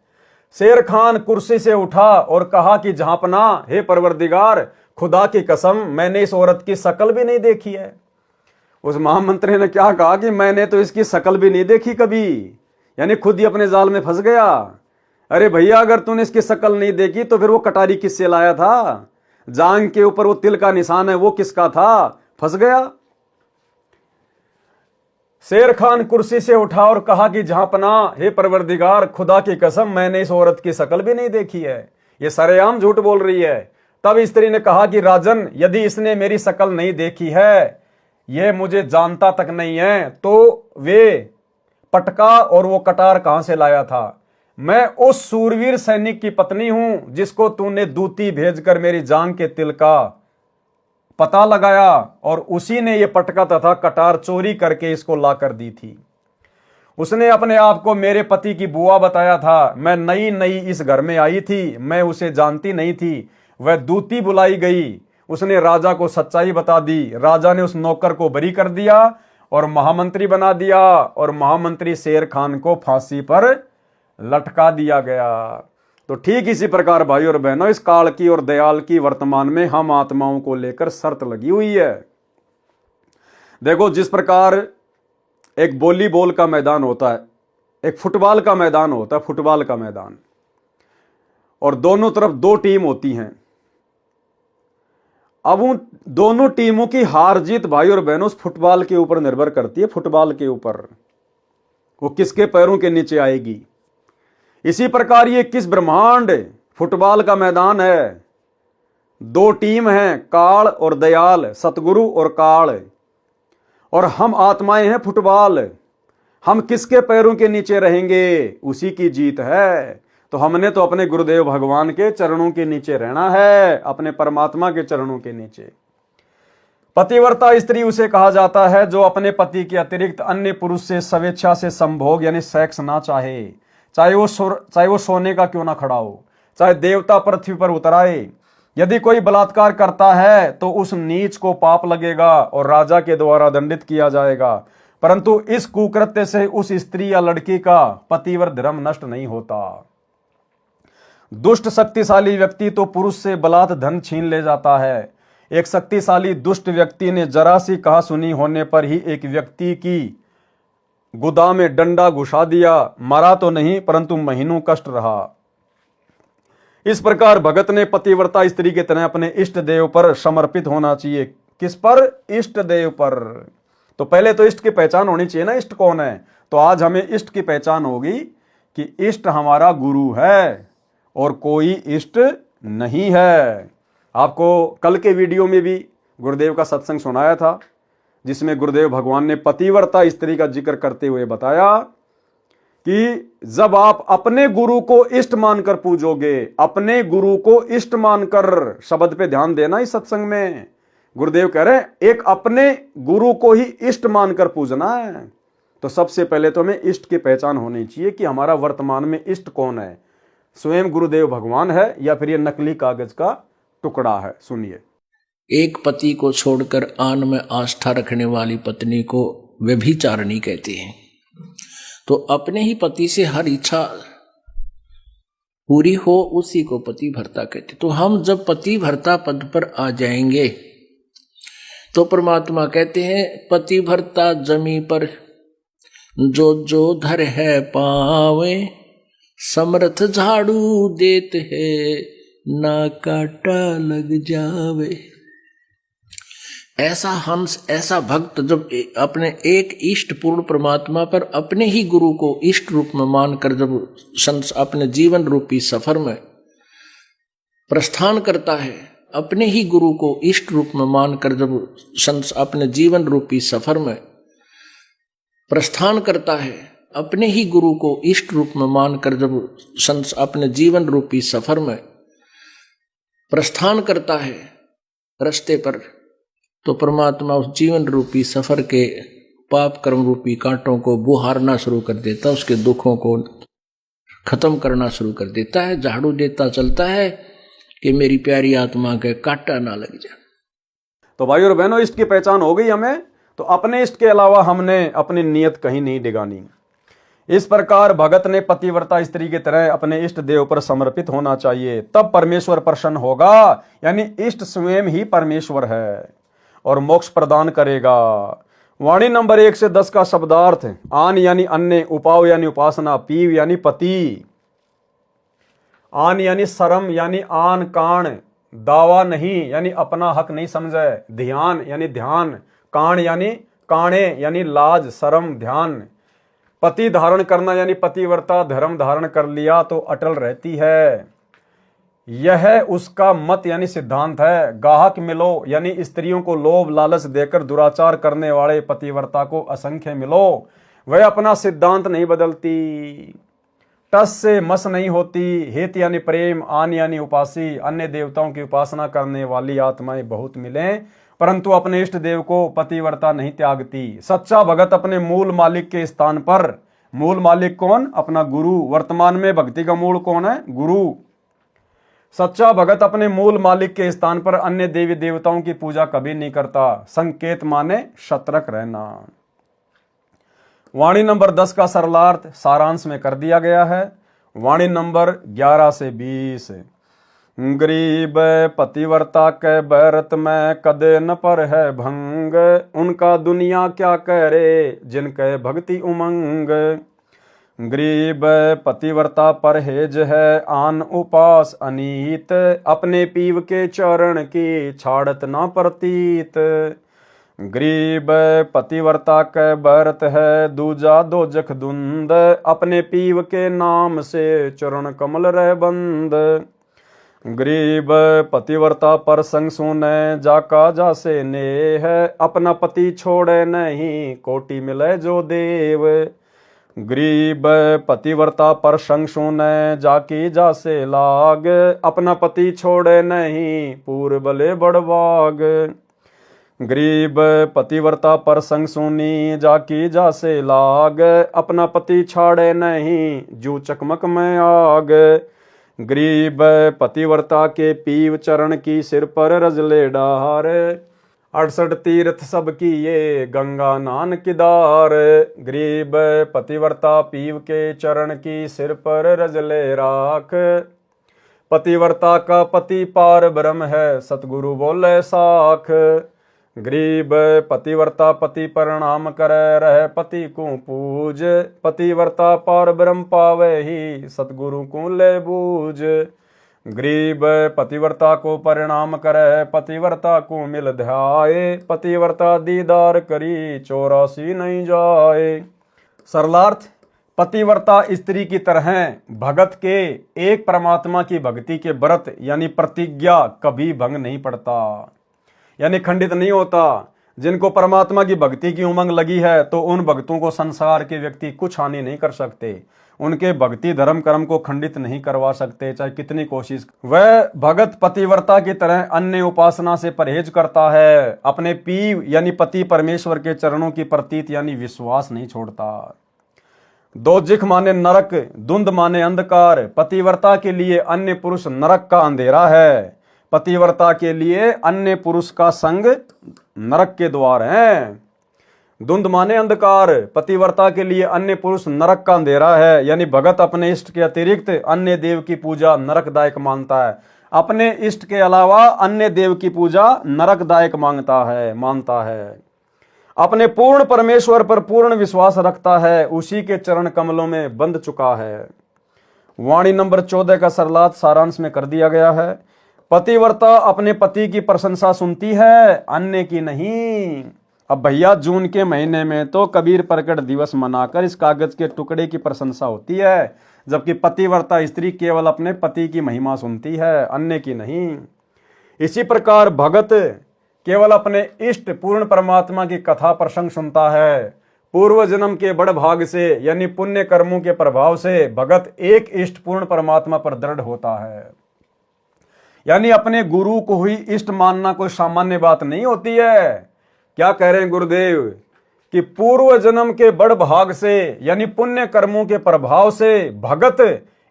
शेर खान कुर्सी से उठा और कहा कि जहांपना, हे परवरदिगार, खुदा की कसम मैंने इस औरत की शकल भी नहीं देखी है। उस महामंत्री ने क्या कहा कि मैंने तो इसकी शकल भी नहीं देखी कभी, यानी खुद ही अपने जाल में फंस गया। अरे भैया, अगर तूने इसकी शकल नहीं देखी तो फिर वो कटारी किससे लाया था? जांग के ऊपर वो तिल का निशान है, वो किसका था? फंस गया। शेर खान कुर्सी से उठा और कहा कि जहांपना, हे परवरदिगार, खुदा की कसम मैंने इस औरत की शकल भी नहीं देखी है, ये सरेआम झूठ बोल रही है। तब स्त्री ने कहा कि राजन, यदि इसने मेरी शकल नहीं देखी है, ये मुझे जानता तक नहीं है, तो वे पटका और वो कटार कहां से लाया था? मैं उस सूरवीर सैनिक की पत्नी हूं जिसको तूने दूती भेजकर मेरी जांग के तिल का पता लगाया और उसी ने ये पटका तथा कटार चोरी करके इसको लाकर दी थी। उसने अपने आप को मेरे पति की बुआ बताया था। मैं नई नई इस घर में आई थी, मैं उसे जानती नहीं थी। वह दूती बुलाई गई, उसने राजा को सच्चाई बता दी। राजा ने उस नौकर को बरी कर दिया और महामंत्री बना दिया और महामंत्री शेर खान को फांसी पर लटका दिया गया। तो ठीक इसी प्रकार भाई और बहनों, इस काल की और दयाल की वर्तमान में हम आत्माओं को लेकर शर्त लगी हुई है। देखो, जिस प्रकार एक वॉलीबॉल का मैदान होता है, एक फुटबॉल का मैदान होता है, फुटबॉल का मैदान, और दोनों तरफ दो टीम होती हैं। अब उन दोनों टीमों की हार जीत भाई और बहनों उस फुटबॉल के ऊपर निर्भर करती है। फुटबॉल के ऊपर वो किसके पैरों के नीचे आएगी। इसी प्रकार ये किस ब्रह्मांड फुटबॉल का मैदान है, दो टीम हैं, काल और दयाल, सतगुरु और काल, और हम आत्माएं हैं फुटबॉल। हम किसके पैरों के नीचे रहेंगे, उसी की जीत है। तो हमने तो अपने गुरुदेव भगवान के चरणों के नीचे रहना है, अपने परमात्मा के चरणों के नीचे। पतिव्रता स्त्री उसे कहा जाता है जो अपने पति के अतिरिक्त अन्य पुरुष से स्वेच्छा से संभोग यानी सेक्स ना चाहे, चाहे वो सोने का क्यों ना खड़ा हो, चाहे देवता पृथ्वी पर उतर आए। यदि कोई बलात्कार करता है तो उस नीच को पाप लगेगा और राजा के द्वारा दंडित किया जाएगा, परंतु इस कुकृत्य से उस स्त्री या लड़की का पतिव्रत धर्म नष्ट नहीं होता। दुष्ट शक्तिशाली व्यक्ति तो पुरुष से बलात् धन छीन ले जाता है। एक शक्तिशाली दुष्ट व्यक्ति ने जरा सी कहा सुनी होने पर ही एक व्यक्ति की गुदा में डंडा घुसा दिया। मरा तो नहीं, परंतु महीनों कष्ट रहा। इस प्रकार भगत ने पतिव्रता स्त्री के तरह अपने इष्ट देव पर समर्पित होना चाहिए। किस पर? इष्ट देव पर। तो पहले तो इष्ट की पहचान होनी चाहिए ना, इष्ट कौन है। तो आज हमें इष्ट की पहचान होगी कि इष्ट हमारा गुरु है और कोई इष्ट नहीं है। आपको कल के वीडियो में भी गुरुदेव का सत्संग सुनाया था, जिसमें गुरुदेव भगवान ने पतिव्रता स्त्री का जिक्र करते हुए बताया कि जब आप अपने गुरु को इष्ट मानकर पूजोगे, अपने गुरु को इष्ट मानकर, शब्द पे ध्यान देना इस सत्संग में, गुरुदेव कह रहे हैं एक अपने गुरु को ही इष्ट मानकर पूजना है। तो सबसे पहले तो हमें इष्ट की पहचान होनी चाहिए कि हमारा वर्तमान में इष्ट कौन है। स्वयं गुरुदेव भगवान है या फिर ये नकली कागज का टुकड़ा है? सुनिए। एक पति को छोड़कर आन में आस्था रखने वाली पत्नी को व्यभिचारिणी कहते हैं। तो अपने ही पति से हर इच्छा पूरी हो उसी को पति भर्ता कहते। तो हम जब पति भर्ता पद पर आ जाएंगे तो परमात्मा कहते हैं पति भर्ता जमी पर जो जो धर है पावे, समर्थ झाड़ू देत है ना काटा लग जावे। ऐसा हंस, ऐसा भक्त जब अपने एक इष्ट पूर्ण परमात्मा पर अपने ही गुरु को इष्ट रूप में मानकर जब अपने जीवन रूपी सफर में प्रस्थान करता है, अपने ही गुरु को इष्ट रूप में मानकर जब अपने जीवन रूपी सफर में प्रस्थान करता है, अपने ही गुरु को इष्ट रूप में मानकर जब अपने जीवन रूपी सफर में प्रस्थान करता है रास्ते पर, तो परमात्मा उस जीवन रूपी सफर के पाप कर्म रूपी कांटों को बुहारना शुरू कर देता, उसके दुखों को खत्म करना शुरू कर देता है, झाड़ू देता चलता है कि मेरी प्यारी आत्मा के कांटा ना लग जाए। तो भाइयों और बहनों, इष्ट की पहचान हो गई हमें। तो अपने इष्ट के अलावा हमने अपनी नियत कहीं नहीं डिगानी। इस प्रकार भगत ने पतिव्रता स्त्री की तरह अपने इष्ट देव पर समर्पित होना चाहिए, तब परमेश्वर प्रसन्न होगा। यानी इष्ट स्वयं ही परमेश्वर है और मोक्ष प्रदान करेगा। वाणी नंबर 1 से 10 का शब्दार्थ: आन यानी अन्य, उपाव यानी उपासना, पीव यानी पति। आन यानी शर्म यानी आन कान, दावा नहीं यानी अपना हक नहीं समझे, ध्यान यानी ध्यान, कान यानी काणे यानी लाज शर्म ध्यान। पति धारण करना यानी पतिव्रता धर्म धारण कर लिया तो अटल रहती है, यह उसका मत यानी सिद्धांत है। गाहक मिलो यानी स्त्रियों को लोभ लालच देकर दुराचार करने वाले पतिव्रता को असंख्य मिलो, वह अपना सिद्धांत नहीं बदलती। टस से मस नहीं होती। हित यानी प्रेम, आन यानी उपासी, अन्य देवताओं की उपासना करने वाली आत्माएं बहुत मिलें, परंतु अपने इष्ट देव को पतिव्रता नहीं त्यागती। सच्चा भगत अपने मूल मालिक के स्थान पर, मूल मालिक कौन? अपना गुरु। वर्तमान में भक्ति का मूल कौन है? गुरु। सच्चा भगत अपने मूल मालिक के स्थान पर अन्य देवी देवताओं की पूजा कभी नहीं करता। संकेत माने सतर्क रहना। वाणी नंबर 10 का सरलार्थ सारांश में कर दिया गया है। वाणी नंबर 11 से 20: गरीब पतिव्रता के बैरत में कदे न पर है भंग, उनका दुनिया क्या कह रे जिनके भक्ति उमंग। गरीब पतिव्रता परहेज है आन उपास अनीत, अपने पीव के चरण की छाड़त ना प्रतीत। गरीब पतिव्रता के बैरत है दूजा दोजख दुंद, अपने पीव के नाम से चरण कमल रह बंद। गरीब पतिव्रता पर संग सुने जाका जासे नेह, अपना पति छोड़े नहीं कोटि मिले जो देव। गरीब पतिव्रता पर संग सुने जाकी जासे लाग, अपना पति छोड़े नहीं पूर बले बड़वाग। गरीब पतिव्रता पर संग सुनी जाकी जासे लाग, अपना पति छाड़े नहीं जू चकमक में आग। गरीब पतिव्रता के पीव चरण की सिर पर रजले डार, 68 तीर्थ सब की ये गंगा नान किदार। गरीब पतिव्रता पीव के चरण की सिर पर रजले राख, पतिव्रता का पति पार ब्रह्म है सतगुरु बोले साख। गरीब पतिव्रता पति प्रणाम करे रहे पति को पूज, पतिव्रता पार ब्रह्म पावे ही सतगुरु को ले बूझ। गरीब पतिव्रता को परिणाम करे पतिव्रता को मिल ध्याए, पतिव्रता दीदार करी 84 नहीं जाए। सरलार्थ: पतिव्रता स्त्री की तरह भगत के एक परमात्मा की भक्ति के व्रत यानी प्रतिज्ञा कभी भंग नहीं पड़ता, यानी खंडित नहीं होता। जिनको परमात्मा की भक्ति की उमंग लगी है तो उन भक्तों को संसार के व्यक्ति कुछ हानि नहीं कर सकते, उनके भक्ति धर्म कर्म को खंडित नहीं करवा सकते चाहे कितनी कोशिश। वह भगत पतिव्रता की तरह अन्य उपासना से परहेज करता है, अपने पीव यानी पति परमेश्वर के चरणों की प्रतीत यानी विश्वास नहीं छोड़ता। दोजिख माने नरक, धुंध माने अंधकार। पतिव्रता के लिए अन्य पुरुष नरक का अंधेरा है। पतिव्रता के लिए अन्य पुरुष का संग नरक के द्वार हैं। धुंध माने अंधकार, पतिव्रता के लिए अन्य पुरुष नरक का अंधेरा है। यानी भगत अपने इष्ट के अतिरिक्त अन्य देव की पूजा नरकदायक मानता है। अपने इष्ट के अलावा अन्य देव की पूजा नरकदायक मानता है। अपने पूर्ण परमेश्वर पर पूर्ण विश्वास रखता है, उसी के चरण कमलों में बंध चुका है। वाणी नंबर 14 का सरलात सारांश में कर दिया गया है। पतिव्रता अपने पति की प्रशंसा सुनती है, अन्य की नहीं। अब भैया जून के महीने में तो कबीर प्रकट दिवस मनाकर इस कागज के टुकड़े की प्रशंसा होती है, जबकि पतिव्रता स्त्री केवल अपने पति की महिमा सुनती है, अन्य की नहीं। इसी प्रकार भगत केवल अपने इष्ट पूर्ण परमात्मा की कथा प्रसंग सुनता है। पूर्व जन्म के बड़ भाग से यानी पुण्य कर्मों के प्रभाव से भगत एक इष्ट पूर्ण परमात्मा पर दृढ़ होता है। यानी अपने गुरु को ही इष्ट मानना कोई सामान्य बात नहीं होती है। क्या कह रहे हैं गुरुदेव कि पूर्व जन्म के बड़ भाग से यानी पुण्य कर्मों के प्रभाव से भगत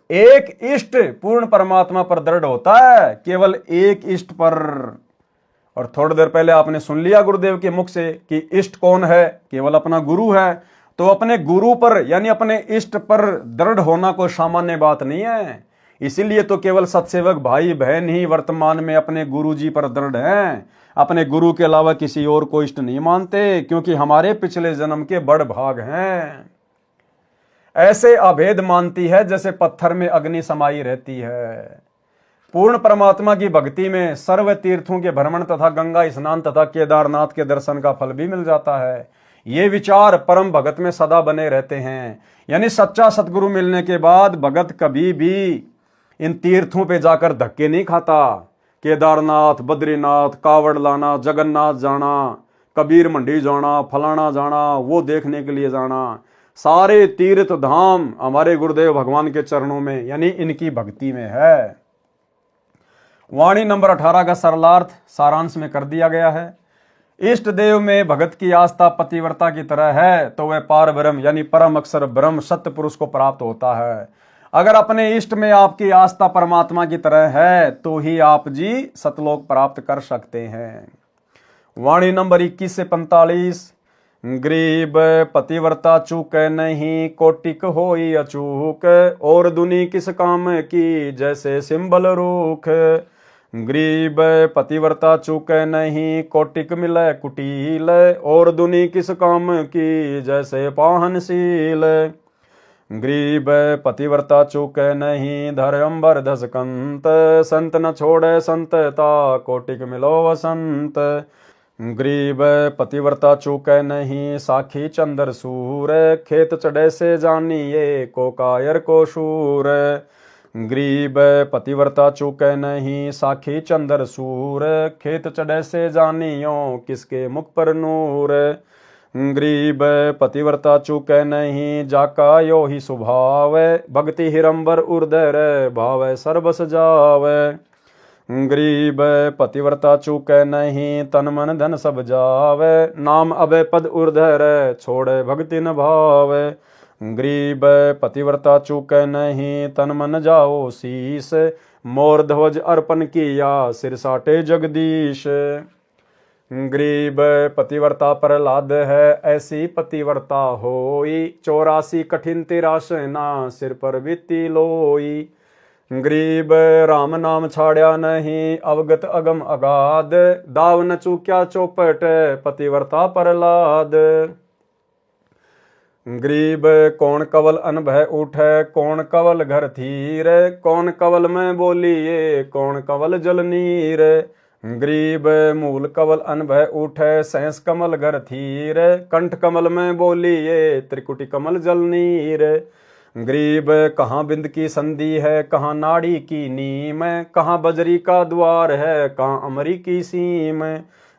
एक इष्ट पूर्ण परमात्मा पर दृढ़ होता है, केवल एक इष्ट पर। और थोड़ी देर पहले आपने सुन लिया गुरुदेव के मुख से कि इष्ट कौन है, केवल अपना गुरु है। तो अपने गुरु पर यानी अपने इष्ट पर दृढ़ होना कोई सामान्य बात नहीं है। इसीलिए तो केवल सत्सेवक भाई बहन ही वर्तमान में अपने गुरु जी पर दृढ़ हैं, अपने गुरु के अलावा किसी और को इष्ट नहीं मानते, क्योंकि हमारे पिछले जन्म के बड़ भाग हैं। ऐसे अभेद मानती है जैसे पत्थर में अग्नि समाई रहती है। पूर्ण परमात्मा की भक्ति में सर्व तीर्थों के भ्रमण तथा गंगा स्नान तथा केदारनाथ के दर्शन का फल भी मिल जाता है। ये विचार परम भगत में सदा बने रहते हैं। यानी सच्चा सतगुरु मिलने के बाद भगत कभी भी इन तीर्थों पे जाकर धक्के नहीं खाता। केदारनाथ, बद्रीनाथ, कावड़ लाना, जगन्नाथ जाना, कबीर मंडी जाना, फलाना जाना, वो देखने के लिए जाना, सारे तीर्थ धाम हमारे गुरुदेव भगवान के चरणों में यानी इनकी भक्ति में है। वाणी नंबर 18 का सरलार्थ सारांश में कर दिया गया है। इष्ट देव में भगत की आस्था पतिव्रता की तरह है तो वह पार ब्रह्म यानी परम अक्षर ब्रह्म सत्य पुरुष को प्राप्त होता है। अगर अपने इष्ट में आपकी आस्था परमात्मा की तरह है तो ही आप जी सतलोक प्राप्त कर सकते हैं। वाणी नंबर 21 से 45। गरीब पतिव्रता चूक नहीं, कोटिक होई अचूक, और दुनी किस काम की जैसे सिंबल रूख। गरीब पतिव्रता चूक नहीं, कोटिक मिले कुटील, और दुनी किस काम की जैसे पाहनशील। गरीब पतिव्रता चूक नहीं, धर अंबर धस कंत, संत न छोड़े संतता, कोटिक मिलो वसंत। गरीब पतिव्रता चूक नहीं, साखी चंद्र सूर, खेत चढ़े से जानिए को कायर को शूर। गरीब पतिव्रता चूक नहीं, साखी चंद्र सूर, खेत चढ़े से जानियो किसके मुख पर नूर। गरीब पतिव्रता चूक नहीं, जाका यो ही स्वभाव, भक्ति हिरंबर उर्दर भाव सर्वस जावे। गरीब पतिव्रता चूक नहीं, तन मन धन सब जावे, नाम अभय पद उर्धर छोड़े भक्ति न भावे। गरीब पतिव्रता चूक नहीं, तन मन जाओ शीस, मोर ध्वज अर्पण किया सिर साटे जगदीश। गरीब पतिव्रता प्रहलाद है, ऐसी पतिव्रता होई, 84 कठिन तिराशना सिर पर बीती लोई। गरीब राम नाम छाड़या नहीं, अवगत अगम अगाध, दाव न चूक्या चौपट पतिव्रता प्रहलाद। गरीब कौन कवल अनभय उठे, कौन कवल घर थीर, कौन कवल में बोलिए कौन कवल जल नीर। गरीब मूल कवल अनभय उठे, सहस कमल घर थीर, कंठ कमल में बोलिए त्रिकुटी कमल जल नीर। गरीब कहाँ बिंद की संधि है, कहाँ नाड़ी की नीम, कहाँ बजरी का द्वार है, कहाँ अमरी की सीम।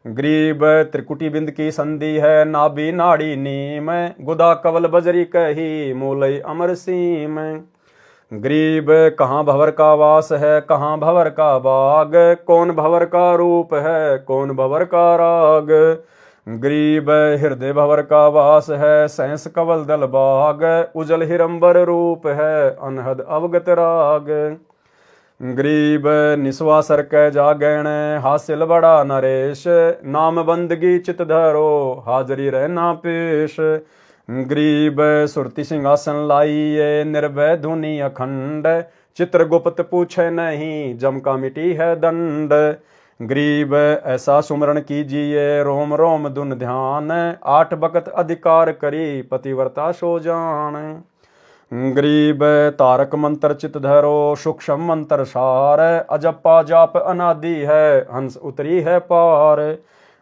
गरीब त्रिकुटी बिंद की संधि है, नाभि नाड़ी नीम, गुदा कवल बजरी कही मूलई अमर सीम। गरीब कहाँ भवर का वास है, कहाँ भवर का बाग, कौन भवर का रूप है कौन भवर का राग। गरीब हृदय भवर का वास है, सहस कवल दल बाग, उजल हिरंबर रूप है, अनहद अवगत राग। गरीब निस्वासर कै जागैण, हासिल बड़ा नरेश, नाम बंदगी चित धरो, हाजरी रहना पेश। गरीब सुरति सिंहासन लाइए, निर्भय धुनि अखंड, चित्रगुप्त पूछे नहीं, जम का मिटी है दंड। गरीब ऐसा सुमरण कीजिए, रोम रोम दुन ध्यान, 8 बकत अधिकार करी, पतिव्रता सो जान। गरीब तारक मंत्र चित धरो, सूक्ष्म मंत्र सार, अजप्पा जाप अनादि है, हंस उतरी है पार।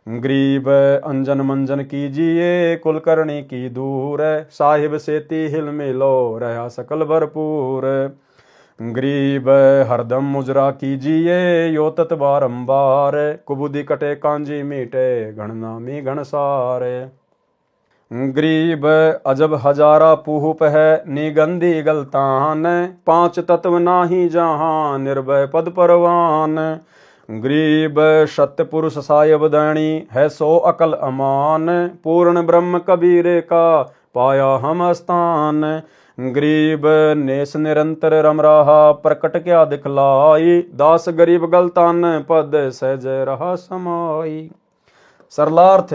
गरीब अंजन मंजन कीजिए, कुलकर्णी की दूर, साहिब सेती हिल मिलो, रहा सकल भरपूर। गरीब हरदम मुजरा कीजिए, यो तत् बारंबार, कुबुदि कटे कांजी मीटे, गणनामी घनसार। गरीब अजब हजारा पूप है, निगंधी गलतान, 5 तत्व नाही जहां, निर्भय पद परवान। गरीब सत्य पुरुष सायब दैणी, है सो अकल अमान, पूर्ण ब्रह्म कबीरे का, पाया हम स्थान। गरीब नेस निरंतर रम रहा, प्रकट क्या दिखलाई, दास गरीब गलतान, पद सहज रहा समाई। सरलार्थ,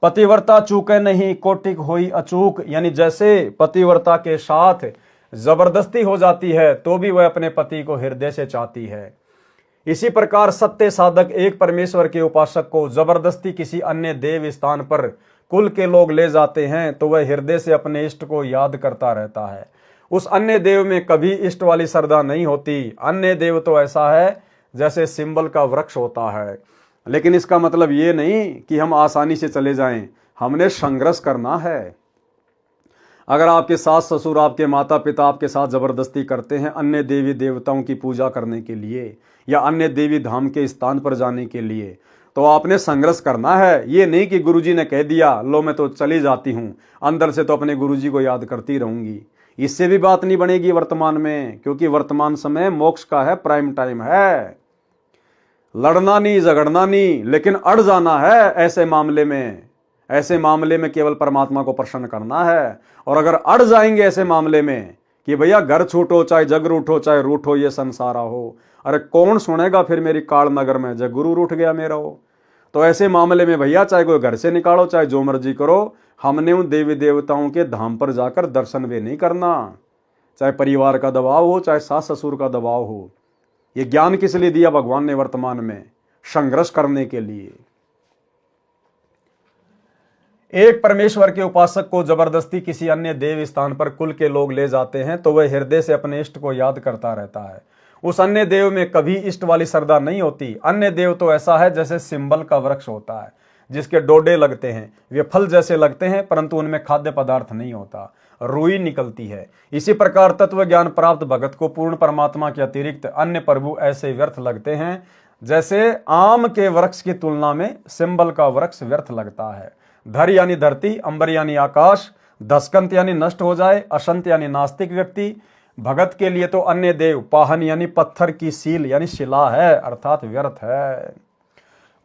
पतिव्रता चूके नहीं, कोटिक होई अचूक। यानी जैसे पतिव्रता के साथ जबरदस्ती हो जाती है तो भी वह अपने पति को हृदय से चाहती है, इसी प्रकार सत्य साधक एक परमेश्वर के उपासक को जबरदस्ती किसी अन्य देव स्थान पर कुल के लोग ले जाते हैं तो वह हृदय से अपने इष्ट को याद करता रहता है। उस अन्य देव में कभी इष्ट वाली श्रद्धा नहीं होती। अन्य देव तो ऐसा है जैसे सिंबल का वृक्ष होता है। लेकिन इसका मतलब ये नहीं कि हम आसानी से चले जाएं, हमने संघर्ष करना है। अगर आपके सास ससुर, आपके माता पिता आपके साथ जबरदस्ती करते हैं अन्य देवी देवताओं की पूजा करने के लिए या अन्य देवी धाम के स्थान पर जाने के लिए, तो आपने संघर्ष करना है। ये नहीं कि गुरुजी ने कह दिया लो मैं तो चली जाती हूं, अंदर से तो अपने गुरुजी को याद करती रहूंगी। इससे भी बात नहीं बनेगी वर्तमान में, क्योंकि वर्तमान समय मोक्ष का है, प्राइम टाइम है। लड़ना नहीं, झगड़ना नहीं, लेकिन अड़ जाना है ऐसे मामले में। ऐसे मामले में केवल परमात्मा को प्रसन्न करना है। और अगर अड़ जाएंगे ऐसे मामले में कि भैया घर छूटो, चाहे जग रूठो, चाहे रूठो ये संसारा हो, अरे कौन सुनेगा फिर मेरी काल नगर में जब गुरु रूठ गया मेरा हो। तो ऐसे मामले में भैया चाहे कोई घर से निकालो, चाहे जो मर्जी करो, हमने उन देवी देवताओं के धाम पर जाकर दर्शन भी नहीं करना। चाहे परिवार का दबाव हो, चाहे सास ससुर का दबाव हो। ये ज्ञान किस लिए दिया भगवान ने वर्तमान में? संघर्ष करने के लिए। एक परमेश्वर के उपासक को जबरदस्ती किसी अन्य देव स्थान पर कुल के लोग ले जाते हैं तो वह हृदय से अपने इष्ट को याद करता रहता है। उस अन्य देव में कभी इष्ट वाली श्रद्धा नहीं होती। अन्य देव तो ऐसा है जैसे सिंबल का वृक्ष होता है, जिसके डोडे लगते हैं, वे फल जैसे लगते हैं परंतु उनमें खाद्य पदार्थ नहीं होता, रुई निकलती है। इसी प्रकार तत्व ज्ञान प्राप्त भगत को पूर्ण परमात्मा के अतिरिक्त अन्य प्रभु ऐसे व्यर्थ लगते हैं जैसे आम के वृक्ष की तुलना में सिंबल का वृक्ष व्यर्थ लगता है। धर यानी धरती, अंबर यानी आकाश, दस्कंत यानी नष्ट हो जाए, असंत यानी नास्तिक व्यक्ति। भगत के लिए तो अन्य देव पाहन यानी पत्थर की सील यानी शिला है, अर्थात व्यर्थ है।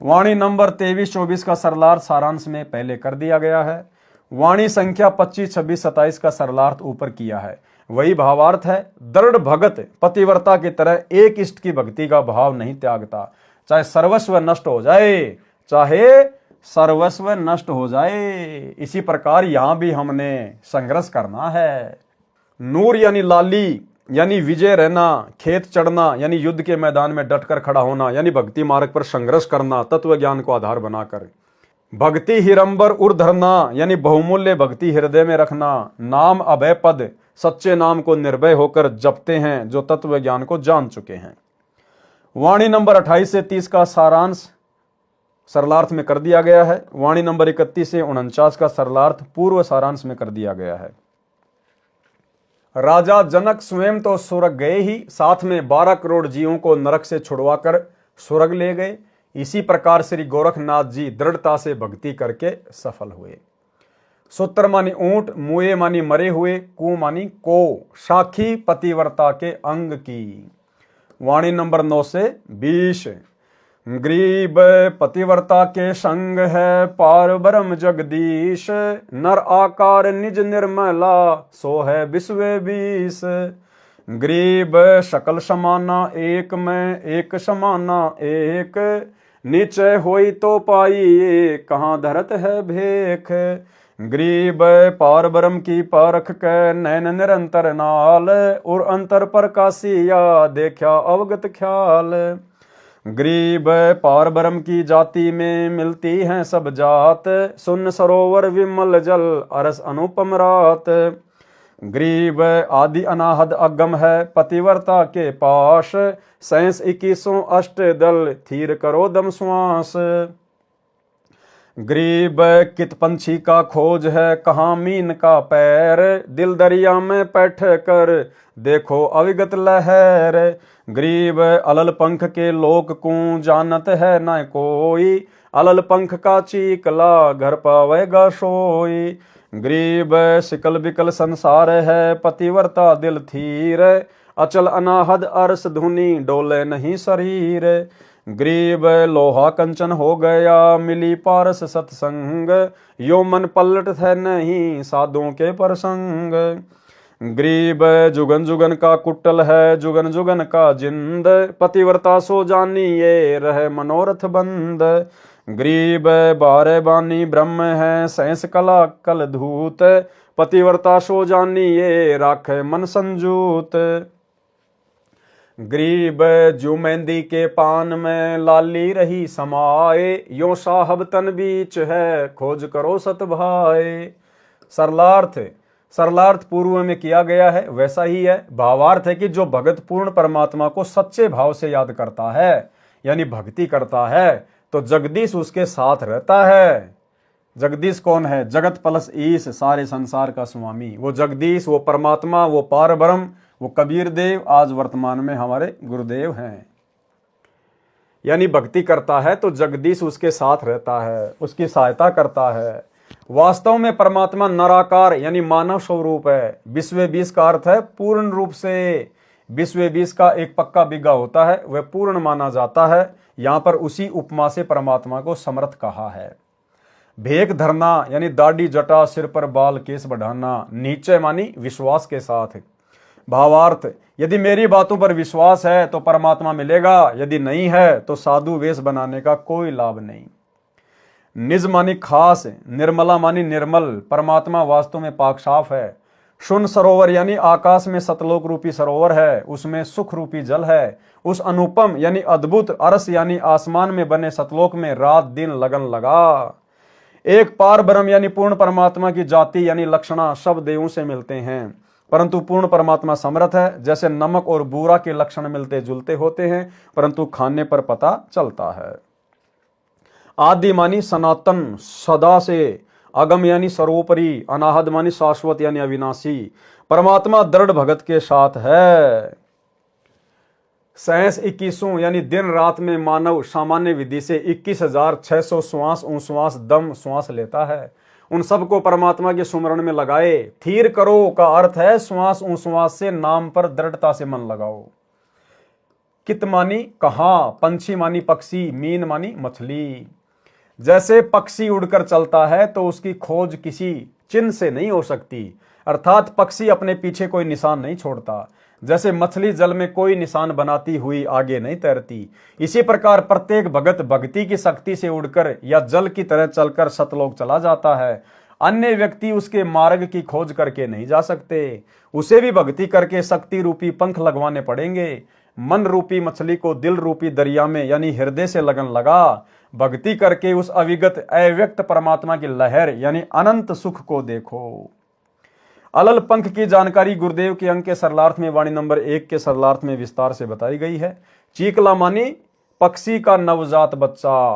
वाणी नंबर 23-24 का सरलार्थ सारांश में पहले कर दिया गया है। वाणी संख्या 25, 26, 27 का सरलार्थ ऊपर किया है। वही भावार्थ है। दृढ़ भगत पतिव्रता की तरह एक इष्ट की भक्ति का भाव नहीं त्यागता, चाहे सर्वस्व नष्ट हो जाए, चाहे सर्वस्व नष्ट हो जाए। इसी प्रकार यहां भी हमने संघर्ष करना है। नूर यानी लाली यानी विजय रहना, खेत चढ़ना यानी युद्ध के मैदान में डटकर खड़ा होना यानी भक्ति मार्ग पर संघर्ष करना तत्व ज्ञान को आधार बनाकर। भक्ति हिरंबर उर धरना यानी बहुमूल्य भक्ति हृदय में रखना। नाम अभय पद, सच्चे नाम को निर्भय होकर जपते हैं जो तत्व ज्ञान को जान चुके हैं। वाणी नंबर 28 से 30 का सारांश सरलार्थ में कर दिया गया है। वाणी नंबर 31 से 49 का सरलार्थ पूर्व सारांश में कर दिया गया है। राजा जनक स्वयं तो स्वर्ग गए ही, साथ में 12 करोड़ जीवों को नरक से छुड़वाकर स्वर्ग ले गए। इसी प्रकार श्री गोरखनाथ जी दृढ़ता से भक्ति करके सफल हुए। सूत्र मानी ऊंट, मुए मानी मरे हुए, कु मानी को, साखी पतिव्रता के अंग की। वाणी नंबर 9 से 20। गरीब पतिव्रता के संग है पार ब्रह्म जगदीश, नर आकार निज निर्मला सो है विश्व बीस। गरीब सकल समाना एक में एक समाना एक, नीचे होई तो पाई कहाँ धरत है भेख। गरीब पार ब्रह्म की परख के नैन निरंतर नाल, और अंतर प्रकाशिया देखा अवगत ख्याल। गरीब पार ब्रह्म की जाति में मिलती हैं सब जात, सुन सरोवर विमल जल अरस अनुपम रात। गरीब आदि अनाहद अगम है पतिव्रता के पास, सैंस 21 अष्ट दल थीर करो दम श्वास। गरीब कित पंछी का खोज है कहाँ मीन का पैर, दिल दरिया में बैठ कर देखो अविगत लहर। गरीब अलल पंख के लोक को जानत है न कोई, अलल पंख का चीकला घर पावेगा सोई। गरीब सिकल बिकल संसार है पतिव्रता दिल थीर, अचल अनाहद अरस धुनी डोले नहीं शरीर। गरीब लोहा कंचन हो गया मिली पारस सत्संग, यो मन पलट है नहीं साधुओं के प्रसंग। गरीब जुगन जुगन का कुटल है जुगन जुगन का जिंद, पतिव्रता सो जानिए रहे मनोरथ बंद। गरीब बारे बानी ब्रह्म है सैंस कला कल धूत, पतिव्रता सो जानिए राखे मन संजूत। गरीब जो मेहंदी के पान में लाली रही समाए, यो साहब तन बीच है खोज करो सत भाए। सरलार्थ पूर्व में किया गया है वैसा ही है। भावार्थ है कि जो भगत पूर्ण परमात्मा को सच्चे भाव से याद करता है यानी भक्ति करता है तो जगदीश उसके साथ रहता है। जगदीश कौन है? जगत प्लस ईश, सारे संसार का स्वामी। वो जगदीश, वो परमात्मा, वो पार ब्रह्म, वो कबीर देव आज वर्तमान में हमारे गुरुदेव हैं। यानी भक्ति करता है तो जगदीश उसके साथ रहता है, उसकी सहायता करता है। वास्तव में परमात्मा नराकार यानी मानव स्वरूप है। विश्व बीस का अर्थ है पूर्ण रूप से। विश्व बीस का एक पक्का बिग्गा होता है, वह पूर्ण माना जाता है। यहां पर उसी उपमा से परमात्मा को समर्थ कहा है। भेक धरना यानी दाढ़ी जटा सिर पर बाल केस बढ़ाना, नीचे मानी विश्वास के साथ। भावार्थ, यदि मेरी बातों पर विश्वास है तो परमात्मा मिलेगा, यदि नहीं है तो साधु वेश बनाने का कोई लाभ नहीं। निज मानी खास, निर्मला मानी निर्मल, परमात्मा वास्तव में पाक साफ है। शून्य सरोवर यानी आकाश में सतलोक रूपी सरोवर है, उसमें सुख रूपी जल है। उस अनुपम यानी अद्भुत अरस यानी आसमान में बने सतलोक में रात दिन लगन लगा। एक पार ब्रह्म यानी पूर्ण परमात्मा की जाति यानी लक्षणा सब देवों से मिलते हैं, परंतु पूर्ण परमात्मा समर्थ है। जैसे नमक और बूरा के लक्षण मिलते जुलते होते हैं परंतु खाने पर पता चलता है। आदि मानी सनातन सदा से, अगम यानी सर्वोपरि, अनाहद मानी शाश्वत यानी अविनाशी। परमात्मा दृढ़ भगत के साथ है। सैंस 21 यानी दिन रात में मानव सामान्य विधि से 21,600 श्वास उश्वास दम श्वास लेता है। उन सबको परमात्मा के सुमरण में लगाए। थीर करो का अर्थ है श्वास उश्वास से नाम पर दृढ़ता से मन लगाओ। कित मानी कहां, पंछी मानी पक्षी, मीन मानी मछली। जैसे पक्षी उड़कर चलता है तो उसकी खोज किसी चिन्ह से नहीं हो सकती, अर्थात पक्षी अपने पीछे कोई निशान नहीं छोड़ता। जैसे मछली जल में कोई निशान बनाती हुई आगे नहीं तैरती, इसी प्रकार प्रत्येक भगत भक्ति की शक्ति से उड़कर या जल की तरह चलकर सतलोक चला जाता है। अन्य व्यक्ति उसके मार्ग की खोज करके नहीं जा सकते, उसे भी भक्ति करके शक्ति रूपी पंख लगवाने पड़ेंगे। मन रूपी मछली को दिल रूपी दरिया में यानी हृदय से लगन लगा। भक्ति करके उस अविगत अव्यक्त परमात्मा की लहर यानी अनंत सुख को देखो। अलल पंख की जानकारी गुरुदेव के अंक के सरलार्थ में वाणी नंबर 1 के सरलार्थ में विस्तार से बताई गई है। चीकला मानी पक्षी का नवजात बच्चा।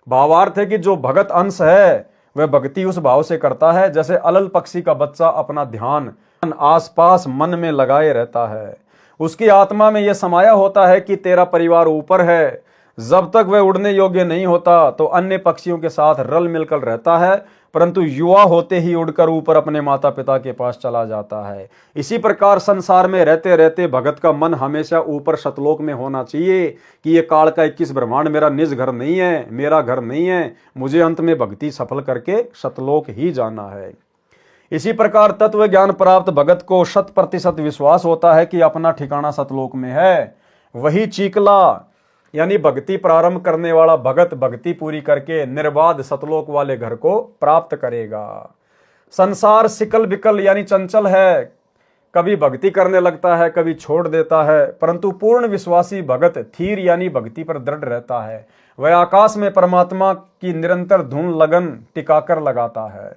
भावार्थ है कि जो भगत अंश है वह भक्ति उस भाव से करता है जैसे अलल पक्षी का बच्चा अपना ध्यान आसपास मन में लगाए रहता है। उसकी आत्मा में यह समाया होता है कि तेरा परिवार ऊपर है, जब तक वह उड़ने योग्य नहीं होता तो अन्य पक्षियों के साथ रल मिलकर रहता है, परंतु युवा होते ही उड़कर ऊपर अपने माता पिता के पास चला जाता है। इसी प्रकार संसार में रहते रहते भगत का मन हमेशा ऊपर सतलोक में होना चाहिए कि ये काल का 21 ब्रह्मांड मेरा निज घर नहीं है, मेरा घर नहीं है, मुझे अंत में भक्ति सफल करके सतलोक ही जाना है। इसी प्रकार तत्व ज्ञान प्राप्त भगत को 100% विश्वास होता है कि अपना ठिकाना सतलोक में है। वही चीकला यानी भक्ति प्रारंभ करने वाला भगत भक्ति पूरी करके निर्बाध सतलोक वाले घर को प्राप्त करेगा। संसार सिकल बिकल यानी चंचल है, कभी भक्ति करने लगता है, कभी छोड़ देता है, परंतु पूर्ण विश्वासी भगत थीर यानी भक्ति पर दृढ़ रहता है। वह आकाश में परमात्मा की निरंतर धुन लगन टिकाकर लगाता है।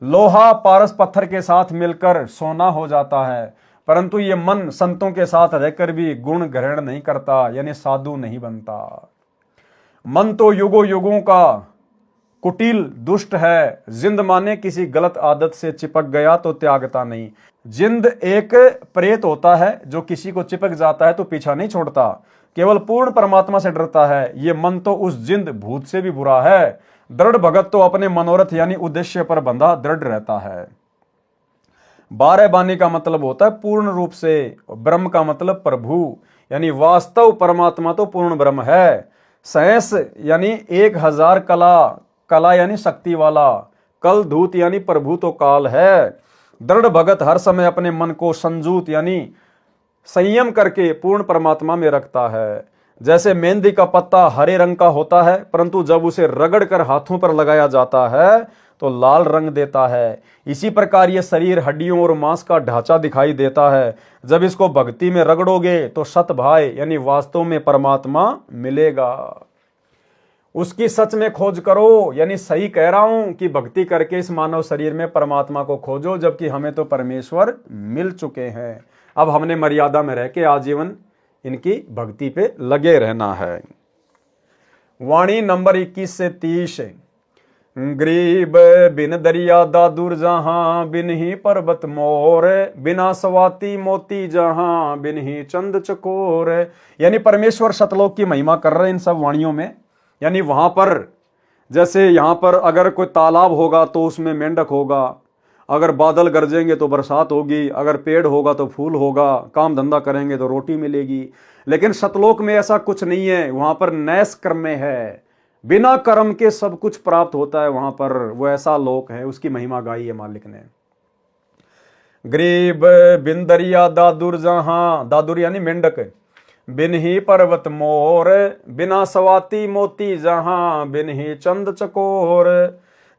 लोहा पारस पत्थर के साथ मिलकर सोना हो जाता है, परंतु ये मन संतों के साथ रहकर भी गुण ग्रहण नहीं करता यानी साधु नहीं बनता। मन तो युगों युगों का कुटिल दुष्ट है, जिंद माने किसी गलत आदत से चिपक गया तो त्यागता नहीं। जिंद एक प्रेत होता है जो किसी को चिपक जाता है तो पीछा नहीं छोड़ता, केवल पूर्ण परमात्मा से डरता है। ये मन तो उस जिंद भूत से भी बुरा है। दृढ़ भगत तो अपने मनोरथ यानी उद्देश्य पर बंधा दृढ़ रहता है। 12 बानी का मतलब होता है पूर्ण रूप से, ब्रह्म का मतलब प्रभु यानी वास्तव परमात्मा तो पूर्ण ब्रह्म है। सहस यानी 1000 कला यानी शक्ति वाला, कल धूत यानी प्रभु तो काल है। दृढ़ भगत हर समय अपने मन को संजूत यानी संयम करके पूर्ण परमात्मा में रखता है। जैसे मेहंदी का पत्ता हरे रंग का होता है, परंतु जब उसे रगड़कर हाथों पर लगाया जाता है तो लाल रंग देता है। इसी प्रकार ये शरीर हड्डियों और मांस का ढांचा दिखाई देता है। जब इसको भक्ति में रगड़ोगे तो सत भाई यानी वास्तव में परमात्मा मिलेगा। उसकी सच में खोज करो, यानी सही कह रहा हूं कि भक्ति करके इस मानव शरीर में परमात्मा को खोजो, जबकि हमें तो परमेश्वर मिल चुके हैं। अब हमने मर्यादा में रह के आजीवन इनकी भक्ति पे लगे रहना है। वाणी नंबर 21 से 30। गरीब बिन दरिया दादुर जहां, बिन ही पर्वत मोर, बिना सवाती मोती जहां, बिन ही चंद चकोर। यानी परमेश्वर सतलोक की महिमा कर रहे हैं इन सब वाणियों में। यानी वहां पर जैसे यहाँ पर अगर कोई तालाब होगा तो उसमें मेंढक होगा, अगर बादल गरजेंगे तो बरसात होगी, अगर पेड़ होगा तो फूल होगा, काम धंधा करेंगे तो रोटी मिलेगी। लेकिन सतलोक में ऐसा कुछ नहीं है। वहां पर नैस कर्म में है, बिना कर्म के सब कुछ प्राप्त होता है। वहां पर वो ऐसा लोक है, उसकी महिमा गाई है मालिक ने। गरीब बिन दरिया दादुर जहां, दादुर यानी मेंढक, बिन ही पर्वत मोर, बिना सवाती मोती जहां, बिन ही चंद चकोर।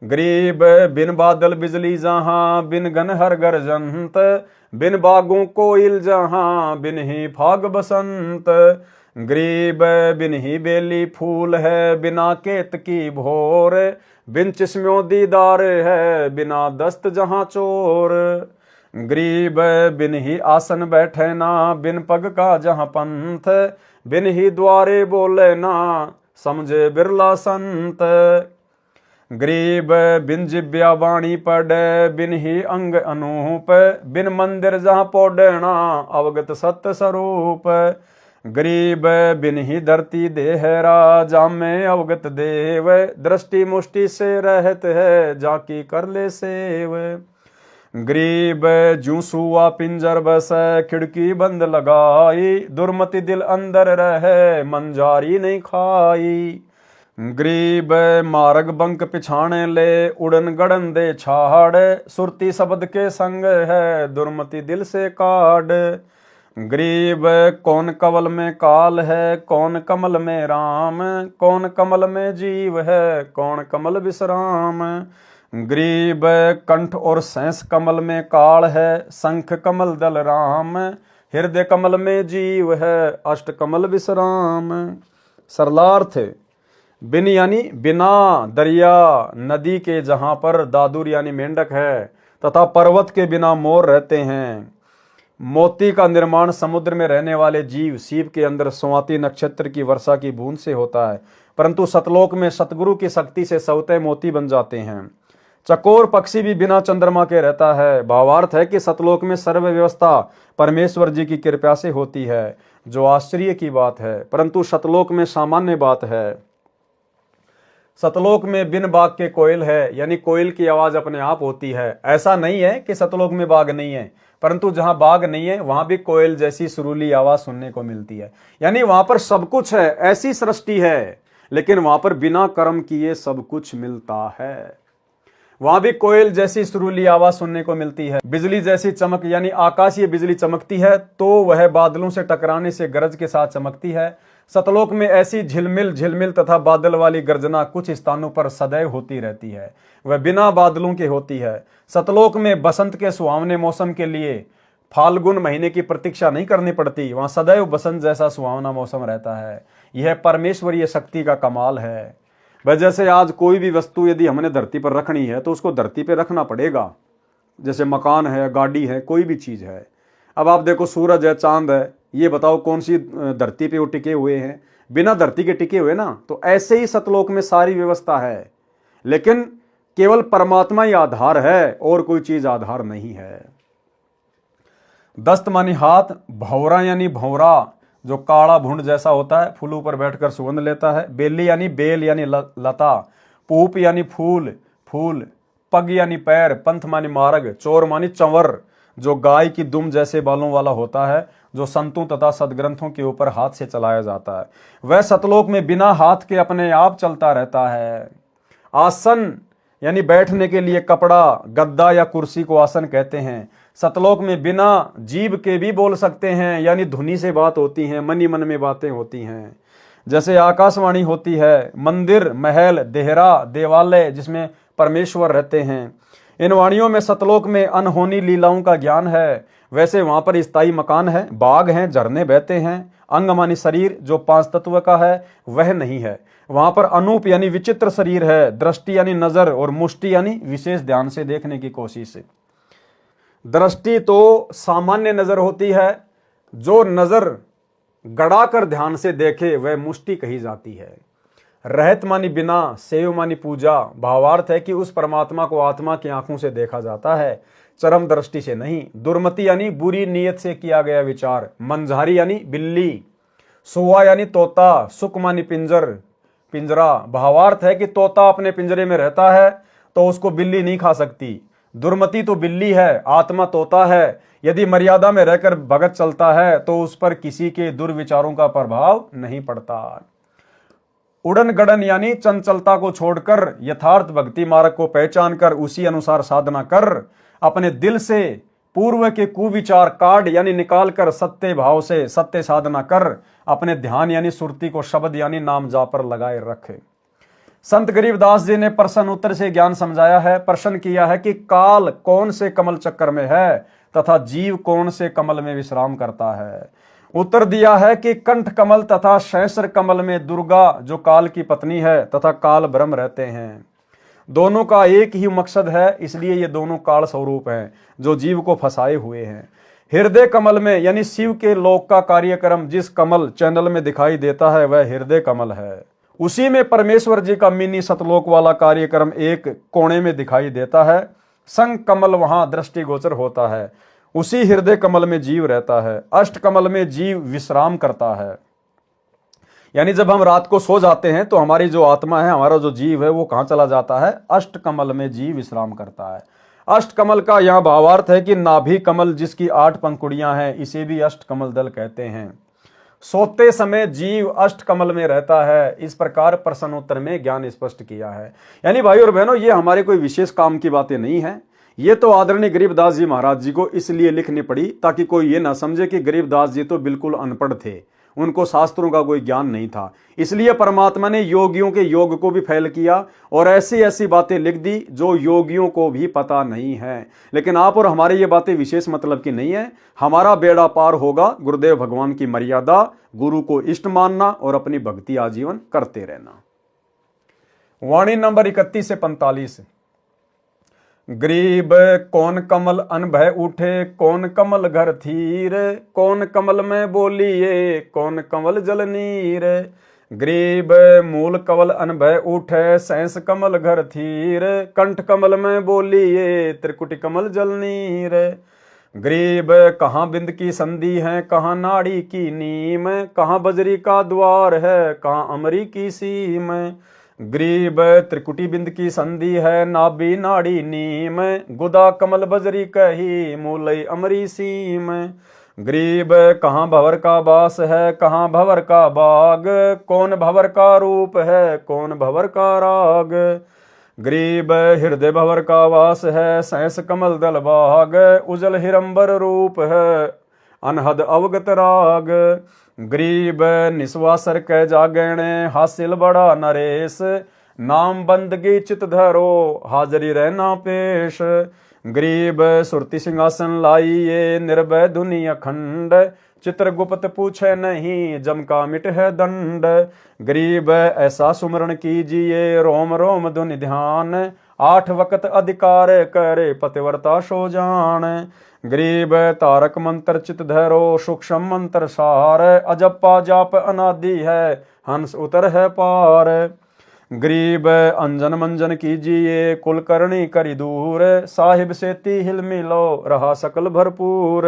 गरीब बिन बादल बिजली जहां, बिन घन हर गर्जंत, बिन बागों कोयल जहां, बिन ही फाग बसंत। गरीब बिन ही बेली फूल है, बिना केत की भोर, बिन चिस्म्यों दीदार है, बिना दस्त जहां चोर। गरीब बिन ही आसन बैठे ना, बिन पग का जहां पंथ, बिन ही द्वारे बोले ना, समझे बिरला संत। गरीब बिन जिब्या वाणी पढ़े, बिन ही अंग अनूप, बिन मंदिर जहां पौडना, अवगत सत्य स्वरूप। गरीब बिन ही धरती देहरा, जामे अवगत देव, दृष्टि मुष्टि से रहत है, जाकी कर ले सेव। गरीब जू सुआ पिंजर बस, खिड़की बंद लगाई, दुर्मति दिल अंदर रहे, मंजारी नहीं खाई। गरीब मार्ग बंक पिछाने ले, उड़न गड़न दे छाड़, सुरती शब्द के संग है, दुर्मति दिल से काढ़। गरीब कौन कवल में काल है, कौन कमल में राम, कौन कमल में जीव है, कौन कमल विश्राम। गरीब कंठ और सैंस कमल में काल है, शंख कमल दल राम, हृदय कमल में जीव है, अष्ट कमल विश्राम। सरलार्थ बिन यानी बिना दरिया नदी के जहां पर दादुर यानी मेंढक है, तथा पर्वत के बिना मोर रहते हैं। मोती का निर्माण समुद्र में रहने वाले जीव सीप के अंदर स्वाति नक्षत्र की वर्षा की बूंद से होता है, परंतु सतलोक में सतगुरु की शक्ति से सवते मोती बन जाते हैं। चकोर पक्षी भी बिना चंद्रमा के रहता है। भावार्थ है कि सतलोक में सर्व व्यवस्था परमेश्वर जी की कृपा से होती है। जो आश्चर्य की बात है, परंतु सतलोक में सामान्य बात है। सतलोक में बिन बाग के कोयल है, यानी कोयल की आवाज अपने आप होती है। ऐसा नहीं है कि सतलोक में बाग नहीं है, परंतु जहां बाग नहीं है वहां भी कोयल जैसी सुरीली आवाज सुनने को मिलती है। यानी वहां पर सब कुछ है, ऐसी सृष्टि है, लेकिन वहां पर बिना कर्म किए सब कुछ मिलता है। वहां भी कोयल जैसी सुरीली आवाज सुनने को मिलती है। बिजली जैसी चमक, यानी आकाशीय बिजली चमकती है तो वह बादलों से टकराने से गरज के साथ चमकती है। सतलोक में ऐसी झिलमिल झिलमिल तथा बादल वाली गर्जना कुछ स्थानों पर सदैव होती रहती है, वह बिना बादलों के होती है। सतलोक में बसंत के सुहावने मौसम के लिए फाल्गुन महीने की प्रतीक्षा नहीं करनी पड़ती, वहां सदैव बसंत जैसा सुहावना मौसम रहता है। यह परमेश्वरीय शक्ति का कमाल है। वह जैसे आज कोई भी वस्तु यदि हमने धरती पर रखनी है तो उसको धरती पर रखना पड़ेगा, जैसे मकान है, गाड़ी है, कोई भी चीज है। अब आप देखो सूरज है, चांद है, ये बताओ कौन सी धरती पे वो टिके हुए हैं? बिना धरती के टिके हुए ना। तो ऐसे ही सतलोक में सारी व्यवस्था है, लेकिन केवल परमात्मा ही आधार है और कोई चीज आधार नहीं है। दस्त मानी हाथ, भौरा यानी भौरा जो काला भुंड जैसा होता है, फूलों पर बैठकर सुगंध लेता है। बेली यानी बेल यानी लता, पूप यानी फूल फूल, पग यानी पैर, पंथ मानी मार्ग, चोर मानी चंवर जो गाय की दुम जैसे बालों वाला होता है, जो संतों तथा सदग्रंथों के ऊपर हाथ से चलाया जाता है। वह सतलोक में बिना हाथ के अपने आप चलता रहता है। आसन यानी बैठने के लिए कपड़ा, गद्दा या कुर्सी को आसन कहते हैं। सतलोक में बिना जीभ के भी बोल सकते हैं, यानी धुनी से बात होती है, मन ही मन में बातें होती हैं। जैसे आकाशवाणी होती है, मंदिर, महल, देहरा, देवालय जिसमें परमेश्वर रहते हैं। इन वाणियों में सतलोक में अनहोनी लीलाओं का ज्ञान है। वैसे वहां पर स्थायी मकान है, बाग हैं, झरने बहते हैं। अंग मानी शरीर जो 5 तत्व का है वह नहीं है। वहां पर अनूप यानी विचित्र शरीर है। दृष्टि यानी नजर, और मुष्टि यानी विशेष ध्यान से देखने की कोशिश। दृष्टि तो सामान्य नजर होती है, जो नजर गड़ाकर ध्यान से देखे वह मुष्टि कही जाती है। रहत मानी बिना, सेव मानी पूजा, भावार्थ है कि उस परमात्मा को आत्मा की आंखों से देखा जाता है, चरम दृष्टि से नहीं। दुर्मति यानी बुरी नीयत से किया गया विचार। मंझारी यानी बिल्ली। सुआ यानी तोता, सुक मानी पिंजरा, भावार्थ है कि तोता अपने पिंजरे में रहता है तो उसको बिल्ली नहीं खा सकती। दुर्मति तो बिल्ली है, आत्मा तोता है। यदि मर्यादा में रहकर भगत चलता है तो उस पर किसी के दुर्विचारों का प्रभाव नहीं पड़ता। उड़न गड़न यानी चंचलता को छोड़कर यथार्थ भक्ति मार्ग को पहचान कर उसी अनुसार साधना कर अपने दिल से पूर्व के कुविचार काट यानी निकाल कर सत्य भाव से सत्य साधना कर अपने ध्यान यानी सुरती को शब्द यानी नाम जा पर लगाए रखे। संत गरीबदास जी ने प्रश्न उत्तर से ज्ञान समझाया है। प्रश्न किया है कि काल कौन से कमल चक्कर में है तथा जीव कौन से कमल में विश्राम करता है। उत्तर दिया है कि कंठ कमल तथा सहस्र कमल में दुर्गा जो काल की पत्नी है तथा काल ब्रह्म रहते हैं। दोनों का एक ही मकसद है, इसलिए ये दोनों काल स्वरूप हैं जो जीव को फंसाए हुए हैं। हृदय कमल में यानी शिव के लोक का कार्यक्रम जिस कमल चैनल में दिखाई देता है वह हृदय कमल है। उसी में परमेश्वर जी का मिनी सतलोक वाला कार्यक्रम एक कोने में दिखाई देता है। संग कमल वहां दृष्टिगोचर होता है। उसी हृदय कमल में जीव रहता है। अष्ट कमल में जीव विश्राम करता है। यानी जब हम रात को सो जाते हैं तो हमारी जो आत्मा है, हमारा जो जीव है, वो कहां चला जाता है? अष्ट कमल में जीव विश्राम करता है। अष्ट कमल का यहां भावार्थ है कि नाभि कमल जिसकी 8 पंखुड़ियां हैं, इसे भी अष्ट कमल दल कहते हैं। सोते समय जीव अष्ट कमल में रहता है। इस प्रकार प्रश्नोत्तर में ज्ञान स्पष्ट किया है। यानी भाई और बहनों, ये हमारे कोई विशेष काम की बातें नहीं है। ये तो आदरणीय गरीबदास जी महाराज जी को इसलिए लिखनी पड़ी ताकि कोई ये ना समझे कि गरीबदास जी तो बिल्कुल अनपढ़ थे, उनको शास्त्रों का कोई ज्ञान नहीं था। इसलिए परमात्मा ने योगियों के योग को भी फैल किया और ऐसी ऐसी बातें लिख दी जो योगियों को भी पता नहीं है। लेकिन आप और हमारे ये बातें विशेष मतलब की नहीं है। हमारा बेड़ा पार होगा गुरुदेव भगवान की मर्यादा, गुरु को इष्ट मानना और अपनी भक्ति आजीवन करते रहना। वाणी नंबर 31 से 45। गरीब कौन कमल अनभय उठे, कौन कमल घर थीर, कौन कमल में बोलिए, कौन कमल जल नीर। गरीब मूल कमल अनभय उठे, सहस कमल घर थीर, कंठ कमल में बोलिए, त्रिकुटी कमल जल नीर। गरीब कहाँ बिंद की संधि है, कहाँ नाड़ी की नीम, कहाँ बजरी का द्वार है, कहाँ अमरी की सीम। गरीब त्रिकुटी बिंद की संधि है, नाभि नाड़ी नीम, गुदा कमल बजरी कही, मूलई अमरी सीम। गरीब कहाँ भंवर का वास है, कहाँ भंवर का बाग, कौन भंवर का रूप है, कौन भंवर का राग। गरीब हृदय भंवर का वास है, सहस कमल दल बाग, उजल हिरंबर रूप है, अनहद अवगत राग। गरीब निस्वासर कै जागणे, हासिल बड़ा नरेश, नाम बंदगी चित धरो, हाजरी रहना पेश। गरीब सुरति सिंहासन लाइए, निर्भय धुनि अखंड, चित्रगुप्त पूछे नहीं, जम का मिट है दंड। गरीब ऐसा सुमरण कीजिए, रोम रोम धुनि ध्यान, 8 वक्त अधिकार करे, पतिव्रता सो जान। गरीब तारक मंत्र चित धरो, सूक्ष्म मंत्र सार, अजप्पा जाप अनादि है, हंस उतर है पार। गरीब अंजन मंजन कीजिए, कुलकर्णी करी दूर, साहिब सेती हिल मिलो, रहा सकल भरपूर।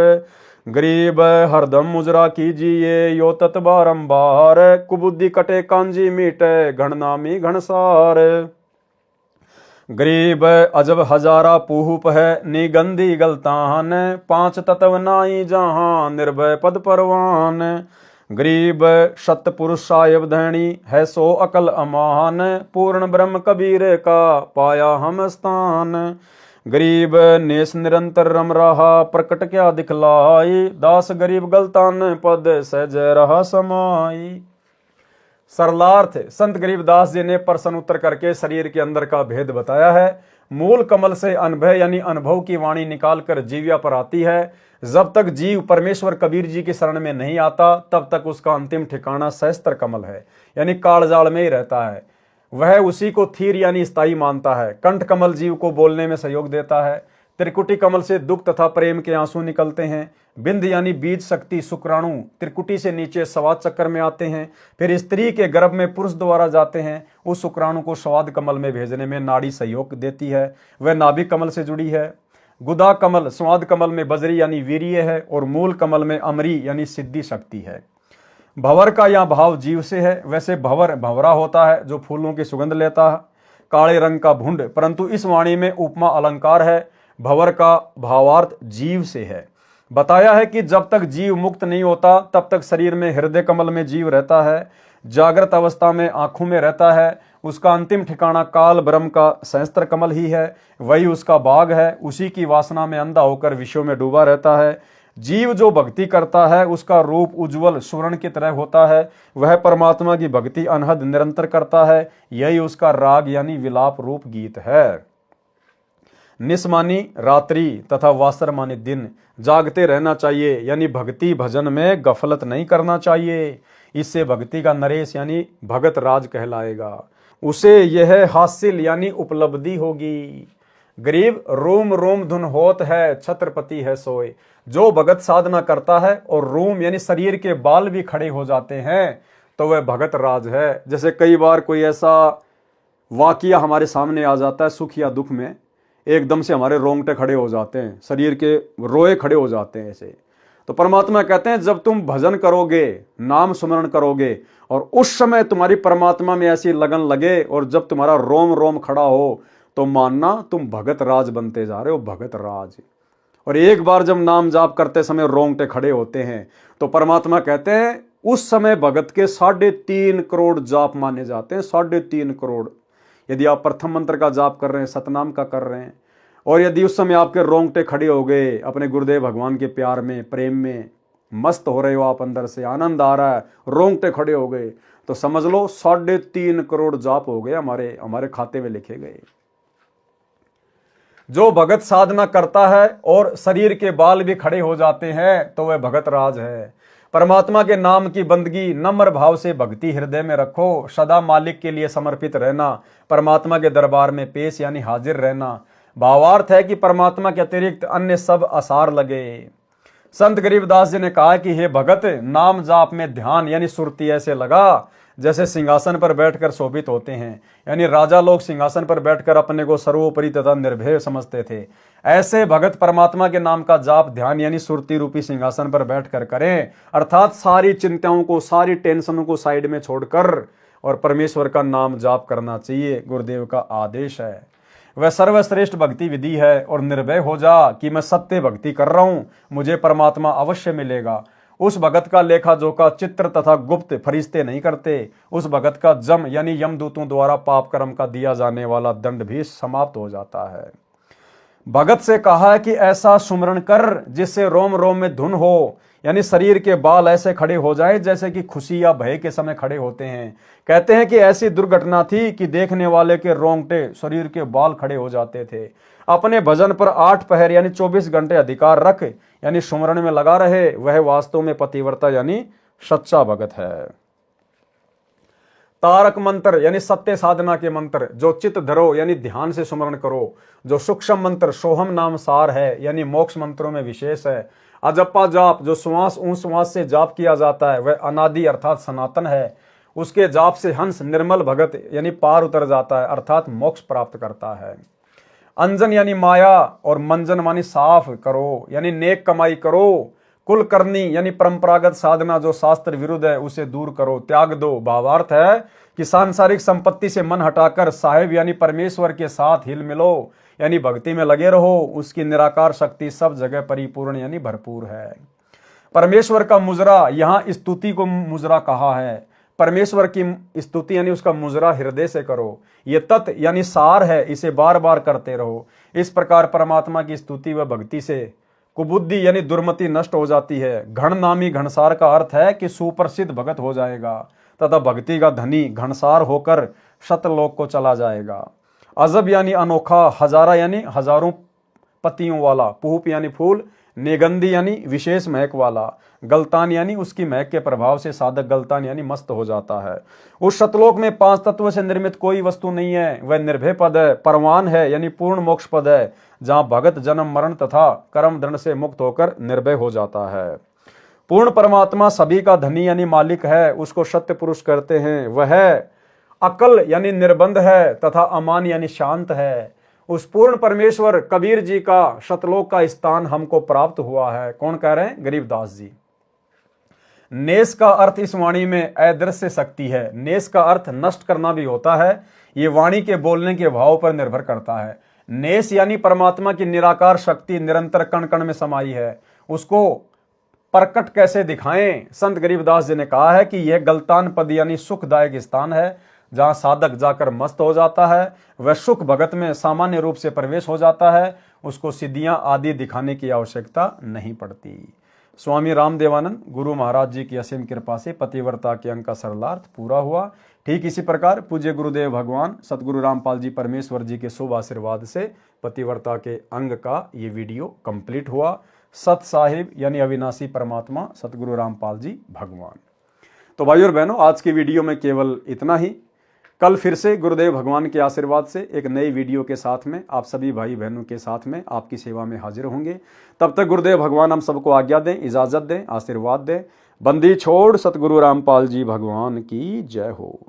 गरीब हरदम मुजरा कीजिए, यो तत् बारंबार, कुबुद्धि कटे कांजी मीटे, घननामी घनसार। गरीब अजब हजारा पूप है, निगंधी गलतान, 5 तत्व नाई जहां, निर्भय पद परवान। गरीब सतपुरुष साहेब धैणी है, सो अकल अमान, पूर्ण ब्रह्म कबीर का पाया हम स्थान। गरीब नेस निरंतर रम रहा, प्रकट क्या दिखलाई, दास गरीब गलतान पद सहज रहा समाई। सरलार्थ संत गरीबदास जी ने प्रश्न उत्तर करके शरीर के अंदर का भेद बताया है। मूल कमल से अनुभव यानी अनुभव की वाणी निकालकर जीविया पर आती है। जब तक जीव परमेश्वर कबीर जी की शरण में नहीं आता, तब तक उसका अंतिम ठिकाना सहस्त्र कमल है, यानी कालजाल में ही रहता है। वह उसी को थीर यानी स्थायी मानता है। कंठ कमल जीव को बोलने में सहयोग देता है। त्रिकुटी कमल से दुख तथा प्रेम के आंसू निकलते हैं। बिंद यानी बीज शक्ति शुक्राणु त्रिकुटी से नीचे स्वाद चक्कर में आते हैं, फिर स्त्री के गर्भ में पुरुष द्वारा जाते हैं। उस शुक्राणु को स्वाद कमल में भेजने में नाड़ी सहयोग देती है, वह नाभिक कमल से जुड़ी है। गुदा कमल स्वाद कमल में बजरी यानी वीर्य है, और मूल कमल में अमरी यानी सिद्धि शक्ति है। भंवर का यह भाव जीव से है। वैसे भंवर भंवरा होता है जो फूलों की सुगंध लेता है, काले रंग का भुंड, परंतु इस वाणी में उपमा अलंकार है। भंवर का भावार्थ जीव से है। बताया है कि जब तक जीव मुक्त नहीं होता, तब तक शरीर में हृदय कमल में जीव रहता है, जागृत अवस्था में आंखों में रहता है। उसका अंतिम ठिकाना काल ब्रह्म का सहस्त्र कमल ही है, वही उसका बाग है। उसी की वासना में अंधा होकर विषयों में डूबा रहता है। जीव जो भक्ति करता है, उसका रूप उज्जवल स्वर्ण की तरह होता है। वह परमात्मा की भक्ति अनहद निरंतर करता है। यही उसका राग यानी विलाप रूप गीत है। निस्मानी रात्रि तथा वासर मानी दिन जागते रहना चाहिए, यानी भक्ति भजन में गफलत नहीं करना चाहिए। इससे भक्ति का नरेश यानी भगत राज कहलाएगा। उसे यह हासिल यानी उपलब्धि होगी। गरीब रोम रोम धुन होत है, छत्रपति है सोए। जो भगत साधना करता है और रोम यानी शरीर के बाल भी खड़े हो जाते हैं, तो वह भगत राज है। जैसे कई बार कोई ऐसा वाकया हमारे सामने आ जाता है सुख या दुख में, एकदम से हमारे रोंगटे खड़े हो जाते हैं, शरीर के रोए खड़े हो जाते हैं ऐसे। तो परमात्मा कहते हैं जब तुम भजन करोगे, नाम सुमरण करोगे, और उस समय तुम्हारी परमात्मा में ऐसी लगन लगे और जब तुम्हारा रोम रोम खड़ा हो, तो मानना तुम भगत राज बनते जा रहे हो, भगत राज। और एक बार जब नाम जाप करते समय रोंगटे खड़े होते हैं, तो परमात्मा कहते हैं उस समय भगत के 3.5 करोड़ जाप माने जाते हैं। 3.5 करोड़। यदि आप प्रथम मंत्र का जाप कर रहे हैं, सतनाम का कर रहे हैं, और यदि उस समय आपके रोंगटे खड़े हो गए, अपने गुरुदेव भगवान के प्यार में, प्रेम में मस्त हो रहे हो आप, अंदर से आनंद आ रहा है, रोंगटे खड़े हो गए, तो समझ लो 3.5 करोड़ जाप हो गए, हमारे खाते में लिखे गए। जो भगत साधना करता है और शरीर के बाल भी खड़े हो जाते हैं, तो वह भगत राज है। परमात्मा के नाम की बंदगी नम्र भाव से भक्ति हृदय में रखो। सदा मालिक के लिए समर्पित रहना, परमात्मा के दरबार में पेश यानी हाजिर रहना। भावार्थ है कि परमात्मा के अतिरिक्त अन्य सब आसार लगे। संत गरीबदास जी ने कहा कि हे भगत, नाम जाप में ध्यान यानी सुरती ऐसे लगा जैसे सिंहासन पर बैठकर शोभित होते हैं, यानी राजा लोग सिंहासन पर बैठकर अपने को सर्वोपरि तथा निर्भय समझते थे, ऐसे भगत परमात्मा के नाम का जाप ध्यान यानी सुरती रूपी सिंहासन पर बैठकर करें, अर्थात सारी चिंताओं को, सारी टेंशनों को साइड में छोड़कर और परमेश्वर का नाम जाप करना चाहिए। गुरुदेव का आदेश है, वह सर्वश्रेष्ठ भक्ति विधि है। और निर्भय हो जा कि मैं सत्य भक्ति कर रहा हूं, मुझे परमात्मा अवश्य मिलेगा। उस भगत का लेखा जोखा चित्र तथा गुप्त फरिश्ते नहीं करते। उस भगत का जम यानी यमदूतों द्वारा पाप कर्म का दिया जाने वाला दंड भी समाप्त हो जाता है। भगत से कहा है कि ऐसा सुमरण कर जिससे रोम रोम में धुन हो, यानी शरीर के बाल ऐसे खड़े हो जाए जैसे कि खुशी या भय के समय खड़े होते हैं। कहते हैं कि ऐसी दुर्घटना थी कि देखने वाले के रोंगटे, शरीर के बाल खड़े हो जाते थे। अपने भजन पर 8 पहर यानी 24 घंटे अधिकार रख यानी सुमरण में लगा रहे, वह वास्तव में पतिव्रता यानी सच्चा भगत है। तारक मंत्र यानी सत्य साधना के मंत्र, जो चित धरो यानी ध्यान से सुमरण करो। जो सूक्ष्म मंत्र सोहम नाम सार है यानी मोक्ष मंत्रों में विशेष है। अजप्पा जाप, जो श्वास श्वास से जाप किया जाता है, वह अनादि अर्थात सनातन है। उसके जाप से हंस निर्मल भगत यानी पार उतर जाता है, अर्थात मोक्ष प्राप्त करता है। अंजन यानी माया और मंजन मानी साफ करो यानी नेक कमाई करो। कुल करनी यानी परंपरागत साधना जो शास्त्र विरुद्ध है उसे दूर करो, त्याग दो। भावार्थ है कि सांसारिक संपत्ति से मन हटाकर साहिब यानी परमेश्वर के साथ हिल मिलो, यानी भक्ति में लगे रहो। उसकी निराकार शक्ति सब जगह परिपूर्ण यानी भरपूर है। परमेश्वर का मुजरा, यहाँ स्तुति को मुजरा कहा है। परमेश्वर की स्तुति यानी उसका मुजरा हृदय से करो। ये तत् यानी सार है, इसे बार बार करते रहो। इस प्रकार परमात्मा की स्तुति व भक्ति से कुबुद्धि यानी दुर्मति नष्ट हो जाती है। घण नामी घनसार का अर्थ है कि सुप्रसिद्ध भगत हो जाएगा तथा भक्ति का धनी घनसार होकर शतलोक को चला जाएगा। अजब यानी अनोखा, हजारा यानी हजारों पतियों वाला, पूप यानी फूल, नेगंदी यानी विशेष महक वाला, गलतान यानी उसकी महक के प्रभाव से साधक गलतान यानी मस्त हो जाता है। उस शतलोक में 5 तत्व से निर्मित कोई वस्तु नहीं है, वह निर्भय पद है, परवान है यानी पूर्ण मोक्ष पद है, जहां भगत जन्म मरण तथा कर्म दंड से मुक्त होकर निर्भय हो जाता है। पूर्ण परमात्मा सभी का धनी यानी मालिक है, उसको सत्य पुरुष कहते हैं। वह अकल यानी निर्बंध है तथा अमान यानी शांत है। उस पूर्ण परमेश्वर कबीर जी का शतलोक का स्थान हमको प्राप्त हुआ है। कौन कह रहे हैं? गरीबदास जी। नेस का अर्थ इस वाणी में अदृश्य शक्ति है। नेस का अर्थ नष्ट करना भी होता है। ये वाणी के बोलने के भाव पर निर्भर करता है। नेस यानी परमात्मा की निराकार शक्ति निरंतर कण कण में समाई है। उसको प्रकट कैसे दिखाएं? संत गरीबदास जी ने कहा है कि यह गलतान पद यानी सुखदायक स्थान है, जहां साधक जाकर मस्त हो जाता है। वह सुख भगत में सामान्य रूप से प्रवेश हो जाता है। उसको सिद्धियां आदि दिखाने की आवश्यकता नहीं पड़ती। स्वामी रामदेवानंद गुरु महाराज जी की असीम कृपा से पतिव्रता के अंग का सरलार्थ पूरा हुआ। ठीक इसी प्रकार पूज्य गुरुदेव भगवान सतगुरु रामपाल जी परमेश्वर जी के शुभ आशीर्वाद से पतिव्रता के अंग का ये वीडियो कंप्लीट हुआ। सत साहिब यानी अविनाशी परमात्मा सतगुरु रामपाल जी भगवान। तो भाइयों और बहनों, आज की वीडियो में केवल इतना ही। कल फिर से गुरुदेव भगवान के आशीर्वाद से एक नई वीडियो के साथ में आप सभी भाई बहनों के साथ में आपकी सेवा में हाजिर होंगे। तब तक गुरुदेव भगवान हम सबको आज्ञा दें, इजाजत दें, आशीर्वाद दें। बंदी छोड़ सतगुरु रामपाल जी भगवान की जय हो।